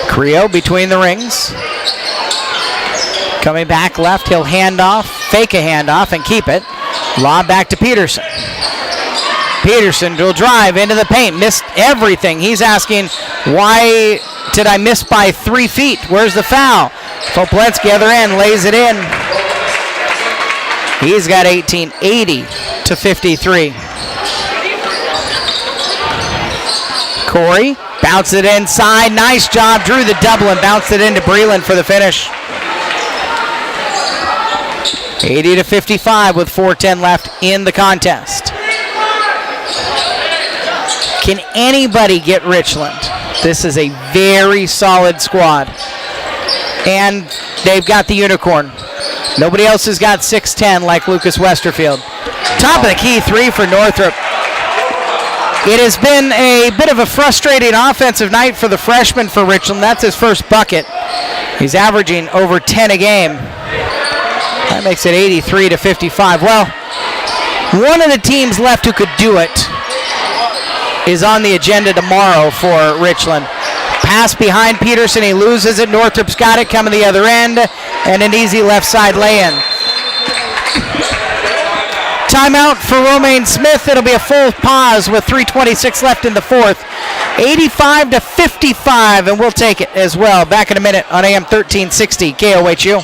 Creo between the rings. Coming back left, he'll hand off, fake a handoff, and keep it. Lob back to Peterson. Peterson will drive into the paint, missed everything. He's asking, why did I miss by 3 feet? Where's the foul? Vopolenski, other end, lays it in. He's got 18, 80-53. Corey, bounce it inside. Nice job, drew the double and bounced it into Breland for the finish. 80-55 with 4:10 left in the contest. Can anybody get Richland? This is a very solid squad. And they've got the unicorn. Nobody else has got 6'10" like Lucas Westerfield. Top of the key 3 for Northrop. It has been a bit of a frustrating offensive night for the freshman for Richland. That's his first bucket. He's averaging over 10 a game. That makes it 83-55. Well, one of the teams left who could do it is on the agenda tomorrow for Richland. Pass behind Peterson, he loses it. Northrop's got it, coming the other end, and an easy left side lay-in. Timeout for Romaine Smith. It'll be a full pause with 3:26 left in the fourth. 85-55, and we'll take it as well. Back in a minute on AM 1360 KOHU.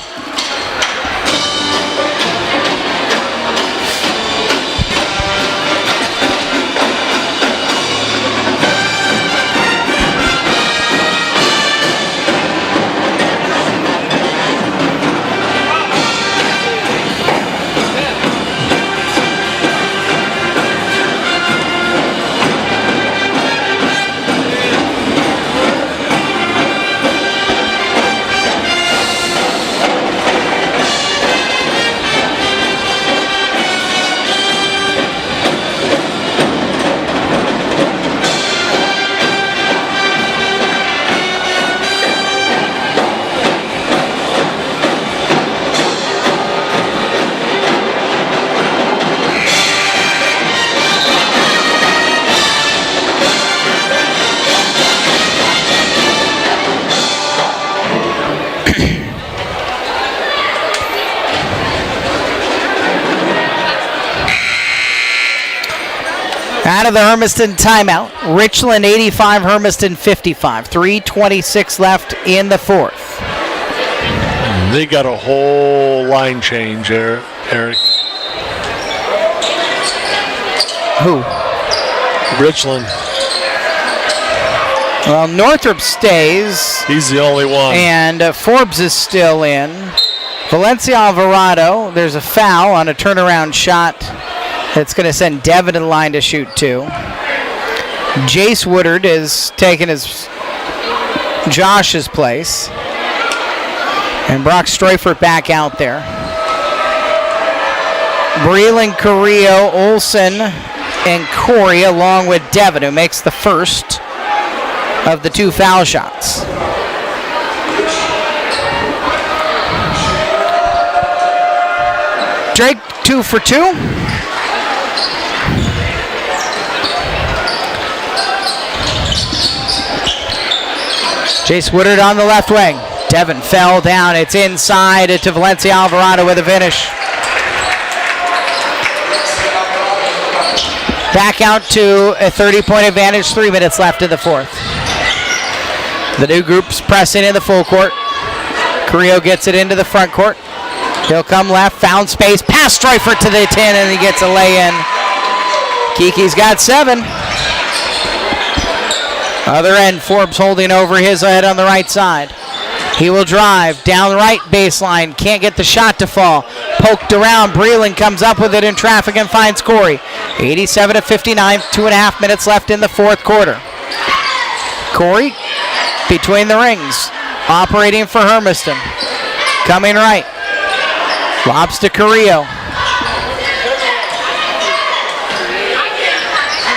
Out of the Hermiston timeout, Richland 85, Hermiston 55. 3:26 left in the fourth. They got a whole line change there, Eric. Who? Richland. Well, Northrop stays. He's the only one. And Forbes is still in. Valencia Alvarado, there's a foul on a turnaround shot that's going to send Devin to the line to shoot 2. Jace Woodard is taking Josh's place. And Brock Streufert back out there. Breland, Carrillo, Olsen, and Corey along with Devin, who makes the first of the 2 foul shots. Drake 2 for 2. Jace Woodard on the left wing. Devin fell down. It's inside to Valencia Alvarado with a finish. Back out to a 30-point advantage. 3 minutes left in the 4th. The new group's pressing in the full court. Carrillo gets it into the front court. He'll come left, found space, pass Streufert to the 10, and he gets a lay-in. Kiki's got 7. Other end, Forbes holding over his head on the right side. He will drive down the right baseline, can't get the shot to fall. Poked around, Breland comes up with it in traffic and finds Corey. 87-59, 2.5 minutes left in the 4th quarter. Corey between the rings, operating for Hermiston. Coming right. Lobs to Carrillo.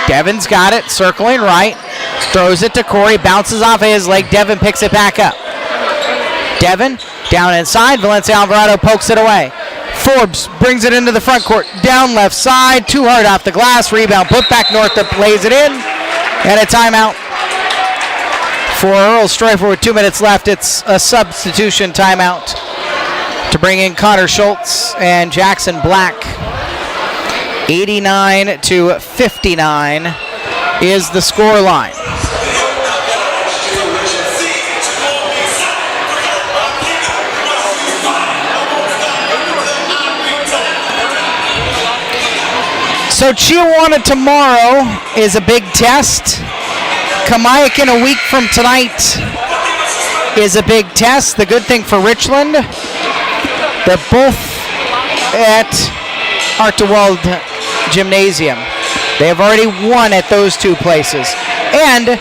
Devin's got it, circling right. Throws it to Corey, bounces off of his leg. Devin picks it back up. Devin down inside. Valencia Alvarado pokes it away. Forbes brings it into the front court. Down left side. Too hard off the glass. Rebound put back. Northrop lays it in. And a timeout for Earl Streufert with 2 minutes left. It's a substitution timeout to bring in Connor Schultz and Jackson Black. 89-59 is the score line. So Chiawana tomorrow is a big test. Kamayakan a week from tonight is a big test. The good thing for Richland, they're both at Artewald Gymnasium. They have already won at those 2 places. And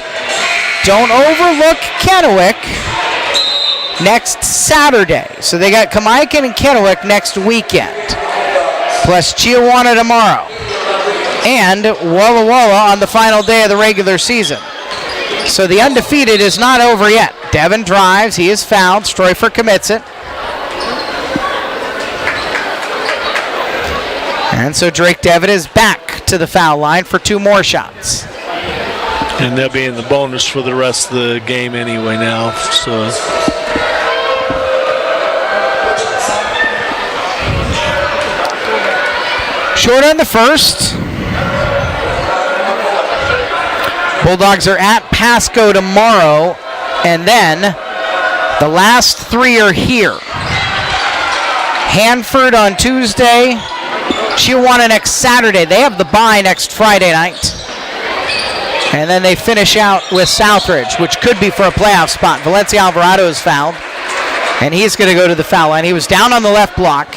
don't overlook Kennewick next Saturday. So they got Kamayakan and Kennewick next weekend, plus Chiawana tomorrow, and Walla Walla on the final day of the regular season. So the undefeated is not over yet. Devin drives. He is fouled. Streufert commits it. And so Drake Devitt is back to the foul line for 2 more shots. And they'll be in the bonus for the rest of the game anyway now. So short on the first. Bulldogs are at Pasco tomorrow, and then the last 3 are here. Hanford on Tuesday, Chiawana next Saturday. They have the bye next Friday night. And then they finish out with Southridge, which could be for a playoff spot. Valencia Alvarado is fouled, and he's going to go to the foul line. He was down on the left block,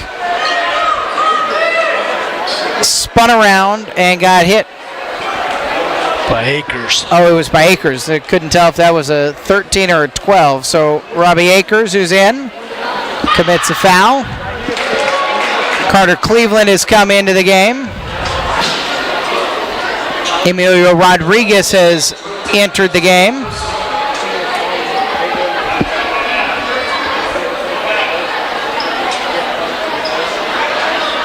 spun around, and got hit. by Akers. Oh, it was by Akers. I couldn't tell if that was a 13 or a 12. So Robbie Akers, who's in, commits a foul. Carter Cleveland has come into the game. Emilio Rodriguez has entered the game.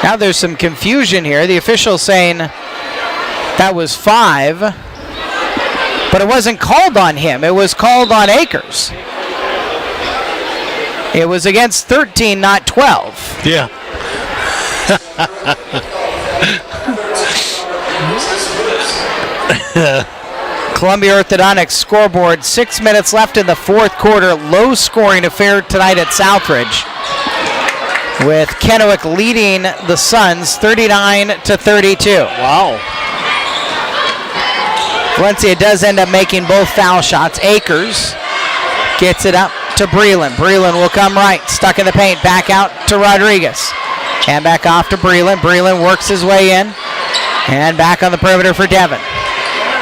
Now there's some confusion here. The official saying that was 5, but it wasn't called on him. It was called on Akers. It was against 13, not 12. Yeah. Columbia Orthodontics scoreboard, 6 minutes left in the fourth quarter. Low scoring affair tonight at Southridge, with Kennewick leading the Suns 39-32. Wow. Valencia does end up making both foul shots. Akers gets it up to Breland. Breland will come right, stuck in the paint, back out to Rodriguez. And back off to Breland. Breland works his way in. And back on the perimeter for Devin.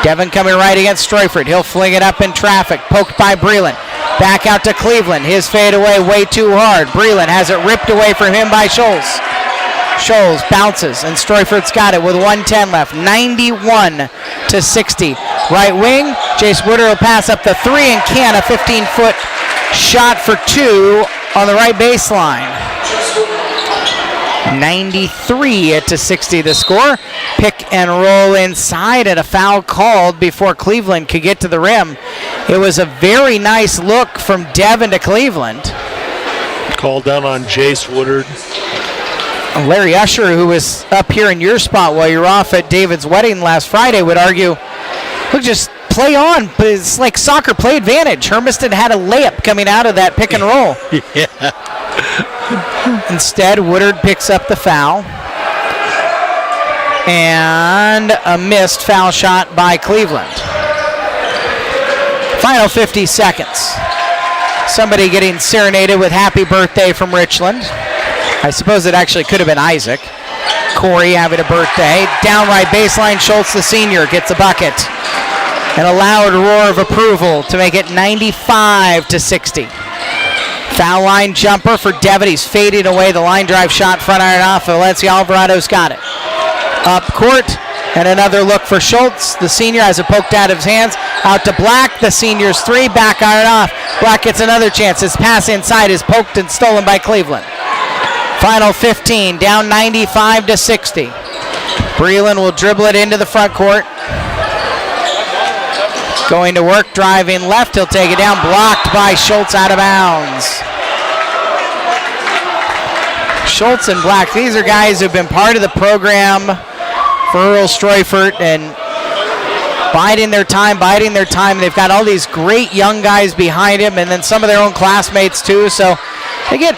Devin coming right against Stroyford. He'll fling it up in traffic, poked by Breland. Back out to Cleveland. His fade away way too hard. Breland has it ripped away from him by Scholes. Scholes bounces, and Stroyford's got it with 1:10 left. 91-60. Right wing, Jace Woodard will pass up the three and can. A 15-foot shot for two on the right baseline. 93-60 the score. Pick and roll inside, and a foul called before Cleveland could get to the rim. It was a very nice look from Devin to Cleveland. Called down on Jace Woodard. Larry Usher, who was up here in your spot while you were off at David's wedding last Friday, would argue, look, just play on, but it's like soccer, play advantage. Hermiston had a layup coming out of that pick and roll. Yeah. Instead, Woodard picks up the foul. And a missed foul shot by Cleveland. Final 50 seconds. Somebody getting serenaded with happy birthday from Richland. I suppose it actually could have been Isaac. Corey having a birthday. Downright baseline, Schultz the senior gets a bucket. And a loud roar of approval to make it 95-60. Foul line jumper for Devitt. He's fading away the line drive shot, front iron off. Valencia Alvarado's got it. Up court, and another look for Schultz. The senior has it poked out of his hands. Out to Black, the senior's three, back iron off. Black gets another chance. His pass inside is poked and stolen by Cleveland. Final 15, down 95-60. Breland will dribble it into the front court. Going to work, driving left, he'll take it down, blocked by Schultz, out of bounds. Schultz and Black, these are guys who've been part of the program for Earl Stroyford and biding their time. They've got all these great young guys behind him, and then some of their own classmates too, so they get